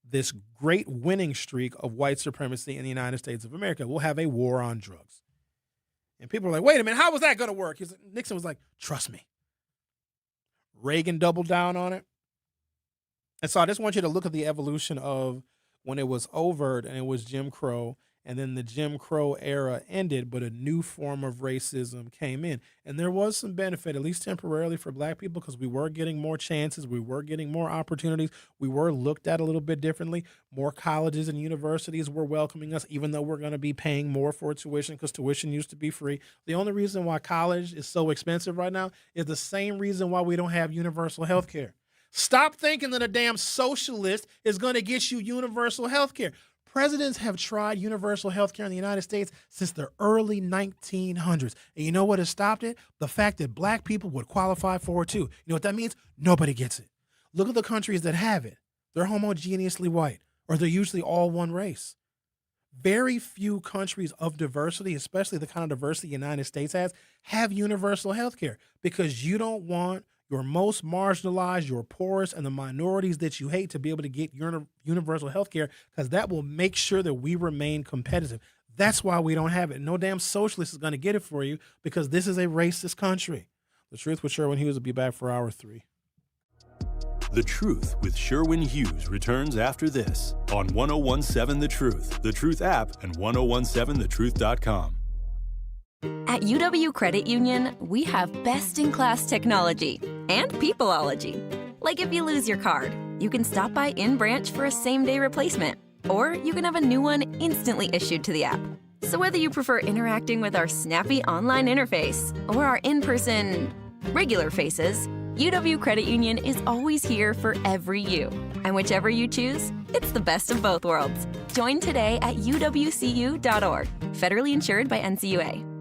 this great winning streak of white supremacy in the United States of America. We'll have a war on drugs. And people are like, wait a minute, how was that going to work? Nixon was like, trust me. Reagan doubled down on it. And so I just want you to look at the evolution of when it was overt and it was Jim Crow, and then the Jim Crow era ended, but a new form of racism came in. And there was some benefit, at least temporarily, for black people because we were getting more chances. We were getting more opportunities. We were looked at a little bit differently. More colleges and universities were welcoming us, even though we're going to be paying more for tuition because tuition used to be free. The only reason why college is so expensive right now is the same reason why we don't have universal health care. Stop thinking that a damn socialist is going to get you universal health care. Presidents have tried universal health care in the United States since the early 1900s. And you know what has stopped it? The fact that black people would qualify for it too. You know what that means? Nobody gets it. Look at the countries that have it. They're homogeneously white, or they're usually all one race. Very few countries of diversity, especially the kind of diversity the United States has, have universal health care because you don't want your most marginalized, your poorest, and the minorities that you hate to be able to get universal health care because that will make sure that we remain competitive. That's why we don't have it. No damn socialist is going to get it for you because this is a racist country. The Truth with Sherwin Hughes will be back for Hour 3. The Truth with Sherwin Hughes returns after this on 1017 The Truth, The Truth app, and 1017thetruth.com. At UW Credit Union, we have best-in-class technology and peopleology. Like if you lose your card, you can stop by in-branch for a same-day replacement, or you can have a new one instantly issued to the app. So whether you prefer interacting with our snappy online interface or our in-person regular faces, UW Credit Union is always here for every you. And whichever you choose, it's the best of both worlds. Join today at uwcu.org. Federally insured by NCUA.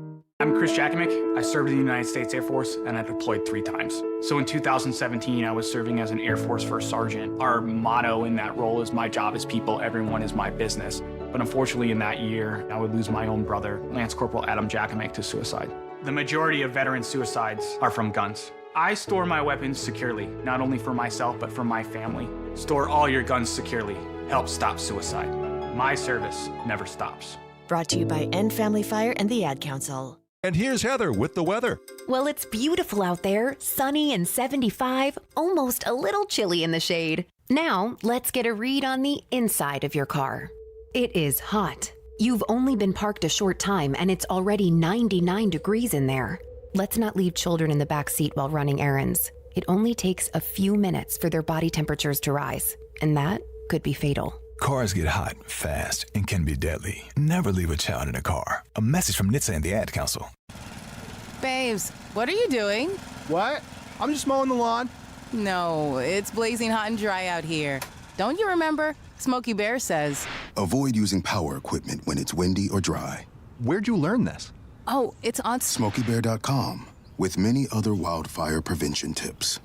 I'm Chris Jakimick. I served in the United States Air Force, and I deployed 3 times. So in 2017, I was serving as an Air Force First Sergeant. Our motto in that role is, my job is people, everyone is my business. But unfortunately in that year, I would lose my own brother, Lance Corporal Adam Jakimick, to suicide. The majority of veteran suicides are from guns. I store my weapons securely, not only for myself, but for my family. Store all your guns securely. Help stop suicide. My service never stops. Brought to you by End Family Fire and the Ad Council. And here's Heather with the weather. Well, it's beautiful out there, sunny and 75, almost a little chilly in the shade. Now, let's get a read on the inside of your car. It is hot. You've only been parked a short time and it's already 99 degrees in there. Let's not leave children in the back seat while running errands. It only takes a few minutes for their body temperatures to rise, and that could be fatal. Cars get hot, fast, and can be deadly. Never leave a child in a car. A message from NHTSA and the Ad Council. Babes, what are you doing? What? I'm just mowing the lawn. No, it's blazing hot and dry out here. Don't you remember? Smokey Bear says. Avoid using power equipment when it's windy or dry. Where'd you learn this? Oh, it's on SmokeyBear.com with many other wildfire prevention tips.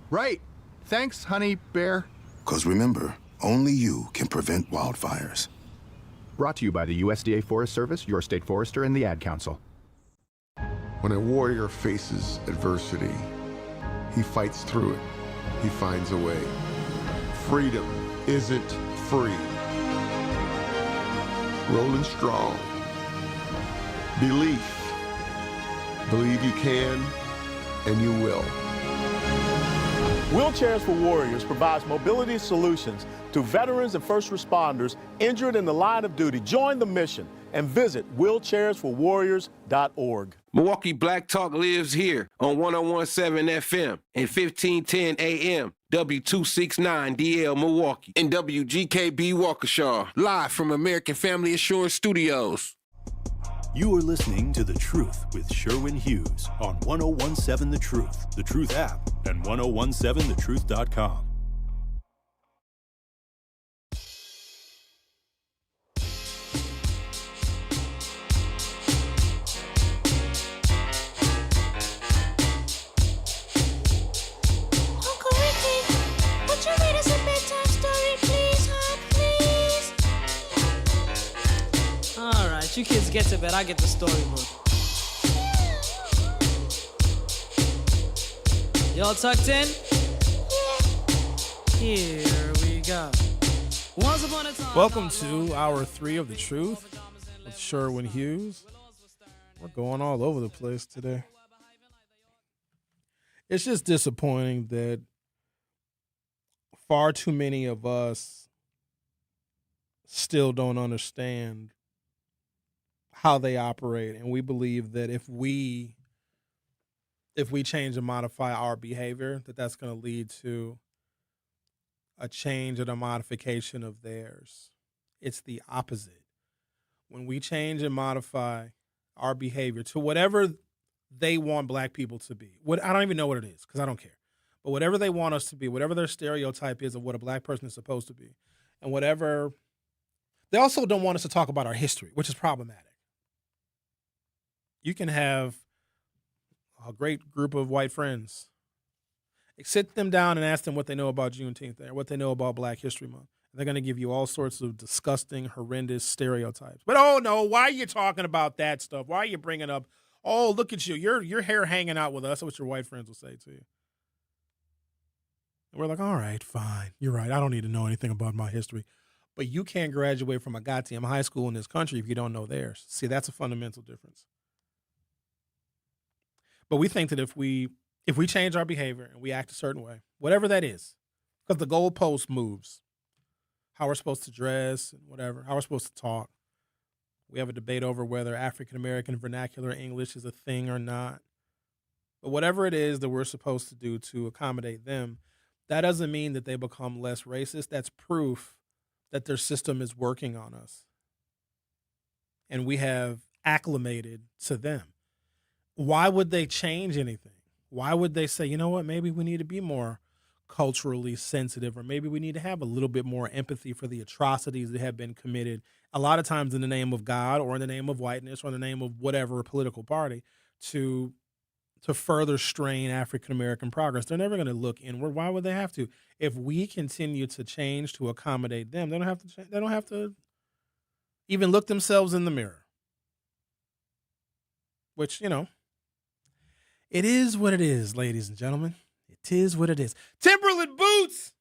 Right. Thanks, honey bear. 'Cause remember, only you can prevent wildfires. Brought to you by the USDA Forest Service, your state forester, and the Ad Council. When a warrior faces adversity, he fights through it. He finds a way. Freedom isn't free. Rolling strong. Belief. Believe you can, and you will. Wheelchairs for Warriors provides mobility solutions to veterans and first responders injured in the line of duty. Join the mission and visit wheelchairsforwarriors.org. Milwaukee Black Talk lives here on 101.7 FM and 1510 AM, W269DL Milwaukee, and WGKB Waukesha, live from American Family Assurance Studios. You are listening to The Truth with Sherwin Hughes on 101.7 The Truth app, and 1017thetruth.com. Uncle Ricky, would you read us a bedtime story, please, please? All right, you kids get to bed. I get the storybook. Y'all tucked in? Here we go. Once upon a time. Welcome to Hour 3 of The Truth with Sherwin Hughes. We're going all over the place today. It's just disappointing that far too many of us still don't understand how they operate, and we believe that if we change and modify our behavior, that's going to lead to a change and a modification of theirs. It's the opposite. When we change and modify our behavior to whatever they want black people to be, I don't even know what it is because I don't care, but whatever they want us to be, whatever their stereotype is of what a black person is supposed to be, and whatever, they also don't want us to talk about our history, which is problematic. You can have a great group of white friends. Sit them down and ask them what they know about Juneteenth or what they know about Black History Month. They're going to give you all sorts of disgusting, horrendous stereotypes. But, oh, no, why are you talking about that stuff? Why are you bringing up, oh, look at you, your hair hanging out with us? That's what your white friends will say to you. And we're like, all right, fine. You're right. I don't need to know anything about my history. But you can't graduate from a goddamn high school in this country if you don't know theirs. See, that's a fundamental difference. But we think that if we change our behavior and we act a certain way, whatever that is, because the goalpost moves, how we're supposed to dress and whatever, how we're supposed to talk. We have a debate over whether African-American vernacular English is a thing or not. But whatever it is that we're supposed to do to accommodate them, that doesn't mean that they become less racist. That's proof that their system is working on us. And we have acclimated to them. Why would they change anything? Why would they say, you know what, maybe we need to be more culturally sensitive, or maybe we need to have a little bit more empathy for the atrocities that have been committed, a lot of times in the name of God or in the name of whiteness or in the name of whatever political party, to further strain African-American progress. They're never going to look inward. Why would they have to? If we continue to change to accommodate them, they don't have to even look themselves in the mirror. Which, it is what it is, ladies and gentlemen. It is what it is. Timberland boots!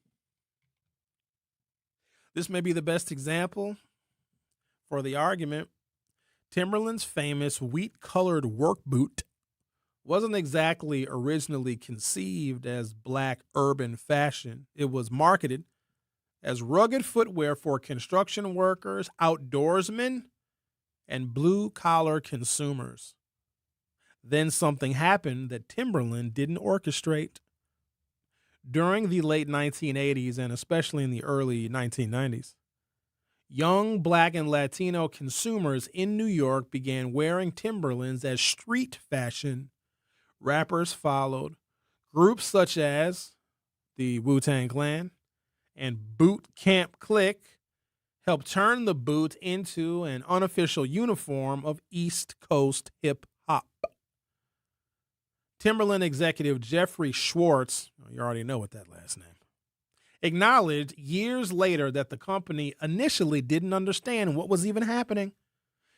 This may be the best example for the argument. Timberland's famous wheat-colored work boot wasn't exactly originally conceived as black urban fashion. It was marketed as rugged footwear for construction workers, outdoorsmen, and blue-collar consumers. Then something happened that Timberland didn't orchestrate. During the late 1980s and especially in the early 1990s, young Black and Latino consumers in New York began wearing Timberlands as street fashion. Rappers followed. Groups such as the Wu-Tang Clan and Boot Camp Click helped turn the boot into an unofficial uniform of East Coast hip-hop. Timberland executive Jeffrey Schwartz, you already know what that last name, acknowledged years later that the company initially didn't understand what was even happening.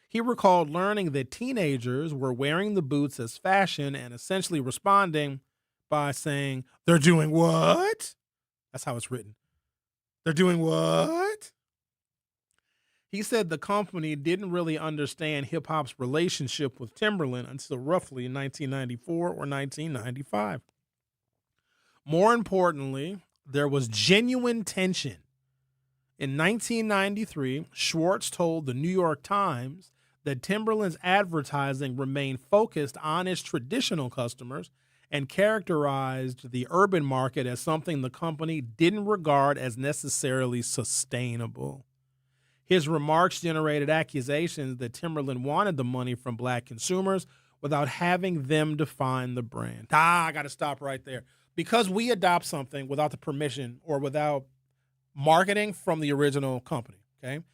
He recalled learning that teenagers were wearing the boots as fashion and essentially responding by saying, "They're doing what?" That's how it's written. "They're doing what?" He said the company didn't really understand hip-hop's relationship with Timberland until roughly 1994 or 1995. More importantly, there was genuine tension. In 1993, Schwartz told the New York Times that Timberland's advertising remained focused on its traditional customers and characterized the urban market as something the company didn't regard as necessarily sustainable. His remarks generated accusations that Timberland wanted the money from Black consumers without having them define the brand. I got to stop right there. Because we adopt something without the permission or without marketing from the original company, okay?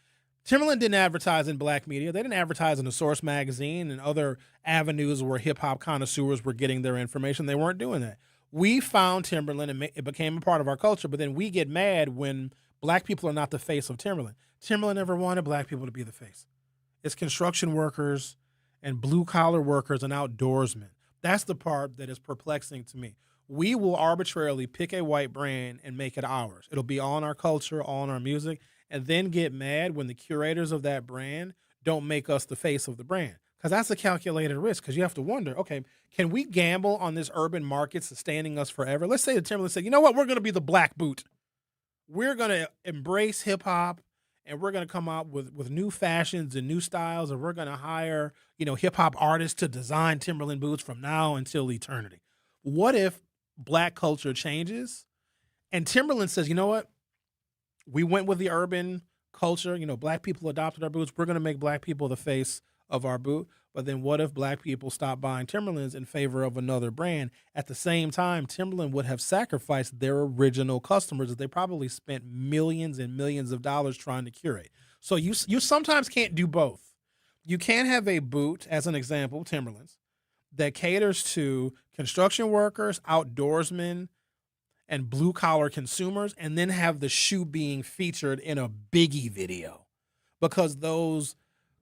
Timberland didn't advertise in Black media. They didn't advertise in the Source magazine and other avenues where hip-hop connoisseurs were getting their information. They weren't doing that. We found Timberland and it became a part of our culture, but then we get mad when Black people are not the face of Timberland. Timberland never wanted Black people to be the face. It's construction workers and blue-collar workers and outdoorsmen. That's the part that is perplexing to me. We will arbitrarily pick a white brand and make it ours. It'll be all in our culture, all in our music, and then get mad when the curators of that brand don't make us the face of the brand. Because that's a calculated risk, because you have to wonder, okay, can we gamble on this urban market sustaining us forever? Let's say the Timberland said, you know what, we're going to be the Black boot. We're going to embrace hip-hop, and we're going to come out with new fashions and new styles, and we're going to hire, hip-hop artists to design Timberland boots from now until eternity. What if Black culture changes and Timberland says, you know what? We went with the urban culture. Black people adopted our boots. We're going to make Black people the face of our boot. But then what if Black people stop buying Timberlands in favor of another brand? At the same time, Timberland would have sacrificed their original customers that they probably spent millions and millions of dollars trying to curate. So you sometimes can't do both. You can't have a boot, as an example, Timberlands, that caters to construction workers, outdoorsmen, and blue-collar consumers, and then have the shoe being featured in a Biggie video. Because those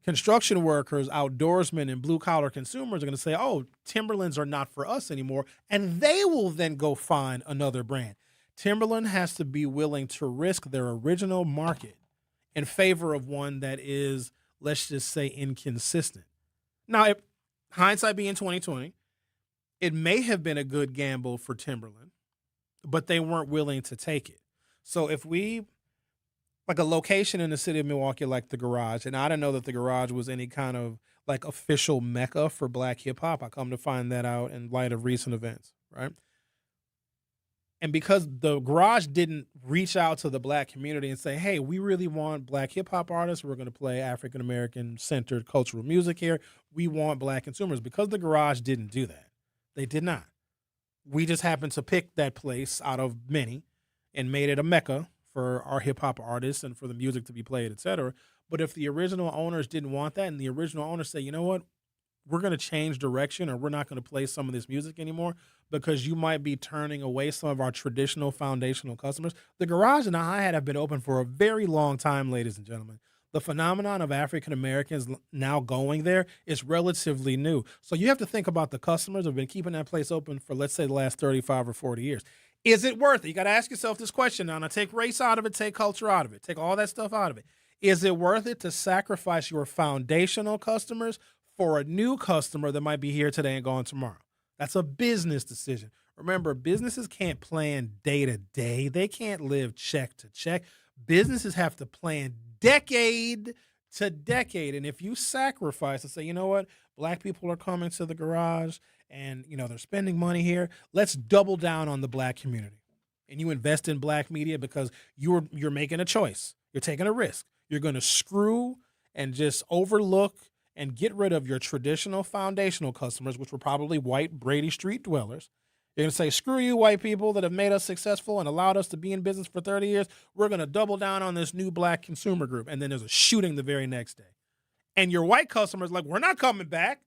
construction workers, outdoorsmen, and blue-collar consumers are going to say, oh, Timberlands are not for us anymore, and they will then go find another brand. Timberland has to be willing to risk their original market in favor of one that is, let's just say, inconsistent. Now, if hindsight being 2020, it may have been a good gamble for Timberland, but they weren't willing to take it. So if we, like a location in the city of Milwaukee like the Garage, and I didn't know that the Garage was any kind of like official mecca for Black hip hop. I come to find that out in light of recent events, right? And because the Garage didn't reach out to the Black community and say, hey, we really want Black hip hop artists. We're going to play African-American centered cultural music here. We want Black consumers. Because the Garage didn't do that. They did not. We just happened to pick that place out of many and made it a mecca for our hip hop artists and for the music to be played, et cetera. But if the original owners didn't want that and the original owners say, you know what, we're going to change direction or we're not going to play some of this music anymore because you might be turning away some of our traditional foundational customers. The Garage and the Hi-Hat have been open for a very long time, ladies and gentlemen. The phenomenon of African Americans now going there is relatively new. So you have to think about the customers who have been keeping that place open for, let's say, the last 35 or 40 years. Is it worth it? You got to ask yourself this question now. Now, take race out of it, take culture out of it, take all that stuff out of it. Is it worth it to sacrifice your foundational customers for a new customer that might be here today and gone tomorrow? That's a business decision. Remember, businesses can't plan day to day. They can't live check to check. Businesses have to plan decade to decade. And if you sacrifice and say, you know what, Black people are coming to the Garage and, they're spending money here, let's double down on the Black community. And you invest in Black media because you're making a choice. You're taking a risk. You're going to screw and just overlook and get rid of your traditional foundational customers, which were probably white Brady Street dwellers. You're going to say, screw you, white people that have made us successful and allowed us to be in business for 30 years. We're going to double down on this new black consumer group. And then there's a shooting the very next day. And your white customers like, we're not coming back.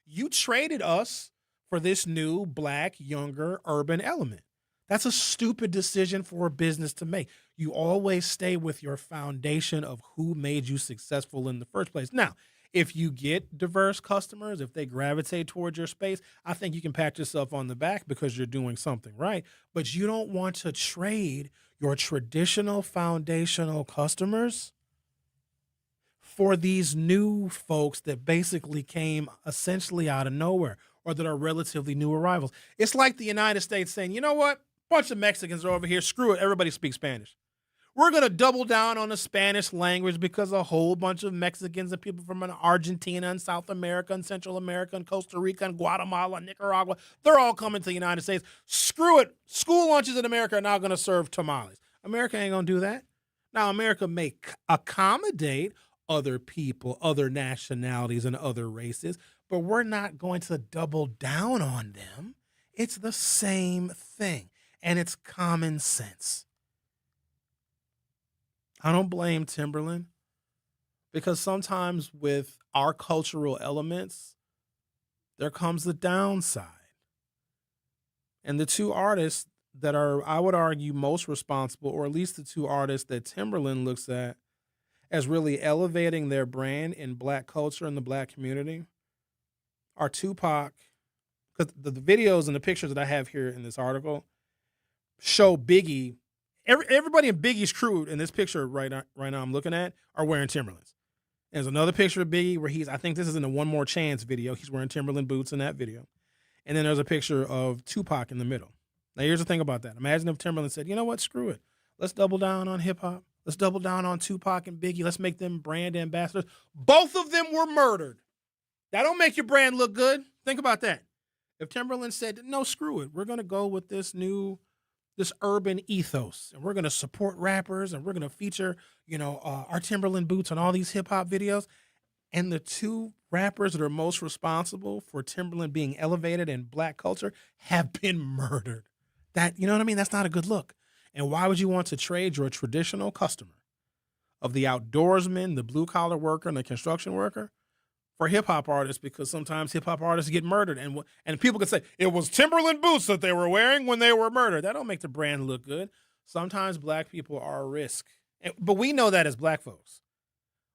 You traded us for this new black, younger, urban element. That's a stupid decision for a business to make. You always stay with your foundation of who made you successful in the first place. Now, if you get diverse customers, if they gravitate towards your space, I think you can pat yourself on the back because you're doing something right. But you don't want to trade your traditional foundational customers for these new folks that basically came essentially out of nowhere or that are relatively new arrivals. It's like the United States saying, you know what? Bunch of Mexicans are over here. Screw it. Everybody speaks Spanish. We're going to double down on the Spanish language because a whole bunch of Mexicans and people from Argentina and South America and Central America and Costa Rica and Guatemala and Nicaragua, they're all coming to the United States. Screw it. School lunches in America are now going to serve tamales. America ain't going to do that. Now, America may accommodate other people, other nationalities, and other races, but we're not going to double down on them. It's the same thing, and it's common sense. I don't blame Timberland because sometimes with our cultural elements, there comes the downside. And the two artists that are, I would argue, most responsible, or at least the two artists that Timberland looks at as really elevating their brand in black culture and the black community, are Tupac. Because the videos and the pictures that I have here in this article show Biggie. Everybody in Biggie's crew in this picture right now I'm looking at are wearing Timberlands. There's another picture of Biggie where I think this is in the One More Chance video. He's wearing Timberland boots in that video. And then there's a picture of Tupac in the middle. Now, here's the thing about that. Imagine if Timberland said, you know what, screw it. Let's double down on hip-hop. Let's double down on Tupac and Biggie. Let's make them brand ambassadors. Both of them were murdered. That don't make your brand look good. Think about that. If Timberland said, no, screw it. We're going to go with this urban ethos, and we're going to support rappers, and we're going to feature, our Timberland boots on all these hip-hop videos. And the two rappers that are most responsible for Timberland being elevated in black culture have been murdered. That, you know what I mean? That's not a good look. And why would you want to trade your traditional customer of the outdoorsman, the blue-collar worker, and the construction worker for hip-hop artists? Because sometimes hip-hop artists get murdered. And people could say, it was Timberland boots that they were wearing when they were murdered. That don't make the brand look good. Sometimes black people are a risk. But we know that as black folks.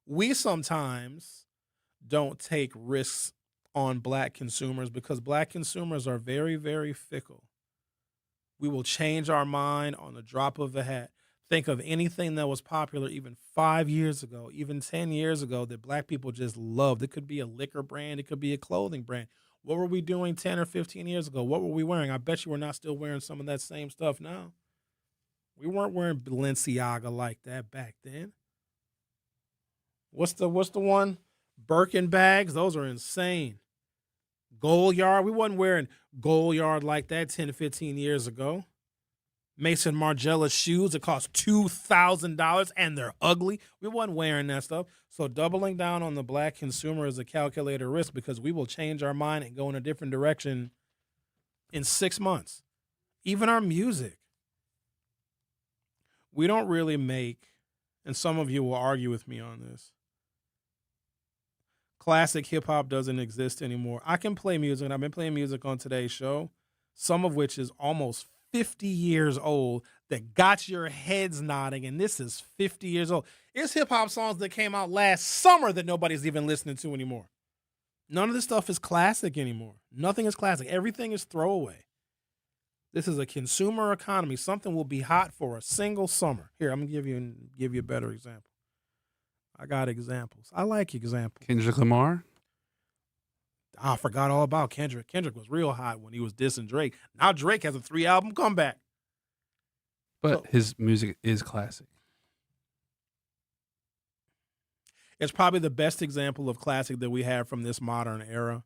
We sometimes don't take risks on black consumers because black consumers are very, very fickle. We will change our mind on the drop of a hat. Think of anything that was popular even 5 years ago, even 10 years ago that black people just loved. It could be a liquor brand. It could be a clothing brand. What were we doing 10 or 15 years ago? What were we wearing? I bet you we're not still wearing some of that same stuff now. We weren't wearing Balenciaga like that back then. What's the one? Birkin bags. Those are insane. Gold Yard. We wasn't wearing Gold Yard like that 10 to 15 years ago. Mason Margiela shoes that cost $2,000 and they're ugly. We wasn't wearing that stuff. So doubling down on the black consumer is a calculated risk because we will change our mind and go in a different direction in 6 months. Even our music. We don't really make, and some of you will argue with me on this, classic hip-hop doesn't exist anymore. I can play music, and I've been playing music on today's show, some of which is almost 50 years old, that got your heads nodding, and this is 50 years old. It's hip-hop songs that came out last summer that nobody's even listening to anymore. None of this stuff is classic anymore. Nothing is classic. Everything is throwaway. This is a consumer economy. Something will be hot for a single summer. Here, I'm going to give you a better example. I got examples. I like examples. Kendrick Lamar? I forgot all about Kendrick. Kendrick was real hot when he was dissing Drake. Now Drake has a 3-album comeback. But his music is classic. It's probably the best example of classic that we have from this modern era.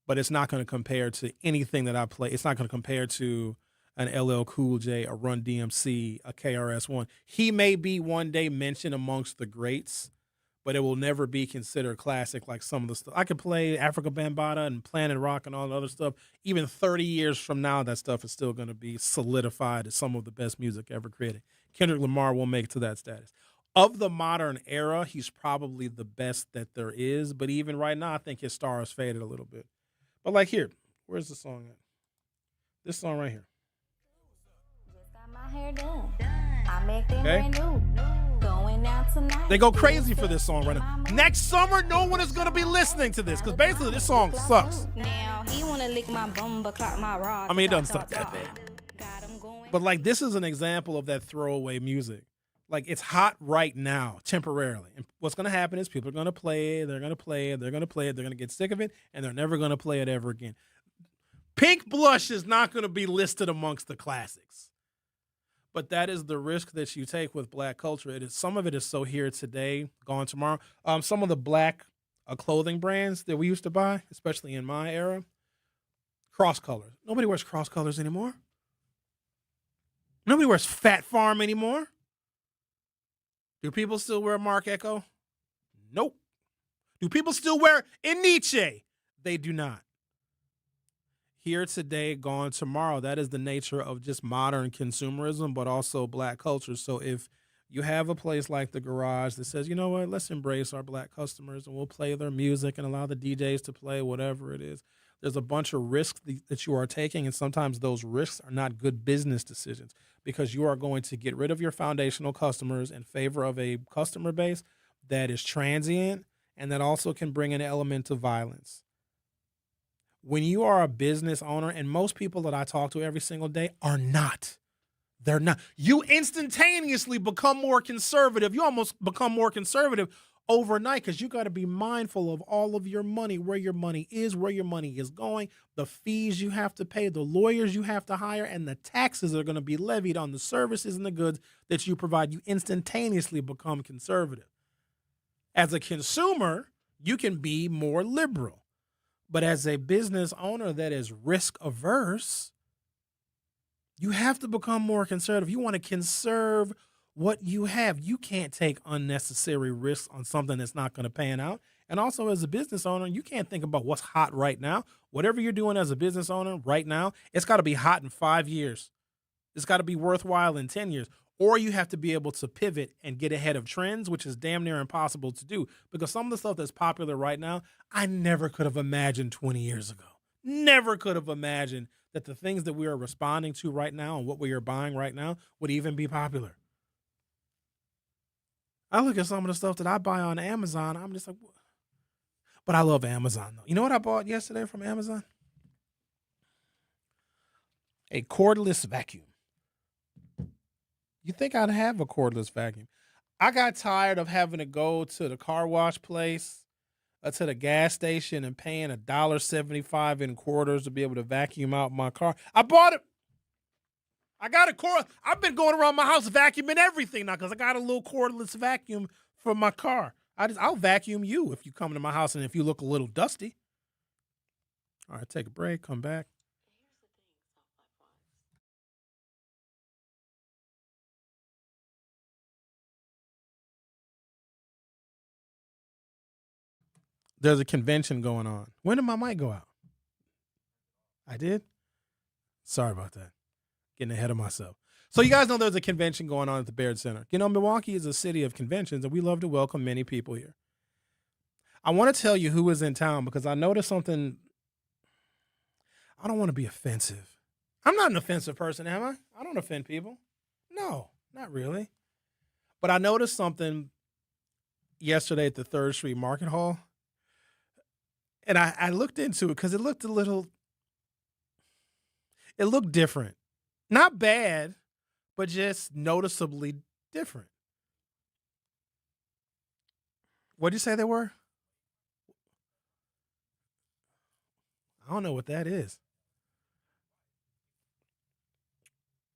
But it's not going to compare to anything that I play. It's not going to compare to an LL Cool J, a Run DMC, a KRS-One. He may be one day mentioned amongst the greats, but it will never be considered classic like some of the stuff. I could play Africa Bambaataa and Planet Rock and all the other stuff. Even 30 years from now, that stuff is still going to be solidified as some of the best music ever created. Kendrick Lamar won't make it to that status. Of the modern era, he's probably the best that there is. But even right now, I think his star has faded a little bit. But like here, where's the song at? This song right here. My hair done. I make them brand new. Going out tonight. They go crazy for this song right now. Next summer, no one is going to be listening to this because basically this song sucks. Now he want to lick my bum, but clock my rod. I mean, it doesn't suck that bad. But like this is an example of that throwaway music. Like it's hot right now, temporarily. And what's going to happen is people are going to play it, they're going to play it, they're going to play it, they're going to get sick of it, and they're never going to play it ever again. Pink Blush is not going to be listed amongst the classics. But that is the risk that you take with black culture. Some of it is so here today, gone tomorrow. Some of the black clothing brands that we used to buy, especially in my era, cross colors. Nobody wears cross colors anymore. Nobody wears Fat Farm anymore. Do people still wear Marc Echo? Nope. Do people still wear Nietzsche? They do not. Here today, gone tomorrow. That is the nature of just modern consumerism, but also black culture. So if you have a place like The Garage that says, you know what, let's embrace our black customers and we'll play their music and allow the DJs to play whatever it is, there's a bunch of risks that you are taking, and sometimes those risks are not good business decisions because you are going to get rid of your foundational customers in favor of a customer base that is transient and that also can bring an element of violence. When you are a business owner, and most people that I talk to every single day are not, they're not. You instantaneously become more conservative. You almost become more conservative overnight because you got to be mindful of all of your money, where your money is going, the fees you have to pay, the lawyers you have to hire, and the taxes that are going to be levied on the services and the goods that you provide. You instantaneously become conservative. As a consumer, you can be more liberal. But as a business owner that is risk averse, you have to become more conservative. You want to conserve what you have. You can't take unnecessary risks on something that's not going to pan out. And also as a business owner, you can't think about what's hot right now. Whatever you're doing as a business owner right now, it's got to be hot in 5 years. It's got to be worthwhile in 10 years. Or you have to be able to pivot and get ahead of trends, which is damn near impossible to do. Because some of the stuff that's popular right now, I never could have imagined 20 years ago. Never could have imagined that the things that we are responding to right now and what we are buying right now would even be popular. I look at some of the stuff that I buy on Amazon, I'm just like, what? But I love Amazon, though. You know what I bought yesterday from Amazon? A cordless vacuum. You think I'd have a cordless vacuum? I got tired of having to go to the car wash place or to the gas station and paying $1.75 in quarters to be able to vacuum out my car. I bought it. I got a cord. I've been going around my house vacuuming everything now because I got a little cordless vacuum for my car. I'll vacuum you if you come to my house and if you look a little dusty. All right, take a break, come back. There's a convention going on. When did my mic go out? I did? Sorry about that. Getting ahead of myself. So you guys know there's a convention going on at the Baird Center. You know, Milwaukee is a city of conventions, and we love to welcome many people here. I want to tell you who is in town because I noticed something. I don't want to be offensive. I'm not an offensive person, am I? I don't offend people. No, not really. But I noticed something yesterday at the 3rd Street Market Hall. And I looked into it because it looked different. Not bad, but just noticeably different. What'd you say they were? I don't know what that is.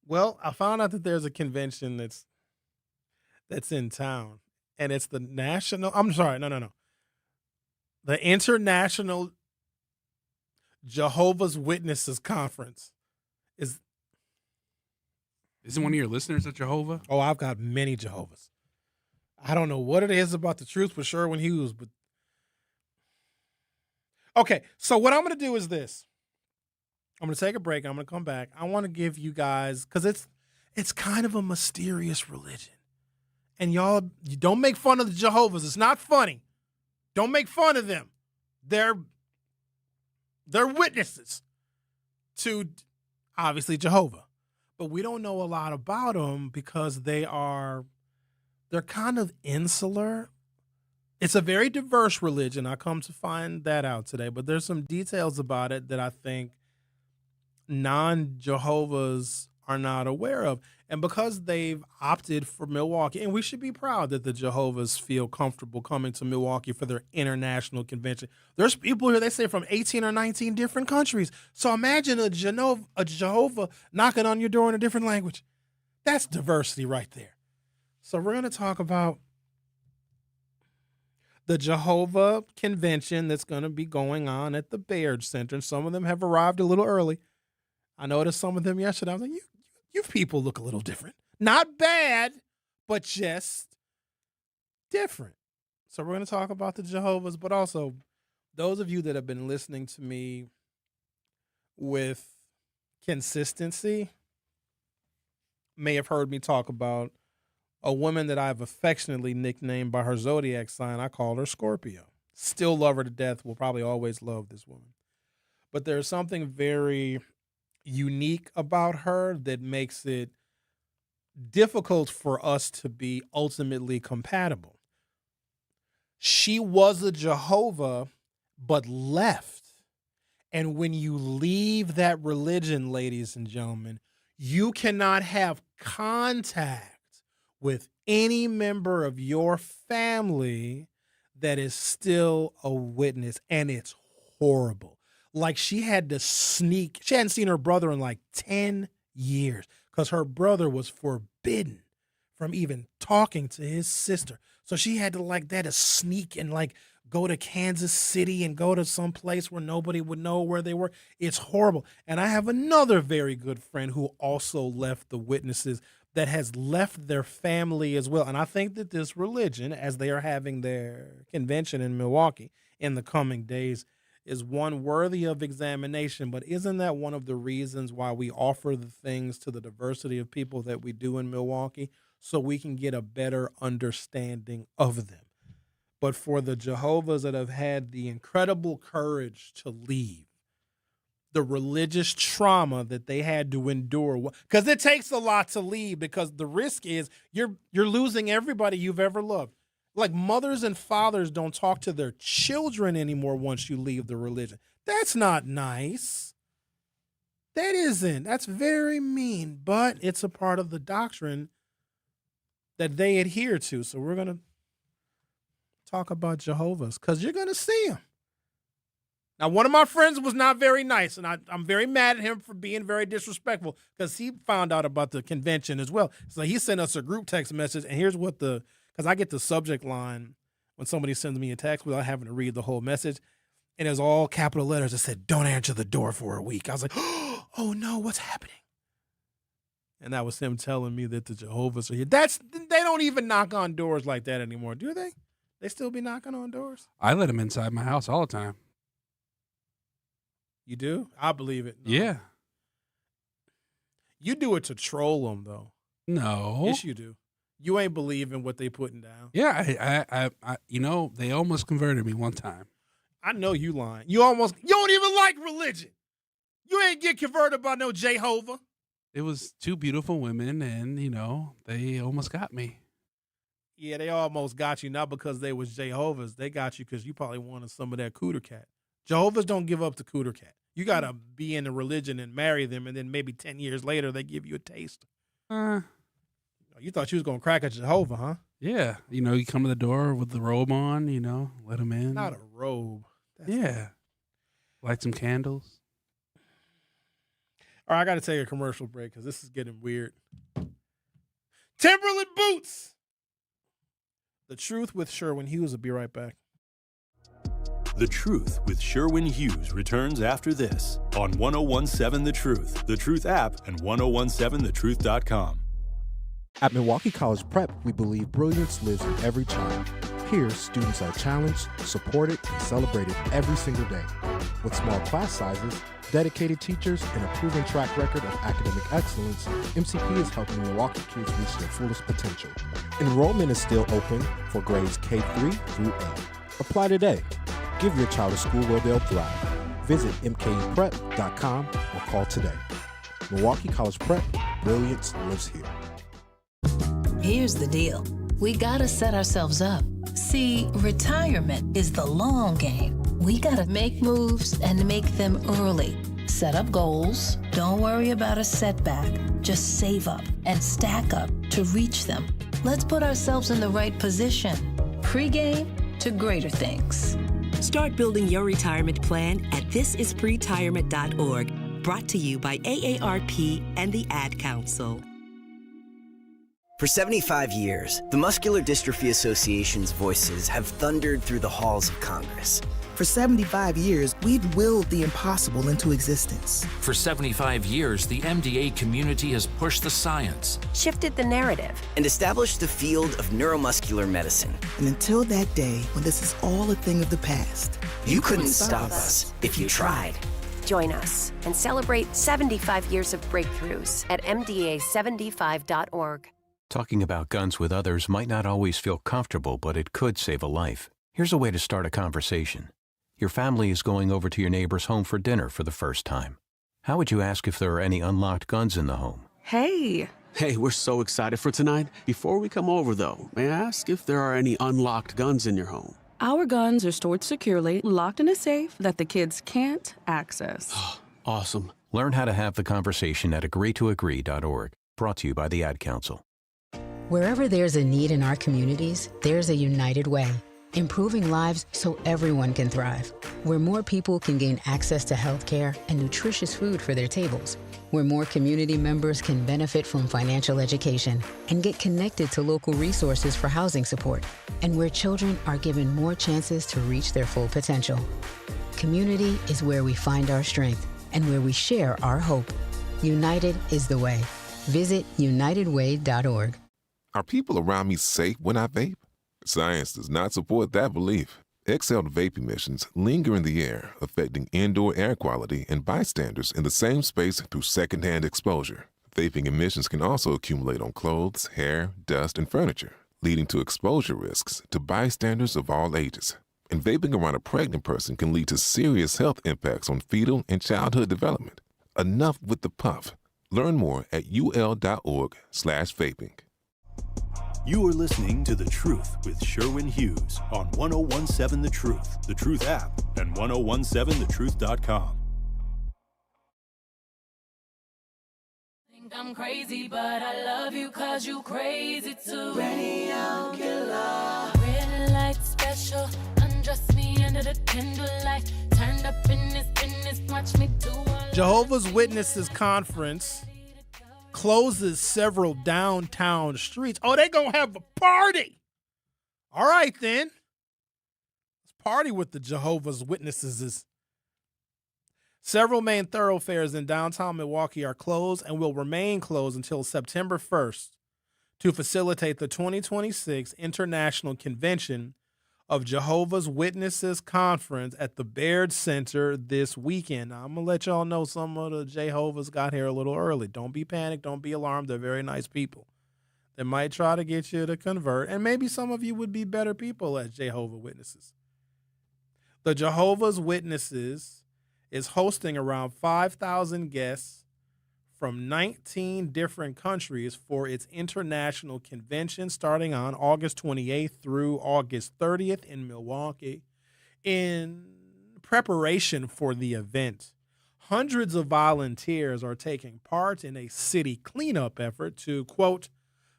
Well, I found out that there's a convention that's in town, and it's the the International Jehovah's Witnesses Conference Isn't one of your listeners a Jehovah? Oh, I've got many Jehovah's. I don't know what it is about the truth with Sherwin Hughes, but okay. So what I'm going to do is this. I'm going to take a break. I'm going to come back. I want to give you guys, because it's kind of a mysterious religion, and y'all, you don't make fun of the Jehovah's. It's not funny. Don't make fun of them. They're witnesses to obviously Jehovah, but we don't know a lot about them because they're kind of insular. It's a very diverse religion. I come to find that out today, but there's some details about it that I think non-Jehovah's are not aware of. And because they've opted for Milwaukee, and we should be proud that the Jehovah's feel comfortable coming to Milwaukee for their international convention. There's people here, they say, from 18 or 19 different countries. So imagine a Jehovah knocking on your door in a different language. That's diversity right there. So we're going to talk about the Jehovah convention that's going to be going on at the Baird Center. And some of them have arrived a little early. I noticed some of them yesterday. I was like, you people look a little different. Not bad, but just different. So we're going to talk about the Jehovah's, but also those of you that have been listening to me with consistency may have heard me talk about a woman that I've affectionately nicknamed by her zodiac sign. I call her Scorpio. Still love her to death. Will probably always love this woman. But there's something very unique about her that makes it difficult for us to be ultimately compatible. She was a Jehovah, but left. And when you leave that religion, ladies and gentlemen, you cannot have contact with any member of your family that is still a witness. And it's horrible. Like she had to sneak. She hadn't seen her brother in like 10 years because her brother was forbidden from even talking to his sister. So she had to sneak and like go to Kansas City and go to some place where nobody would know where they were. It's horrible. And I have another very good friend who also left the witnesses that has left their family as well. And I think that this religion, as they are having their convention in Milwaukee in the coming days, is one worthy of examination. But isn't that one of the reasons why we offer the things to the diversity of people that we do in Milwaukee, so we can get a better understanding of them? But for the Jehovah's that have had the incredible courage to leave, the religious trauma that they had to endure, because it takes a lot to leave, because the risk is you're losing everybody you've ever loved. Like mothers and fathers don't talk to their children anymore once you leave the religion. That's not nice. That isn't. That's very mean, but it's a part of the doctrine that they adhere to. So we're going to talk about Jehovah's because you're going to see them. Now, one of my friends was not very nice, and I'm very mad at him for being very disrespectful because he found out about the convention as well. So he sent us a group text message, and here's what because I get the subject line when somebody sends me a text without having to read the whole message, and it was all capital letters that said, "Don't answer the door for a week." I was like, oh no, what's happening? And that was him telling me that the Jehovah's are here. They don't even knock on doors like that anymore, do they? They still be knocking on doors? I let them inside my house all the time. You do? I believe it. No. Yeah. You do it to troll them, though. No. Yes, you do. You ain't believing what they putting down. Yeah, I they almost converted me one time. I know you lying. You don't even like religion. You ain't get converted by no Jehovah. It was two beautiful women, and, they almost got me. Yeah, they almost got you, not because they was Jehovah's. They got you because you probably wanted some of that cooter cat. Jehovah's don't give up the cooter cat. You got to be in the religion and marry them, and then maybe 10 years later, they give you a taste. You thought you was going to crack a Jehovah, huh? Yeah. You come to the door with the robe on, let them in. Not a robe. Yeah. Light some candles. All right, I got to take a commercial break because this is getting weird. Timberland boots. The Truth with Sherwin Hughes will be right back. The Truth with Sherwin Hughes returns after this on 1017 The Truth app, and 1017thetruth.com. At Milwaukee College Prep, we believe brilliance lives in every child. Here, students are challenged, supported, and celebrated every single day. With small class sizes, dedicated teachers, and a proven track record of academic excellence, MCP is helping Milwaukee kids reach their fullest potential. Enrollment is still open for grades K-3 through 8. Apply today. Give your child a school where they'll thrive. Visit mkuprep.com or call today. Milwaukee College Prep, brilliance lives here. Here's the deal. We gotta set ourselves up. See, retirement is the long game. We gotta make moves and make them early. Set up goals. Don't worry about a setback. Just save up and stack up to reach them. Let's put ourselves in the right position. Pre-game to greater things. Start building your retirement plan at thisispretirement.org. Brought to you by AARP and the Ad Council. For 75 years, the Muscular Dystrophy Association's voices have thundered through the halls of Congress. For 75 years, we've willed the impossible into existence. For 75 years, the MDA community has pushed the science, shifted the narrative, and established the field of neuromuscular medicine. And until that day, when this is all a thing of the past, you couldn't stop us if you tried. Join us and celebrate 75 years of breakthroughs at MDA75.org. Talking about guns with others might not always feel comfortable, but it could save a life. Here's a way to start a conversation. Your family is going over to your neighbor's home for dinner for the first time. How would you ask if there are any unlocked guns in the home? Hey, we're so excited for tonight. Before we come over, though, may I ask if there are any unlocked guns in your home? Our guns are stored securely, locked in a safe that the kids can't access. Awesome. Learn how to have the conversation at agreetoagree.org. Brought to you by the Ad Council. Wherever there's a need in our communities, there's a United Way. Improving lives so everyone can thrive. Where more people can gain access to health care and nutritious food for their tables. Where more community members can benefit from financial education and get connected to local resources for housing support. And where children are given more chances to reach their full potential. Community is where we find our strength and where we share our hope. United is the way. Visit unitedway.org. Are people around me safe when I vape? Science does not support that belief. Exhaled vape emissions linger in the air, affecting indoor air quality and bystanders in the same space through secondhand exposure. Vaping emissions can also accumulate on clothes, hair, dust, and furniture, leading to exposure risks to bystanders of all ages. And vaping around a pregnant person can lead to serious health impacts on fetal and childhood development. Enough with the puff. Learn more at ul.org/vaping. You are listening to The Truth with Sherwin Hughes on 1017 The Truth app, and 1017thetruth.com. Think I'm crazy, but I love you 'cause you crazy too. Radio killer. Red light special, undress me under the candlelight. Turned up in this business, watch me do all. Jehovah's Witnesses Conference closes several downtown streets. Oh, they gonna have a party. All right, then. Let's party with the Jehovah's Witnesses. Several main thoroughfares in downtown Milwaukee are closed and will remain closed until September 1st to facilitate the 2026 International Convention of Jehovah's Witnesses Conference at the Baird Center this weekend. Now, I'm going to let y'all know some of the Jehovah's got here a little early. Don't be panicked. Don't be alarmed. They're very nice people. They might try to get you to convert, and maybe some of you would be better people as Jehovah's Witnesses. The Jehovah's Witnesses is hosting around 5,000 guests from 19 different countries for its international convention starting on August 28th through August 30th in Milwaukee. In preparation for the event, hundreds of volunteers are taking part in a city cleanup effort to, quote,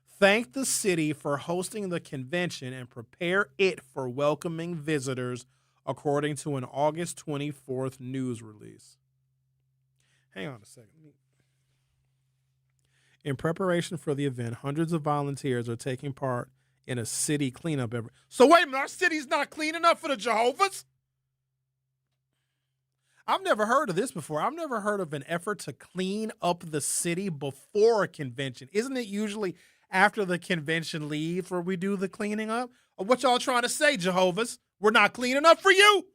thank the city for hosting the convention and prepare it for welcoming visitors, according to an August 24th news release. Hang on a second. In preparation for the event, hundreds of volunteers are taking part in a city cleanup effort. So wait a minute, our city's not clean enough for the Jehovah's? I've never heard of this before. I've never heard of an effort to clean up the city before a convention. Isn't it usually after the convention leaves where we do the cleaning up? Or what y'all trying to say, Jehovah's? We're not cleaning up for you.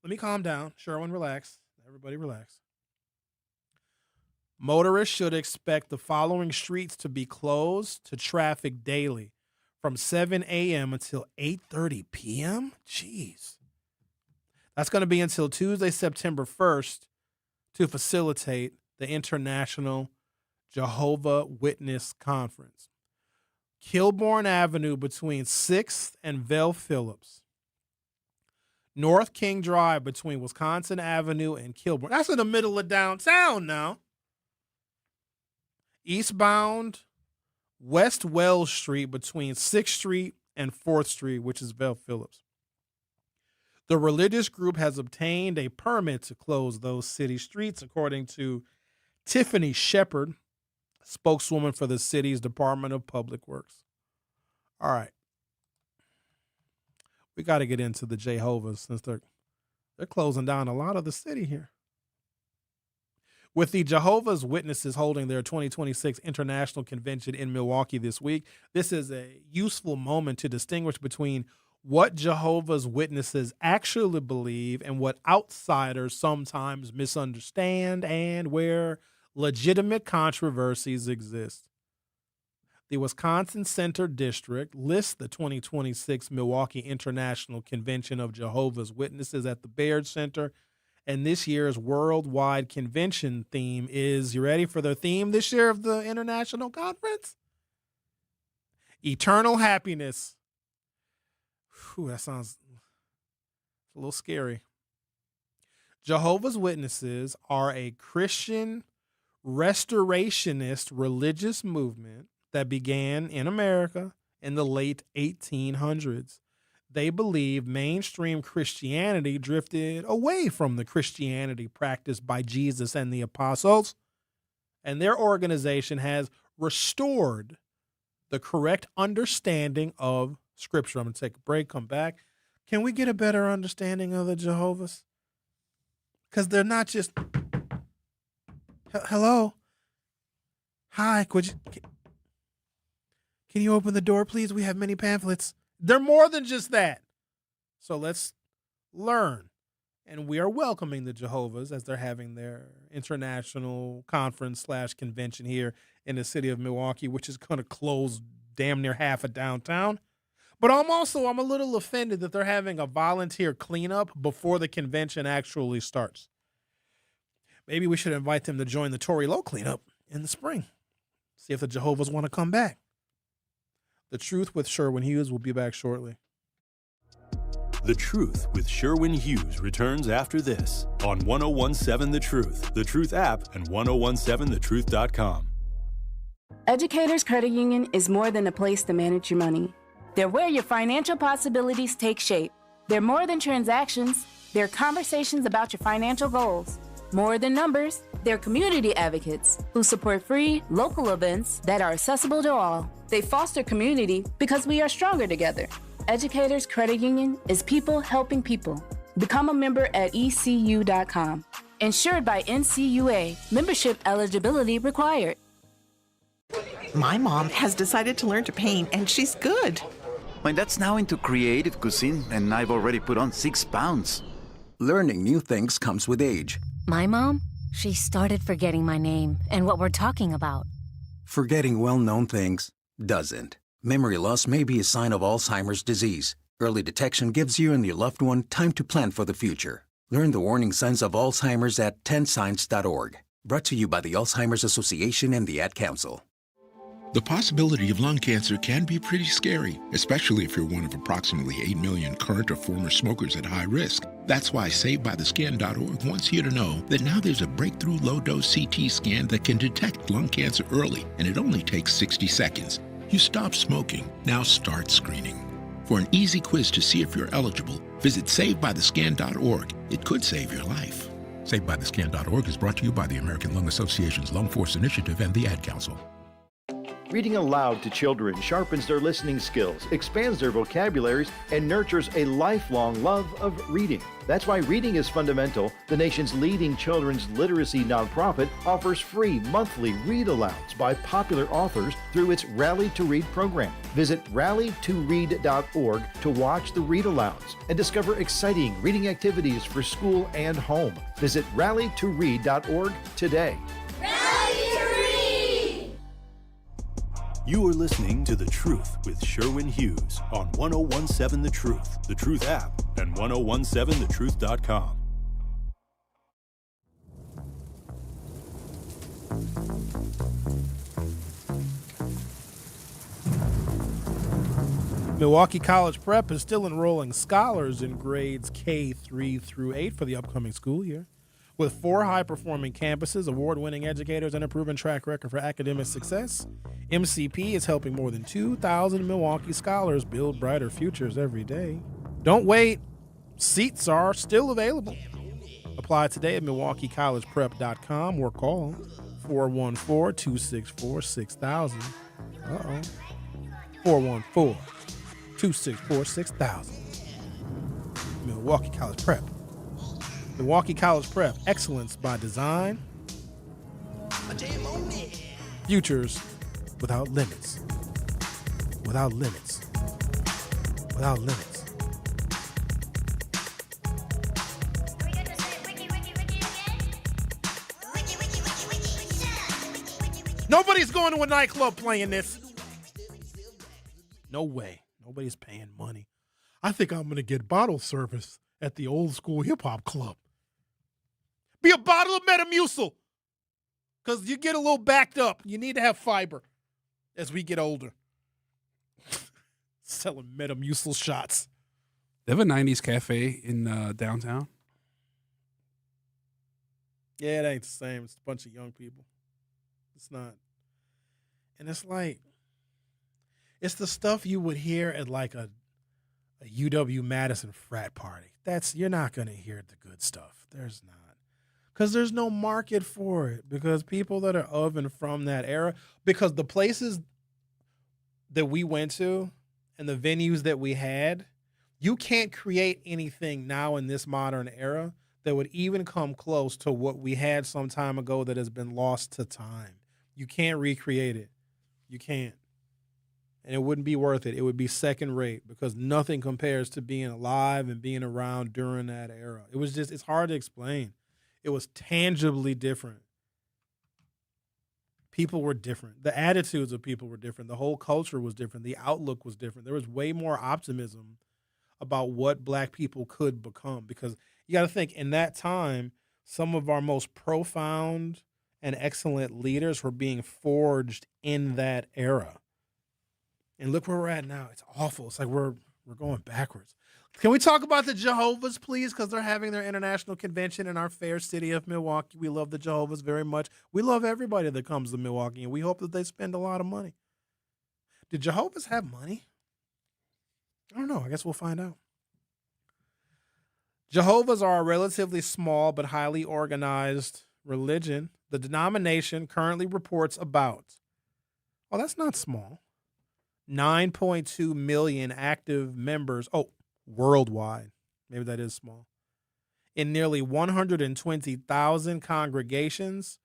Let me calm down. Sherwin, relax. Everybody relax. Motorists should expect the following streets to be closed to traffic daily from 7 a.m. until 8:30 p.m.? Jeez. That's going to be until Tuesday, September 1st to facilitate the International Jehovah Witness Conference. Kilbourne Avenue between 6th and Vel Phillips. North King Drive between Wisconsin Avenue and Kilbourne. That's in the middle of downtown now. Eastbound West Wells Street between 6th Street and 4th Street, which is Vel Phillips. The religious group has obtained a permit to close those city streets, according to Tiffany Shepard, spokeswoman for the city's Department of Public Works. All right. We got to get into the Jehovah's since they're closing down a lot of the city here. With the Jehovah's Witnesses holding their 2026 International Convention in Milwaukee this week, this is a useful moment to distinguish between what Jehovah's Witnesses actually believe and what outsiders sometimes misunderstand, and where legitimate controversies exist. The Wisconsin Center District lists the 2026 Milwaukee International Convention of Jehovah's Witnesses at the Baird Center, and this year's worldwide convention theme is, you ready for their theme this year of the International Conference? Eternal happiness. Whew, that sounds a little scary. Jehovah's Witnesses are a Christian restorationist religious movement that began in America in the late 1800s. They believe mainstream Christianity drifted away from the Christianity practiced by Jesus and the apostles, and their organization has restored the correct understanding of Scripture. I'm going to take a break, come back. Can we get a better understanding of the Jehovah's? Because they're not just, hello? Hi, can you open the door, please? We have many pamphlets. They're more than just that. So let's learn. And we are welcoming the Jehovah's as they're having their international conference/convention here in the city of Milwaukee, which is going to close damn near half of downtown. But I'm a little offended that they're having a volunteer cleanup before the convention actually starts. Maybe we should invite them to join the Tory Low cleanup in the spring. See if the Jehovah's want to come back. The Truth with Sherwin Hughes will be back shortly. The Truth with Sherwin Hughes returns after this on 1017 The Truth app, and 1017thetruth.com. Educators Credit Union is more than a place to manage your money. They're where your financial possibilities take shape. They're more than transactions. They're conversations about your financial goals. More than numbers, they're community advocates who support free, local events that are accessible to all. They foster community because we are stronger together. Educators Credit Union is people helping people. Become a member at ECU.com. Insured by NCUA. Membership eligibility required. My mom has decided to learn to paint, and she's good. My dad's now into creative cuisine, and I've already put on 6 pounds. Learning new things comes with age. My mom, she started forgetting my name and what we're talking about. Forgetting well-known things doesn't. Memory loss may be a sign of Alzheimer's disease. Early detection gives you and your loved one time to plan for the future. Learn the warning signs of Alzheimer's at 10signs.org. Brought to you by the Alzheimer's Association and the Ad Council. The possibility of lung cancer can be pretty scary, especially if you're one of approximately 8 million current or former smokers at high risk. That's why SaveByTheScan.org wants you to know that now there's a breakthrough low-dose CT scan that can detect lung cancer early, and it only takes 60 seconds. You stop smoking, now start screening. For an easy quiz to see if you're eligible, visit SaveByTheScan.org. It could save your life. SaveByTheScan.org is brought to you by the American Lung Association's Lung Force Initiative and the Ad Council. Reading aloud to children sharpens their listening skills, expands their vocabularies, and nurtures a lifelong love of reading. That's why Reading is Fundamental, the nation's leading children's literacy nonprofit, offers free monthly read-alouds by popular authors through its Rally to Read program. Visit rallytoread.org to watch the read-alouds and discover exciting reading activities for school and home. Visit rallytoread.org today. You are listening to The Truth with Sherwin Hughes on 1017 The Truth app, and 1017thetruth.com. Milwaukee College Prep is still enrolling scholars in grades K-3 through 8 for the upcoming school year. With 4 high-performing campuses, award-winning educators, and a proven track record for academic success, MCP is helping more than 2,000 Milwaukee scholars build brighter futures every day. Don't wait. Seats are still available. Apply today at MilwaukeeCollegePrep.com or call 414-264-6000. 414-264-6000. Milwaukee College Prep. Milwaukee College Prep, excellence by design. Futures without limits. Without limits. Without limits. Nobody's going to a nightclub playing this. No way. Nobody's paying money. I think I'm going to get bottle service at the old school hip hop club. Be a bottle of Metamucil, because you get a little backed up. You need to have fiber as we get older. Selling Metamucil shots. They have a 90s cafe in downtown. Yeah, it ain't the same. It's a bunch of young people. It's not. And it's like, it's the stuff you would hear at like a UW-Madison frat party. You're not going to hear the good stuff. There's not. Because there's no market for it. Because people that are of and from that era, because the places that we went to and the venues that we had, you can't create anything now in this modern era that would even come close to what we had some time ago that has been lost to time. You can't recreate it. You can't. And it wouldn't be worth it. It would be second rate because nothing compares to being alive and being around during that era. It's hard to explain. It was tangibly different. People were different. The attitudes of people were different. The whole culture was different. The outlook was different. There was way more optimism about what black people could become because you got to think in that time, some of our most profound and excellent leaders were being forged in that era. And look where we're at now. It's awful. It's like we're going backwards. Can we talk about the Jehovah's, please? Because they're having their international convention in our fair city of Milwaukee. We love the Jehovah's very much. We love everybody that comes to Milwaukee, and we hope that they spend a lot of money. Did Jehovah's have money? I don't know. I guess we'll find out. Jehovah's are a relatively small but highly organized religion. The denomination currently reports about, that's not small, 9.2 million active members. Worldwide. Maybe that is small. In nearly 120,000 congregations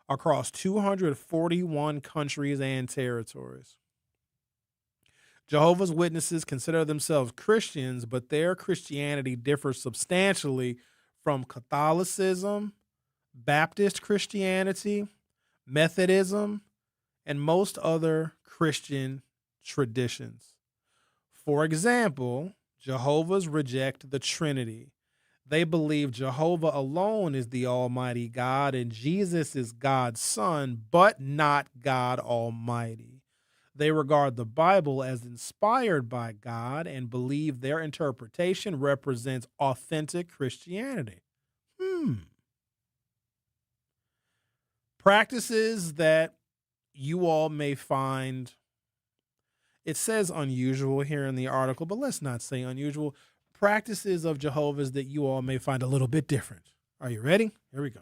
across 241 countries and territories. Jehovah's Witnesses consider themselves Christians, but their Christianity differs substantially from Catholicism, Baptist Christianity, Methodism, and most other Christian traditions. For example, Jehovah's reject the Trinity. They believe Jehovah alone is the Almighty God and Jesus is God's Son, but not God Almighty. They regard the Bible as inspired by God and believe their interpretation represents authentic Christianity. Practices that you all may find, it says unusual here in the article, but let's not say unusual. Practices of Jehovah's that you all may find a little bit different. Are you ready? Here we go.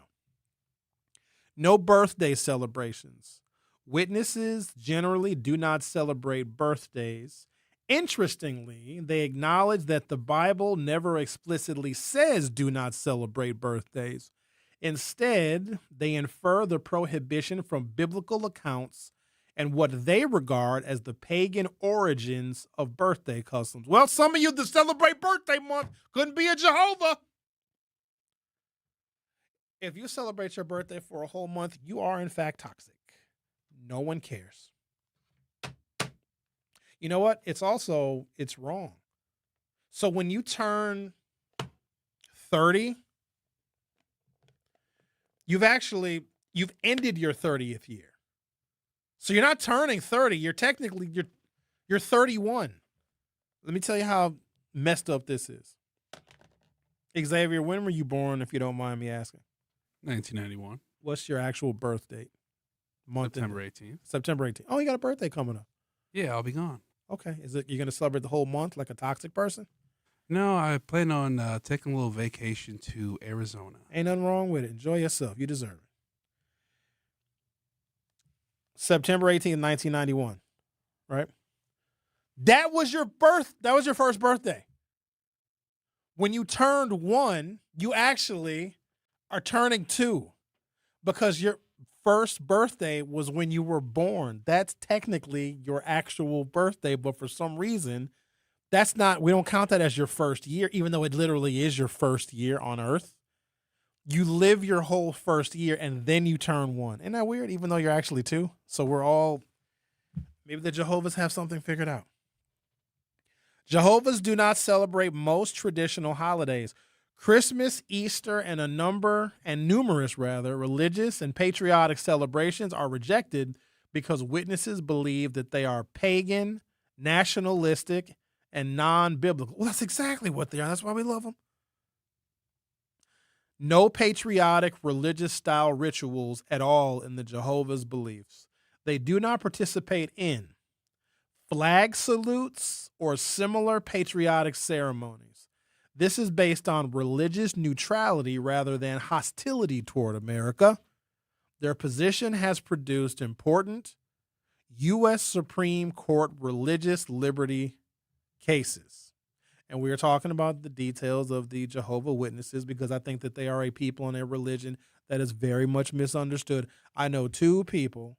No birthday celebrations. Witnesses generally do not celebrate birthdays. Interestingly, they acknowledge that the Bible never explicitly says do not celebrate birthdays. Instead, they infer the prohibition from biblical accounts and what they regard as the pagan origins of birthday customs. Well, some of you that celebrate birthday month couldn't be a Jehovah. If you celebrate your birthday for a whole month, you are in fact toxic. No one cares. You know what? It's wrong. So when you turn 30, you've ended your 30th year. So you're not turning 30. You're 31. Let me tell you how messed up this is. Xavier, when were you born, if you don't mind me asking? 1991. What's your actual birth date? September 18th. September 18th. Oh, you got a birthday coming up. Yeah, I'll be gone. Okay. You're going to celebrate the whole month like a toxic person? No, I plan on taking a little vacation to Arizona. Ain't nothing wrong with it. Enjoy yourself. You deserve it. September 18th, 1991. Right? That was your first birthday. When you turned 1, you actually are turning 2 because your first birthday was when you were born. That's technically your actual birthday, but for some reason, we don't count that as your first year, even though it literally is your first year on Earth. You live your whole first year and then you turn 1. Isn't that weird? Even though you're actually 2. So maybe the Jehovah's have something figured out. Jehovah's do not celebrate most traditional holidays. Christmas, Easter, and numerous religious and patriotic celebrations are rejected because witnesses believe that they are pagan, nationalistic, and non-biblical. Well, that's exactly what they are. That's why we love them. No patriotic religious-style rituals at all in the Jehovah's beliefs. They do not participate in flag salutes or similar patriotic ceremonies. This is based on religious neutrality rather than hostility toward America. Their position has produced important U.S. Supreme Court religious liberty cases. And we are talking about the details of the Jehovah's Witnesses because I think that they are a people and a religion that is very much misunderstood. I know 2 people,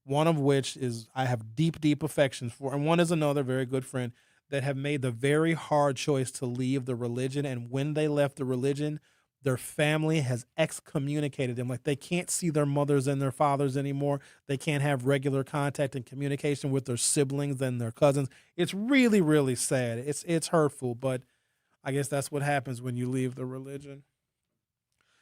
one of which I have deep, deep affections for, and one is another very good friend, that have made the very hard choice to leave the religion. And when they left the religion, their family has excommunicated them. Like, they can't see their mothers and their fathers anymore. They can't have regular contact and communication with their siblings and their cousins. It's really, really sad. It's hurtful, but I guess that's what happens when you leave the religion.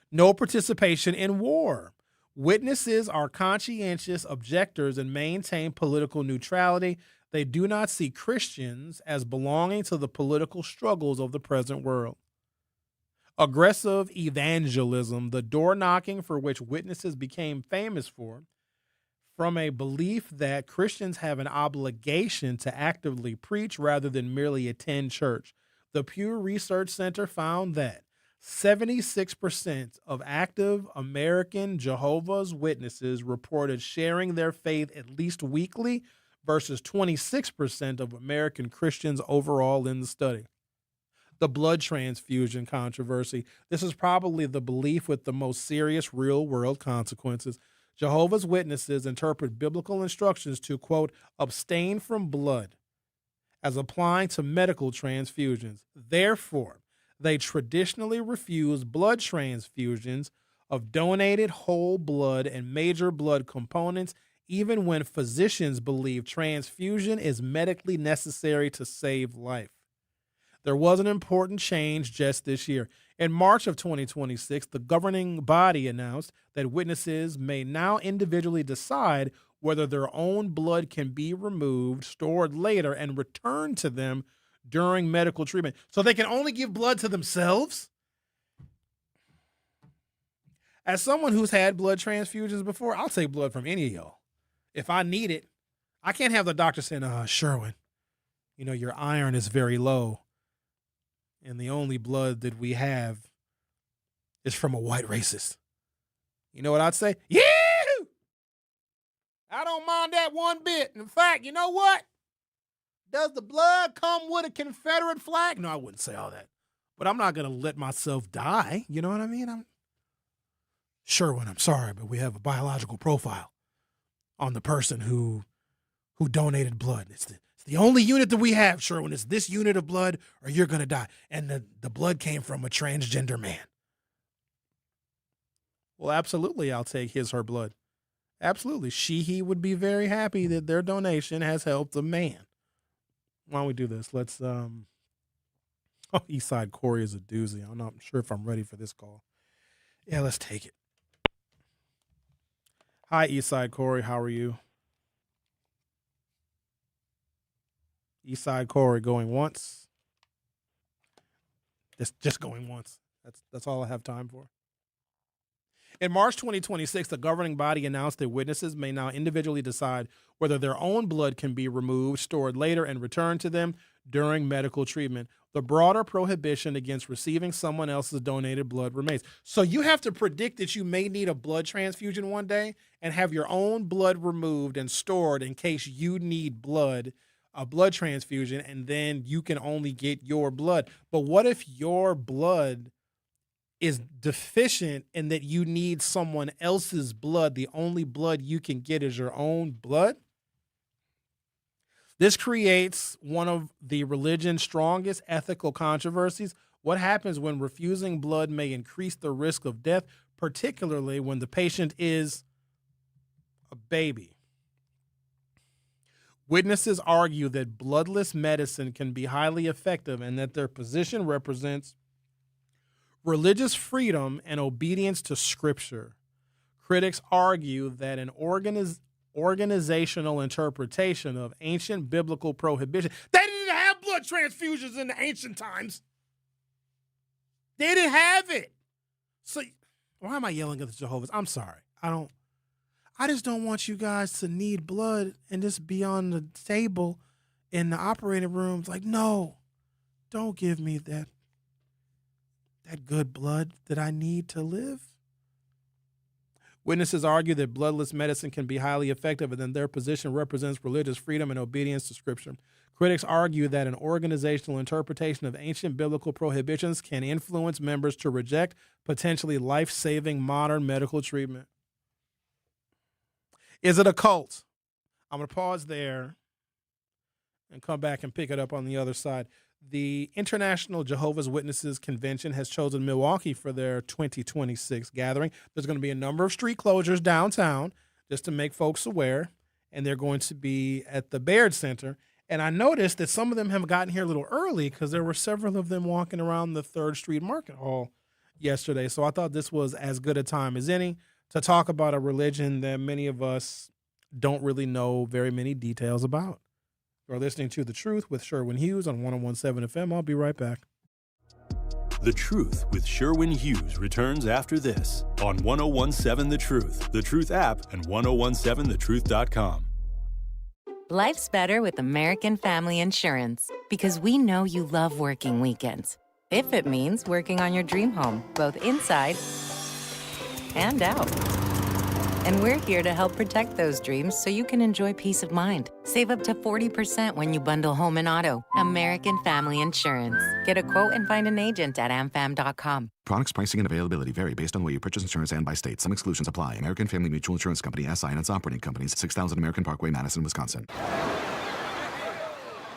No participation in war. Witnesses are conscientious objectors and maintain political neutrality. They do not see Christians as belonging to the political struggles of the present world. Aggressive evangelism, the door knocking for which witnesses became famous for, from a belief that Christians have an obligation to actively preach rather than merely attend church. The Pew Research Center found that 76% of active American Jehovah's Witnesses reported sharing their faith at least weekly versus 26% of American Christians overall in the study. The blood transfusion controversy. This is probably the belief with the most serious real-world consequences. Jehovah's Witnesses interpret biblical instructions to, quote, abstain from blood as applying to medical transfusions. Therefore, they traditionally refuse blood transfusions of donated whole blood and major blood components, even when physicians believe transfusion is medically necessary to save life. There was an important change just this year. In March of 2026, the governing body announced that witnesses may now individually decide whether their own blood can be removed, stored later, and returned to them during medical treatment. So they can only give blood to themselves? As someone who's had blood transfusions before, I'll take blood from any of y'all. If I need it, I can't have the doctor saying, Sherwin, your iron is very low. And the only blood that we have is from a white racist. You know what I'd say? Yeah! I don't don't mind that one bit. In fact, you know what? Does the blood come with a Confederate flag? No, I wouldn't say all that. But I'm not going to let myself die. You know what I mean? Sherwin, I'm sorry, but we have a biological profile on the person who donated blood. It's the only unit that we have, Sherwin. It's this unit of blood or you're going to die. And the blood came from a transgender man. Well, absolutely, I'll take her blood. Absolutely. He would be very happy that their donation has helped a man. Why don't we do this? Let's, Eastside Corey is a doozy. I'm not sure if I'm ready for this call. Yeah, let's take it. Hi, Eastside Corey. How are you? Eastside Corey going once. Just going once. That's all I have time for. In March 2026, the governing body announced that witnesses may now individually decide whether their own blood can be removed, stored later, and returned to them during medical treatment. The broader prohibition against receiving someone else's donated blood remains. So you have to predict that you may need a blood transfusion one day and have your own blood removed and stored in case you need a blood transfusion, and then you can only get your blood. But what if your blood is deficient and that you need someone else's blood? The only blood you can get is your own blood. This creates one of the religion's strongest ethical controversies. What happens when refusing blood may increase the risk of death, particularly when the patient is a baby? Witnesses argue that bloodless medicine can be highly effective and that their position represents religious freedom and obedience to Scripture. Critics argue that an organizational interpretation of ancient biblical prohibition. They didn't have blood transfusions in the ancient times. They didn't have it. So why am I yelling at the Jehovah's? I'm sorry. I just don't want you guys to need blood and just be on the table in the operating rooms like, no, don't give me that good blood that I need to live. Witnesses argue that bloodless medicine can be highly effective and that their position represents religious freedom and obedience to Scripture. Critics argue that an organizational interpretation of ancient biblical prohibitions can influence members to reject potentially life-saving modern medical treatment. Is it a cult? I'm going to pause there and come back and pick it up on the other side. The International Jehovah's Witnesses Convention has chosen Milwaukee for their 2026 gathering. There's going to be a number of street closures downtown just to make folks aware, and they're going to be at the Baird Center. And I noticed that some of them have gotten here a little early because there were several of them walking around the 3rd Street Market Hall yesterday. So I thought this was as good a time as any to talk about a religion that many of us don't really know very many details about. You're listening to The Truth with Sherwin Hughes on 101.7 FM. I'll be right back. The Truth with Sherwin Hughes returns after this on 101.7 The Truth app, and 1017thetruth.com. Life's better with American Family Insurance because we know you love working weekends. If it means working on your dream home, both inside and out. And we're here to help protect those dreams so you can enjoy peace of mind. Save up to 40% when you bundle home and auto. American Family Insurance. Get a quote and find an agent at amfam.com. Products, pricing, and availability vary based on where you purchase insurance and by state. Some exclusions apply. American Family Mutual Insurance Company, SI, and its operating companies, 6000 American Parkway, Madison, Wisconsin.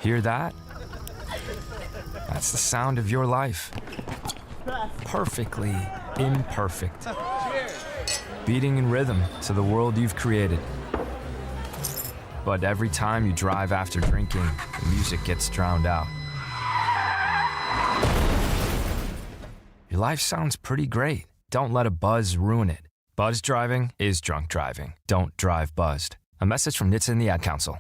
Hear that? That's the sound of your life. Perfectly imperfect. Beating in rhythm to the world you've created. But every time you drive after drinking, the music gets drowned out. Your life sounds pretty great. Don't let a buzz ruin it. Buzz driving is drunk driving. Don't drive buzzed. A message from NHTSA and the Ad Council.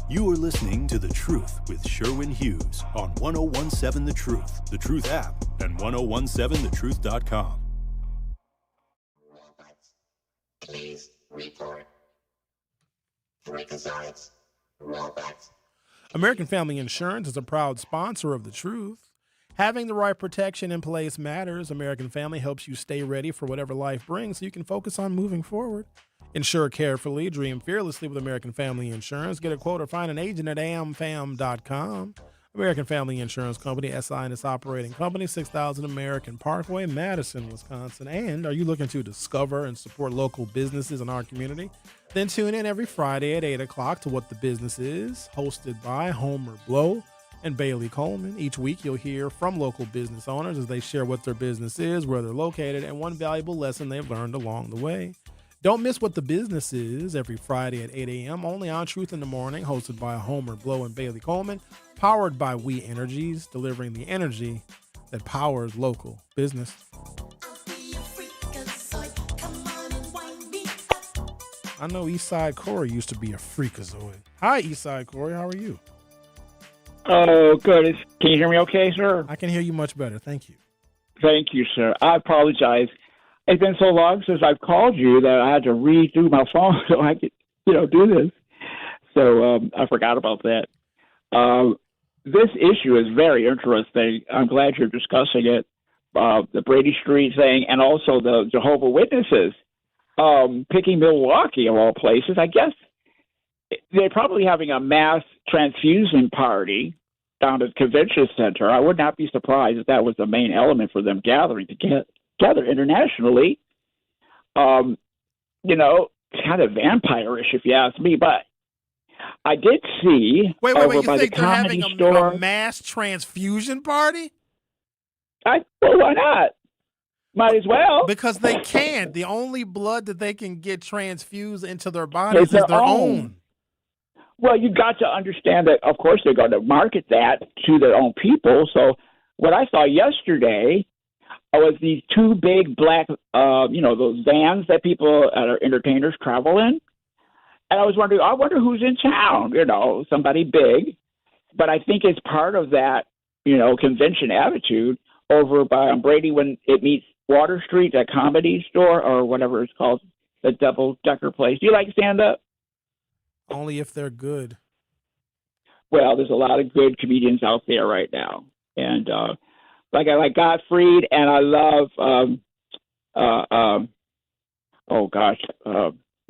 You are listening to The Truth with Sherwin Hughes on 101.7 The Truth app, and 1017thetruth.com. Please report. Freakazoids, robots. American Family Insurance is a proud sponsor of The Truth. Having the right protection in place matters. American Family helps you stay ready for whatever life brings so you can focus on moving forward. Insure carefully, dream fearlessly with American Family Insurance. Get a quote or find an agent at amfam.com. American Family Insurance Company, SI and its operating company, 6000 American Parkway, Madison, Wisconsin. And are you looking to discover and support local businesses in our community? Then tune in every Friday at 8 o'clock to What the Business Is, hosted by Homer Blow and Bailey Coleman. Each week, you'll hear from local business owners as they share what their business is, where they're located, and one valuable lesson they've learned along the way. Don't miss What the Business Is every Friday at 8 a.m. only on Truth in the Morning, hosted by Homer Blow and Bailey Coleman, powered by We Energies, delivering the energy that powers local business. I know Eastside Corey used to be a freakazoid. Hi, Eastside Corey. How are you? Oh, good. Can you hear me okay, sir? I can hear you much better. Thank you. Thank you, sir. I apologize. It's been so long since I've called you that I had to redo my phone so I could, do this. So I forgot about that. This issue is very interesting. I'm glad you're discussing it. The Brady Street thing and also the Jehovah's Witnesses picking Milwaukee of all places. I guess they're probably having a mass transfusion party down at the convention center. I would not be surprised if that was the main element for them gathering together internationally. Kind of vampire-ish if you ask me, but I did see Wait, over you by think the they're Comedy having Store. a mass transfusion party? Well, why not? Might as well. Because they can't. The only blood that they can get transfused into their bodies It's is their own. Well, you got to understand that, of course, they're going to market that to their own people. So what I saw yesterday was these two big black, those vans that people, entertainers travel in. And I was wondering, I wonder who's in town, somebody big. But I think it's part of that, convention attitude over by Brady when it meets Water Street, that Comedy Store or whatever it's called, the double-decker place. Do you like stand-up? Only if they're good. Well, there's a lot of good comedians out there right now. And I like Gottfried, and I love,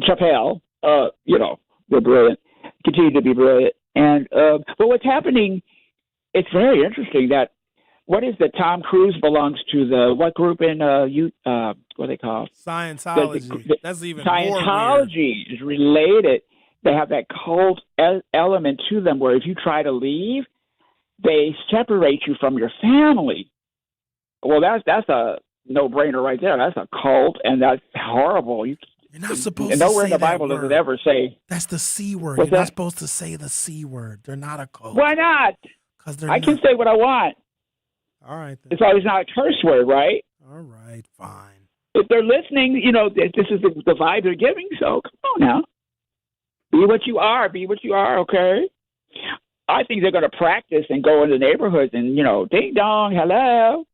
Chappelle. They're brilliant, continue to be brilliant. And but what's happening, it's very interesting that what is that Tom Cruise belongs to what group in what are they called? Scientology. That's even Scientology is related. They have that cult element to them where if you try to leave, they separate you from your family. Well, that's a no-brainer right there. That's a cult, and that's horrible. You're not supposed to say nowhere in the Bible does it ever say. That's the C word. What's You're not that? supposed to say the C word. They're not a cult. Why not? Because I can say what I want. All right. Then. It's always not a curse word, right? All right. Fine. If they're listening, this is the vibe they're giving. So come on now. Be what you are. Be what you are, okay? I think they're going to practice and go into neighborhoods and, ding dong, hello.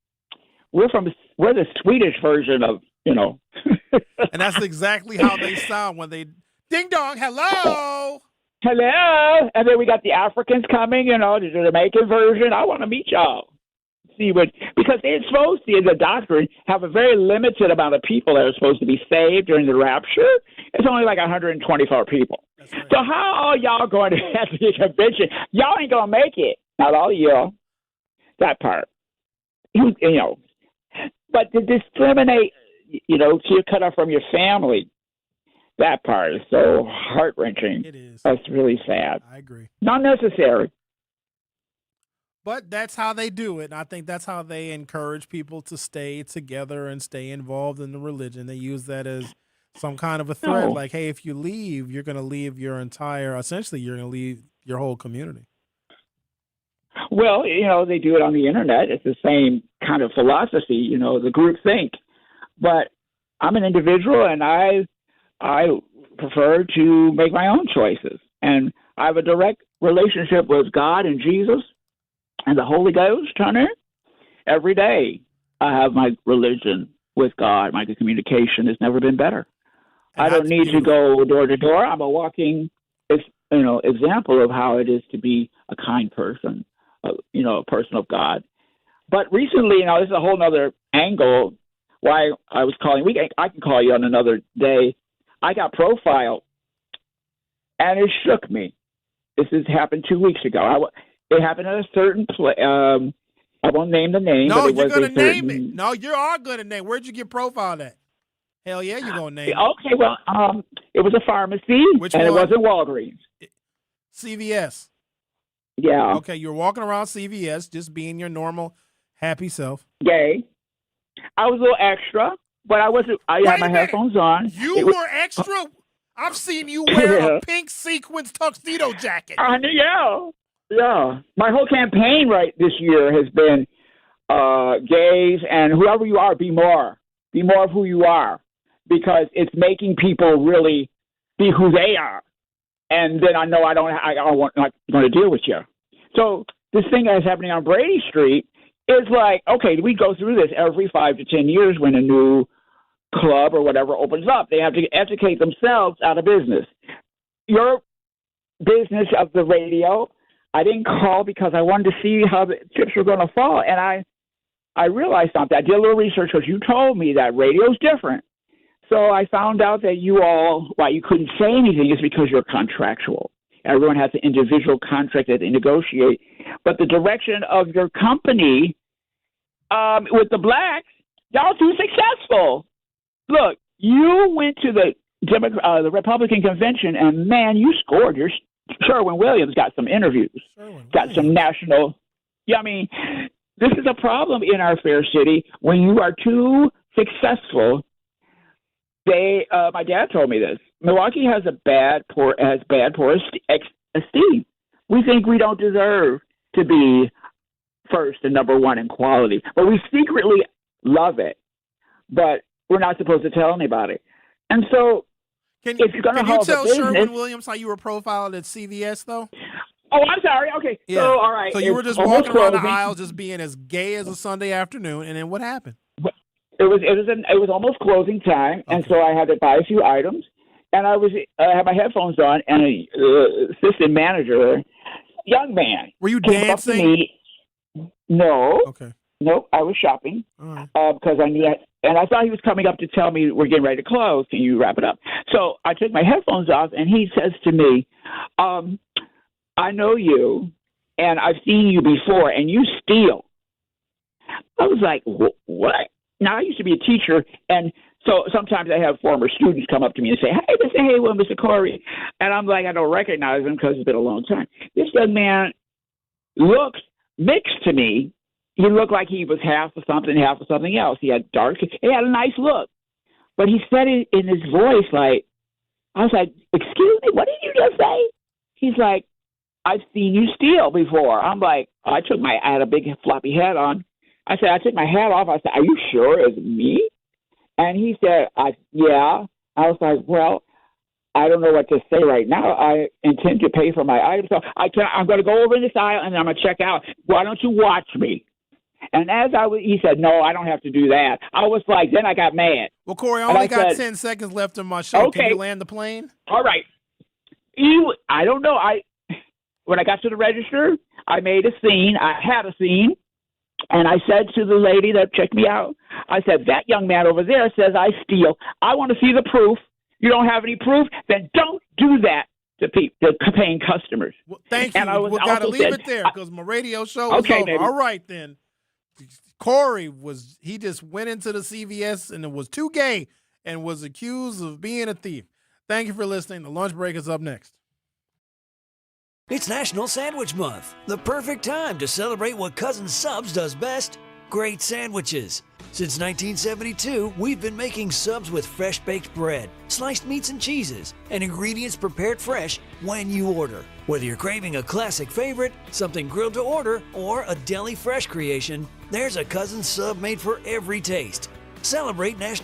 We're the Swedish version of, And that's exactly how they sound when they ding dong, hello. Hello. And then we got the Africans coming, the Jamaican version. I want to meet y'all. Because they're supposed to, in the doctrine, have a very limited amount of people that are supposed to be saved during the rapture. It's only like 124 people. Right. So how are y'all going to have the convention? Y'all ain't going to make it. Not all of y'all. That part. But to discriminate, so you're cut off from your family, that part is so heart-wrenching. It is. That's really sad. I agree. Not necessary. But that's how they do it. And I think that's how they encourage people to stay together and stay involved in the religion. They use that as some kind of a threat. Like, hey, if you leave, you're going to leave you're going to leave your whole community. Well, they do it on the internet. It's the same kind of philosophy, the group think. But I'm an individual, and I prefer to make my own choices. And I have a direct relationship with God and Jesus and the Holy Ghost, Hunter. Every day I have my religion with God. My communication has never been better. I don't need to go door to door. I'm a walking example of how it is to be a kind person, a person of God. But recently, this is a whole other angle why I was calling. I can call you on another day. I got profiled, and it shook me. This has happened 2 weeks ago. It happened at a certain place. I won't name the name. No, but you're going to name it. No, you are going to name. Where'd you get profiled at? Hell yeah, you're going to name it. Okay, well, it was a pharmacy, and it wasn't Walgreens. CVS. Yeah. Okay, you're walking around CVS, just being your normal, happy self. Yay. I was a little extra, but I wasn't. I had my headphones on. You were extra? I've seen you wear a pink sequins tuxedo jacket. Yeah. My whole campaign this year has been gays and whoever you are, be more. Be more of who you are, because it's making people really be who they are. And then I know I'm not going to deal with you. So this thing that's happening on Brady Street is like, okay, we go through this every 5 to 10 years when a new club or whatever opens up. They have to educate themselves out of business. Your business of the radio, I didn't call because I wanted to see how the chips were going to fall. And I realized something. I did a little research because you told me that radio's different. So I found out that why you couldn't say anything is because you're contractual. Everyone has an individual contract that they negotiate. But the direction of your company with the blacks, y'all too successful. Look, you went to the Republican convention, and, man, you scored. Sherwin Williams got some interviews, got some national. Yeah, I mean, this is a problem in our fair city. When you are too successful, my dad told me this. Milwaukee has bad poor esteem. We think we don't deserve to be first and number one in quality, but we secretly love it. But we're not supposed to tell anybody. And so, if you're going to can you tell Sherwin Williams how you were profiled at CVS, though? Oh, I'm sorry. Okay. Yeah. So, all right. So you were just walking around the aisles, just being as gay as a Sunday afternoon, and then what happened? It was almost closing time, and so I had to buy a few items, and I had my headphones on, and an assistant manager, young man, were you came dancing? Up to me. No. Okay. Nope. I was shopping because I knew that, and I thought he was coming up to tell me we're getting ready to close. Can you wrap it up? So I took my headphones off, and he says to me, "I know you, and I've seen you before, and you steal." I was like, "What?" Now, I used to be a teacher, and so sometimes I have former students come up to me and say, "Hey, Mr. Corey." And I'm like, I don't recognize him because it's been a long time. This young man looks mixed to me. He looked like he was half of something else. He had he had a nice look. But he said it in his voice like, I was like, "Excuse me, what did you just say?" He's like, "I've seen you steal before." I'm like, I had a big floppy hat on. I said, I took my hat off. I said, "Are you sure it's me?" And he said, "Yeah." I was like, "Well, I don't know what to say right now. I intend to pay for my items. So I'm going to go over in this aisle, and then I'm going to check out. Why don't you watch me?" And he said, "No, I don't have to do that." I was like, then I got mad. Well, Corey, I only got 10 seconds left in my show. Okay. Can you land the plane? All right. I don't know. When I got to the register, I made a scene. I had a scene. And I said to the lady that checked me out, I said, "That young man over there says I steal. I want to see the proof. You don't have any proof? Then don't do that to paying customers." Well, thank you. We've got to leave it there because my radio show is over. Baby. All right, then. Corey he just went into the CVS and it was too gay and was accused of being a thief. Thank you for listening. The lunch break is up next. It's National Sandwich Month, the perfect time to celebrate what Cousin Subs does best, great sandwiches. Since 1972, we've been making subs with fresh baked bread, sliced meats and cheeses, and ingredients prepared fresh when you order. Whether you're craving a classic favorite, something grilled to order, or a deli fresh creation, there's a Cousin Sub made for every taste. Celebrate National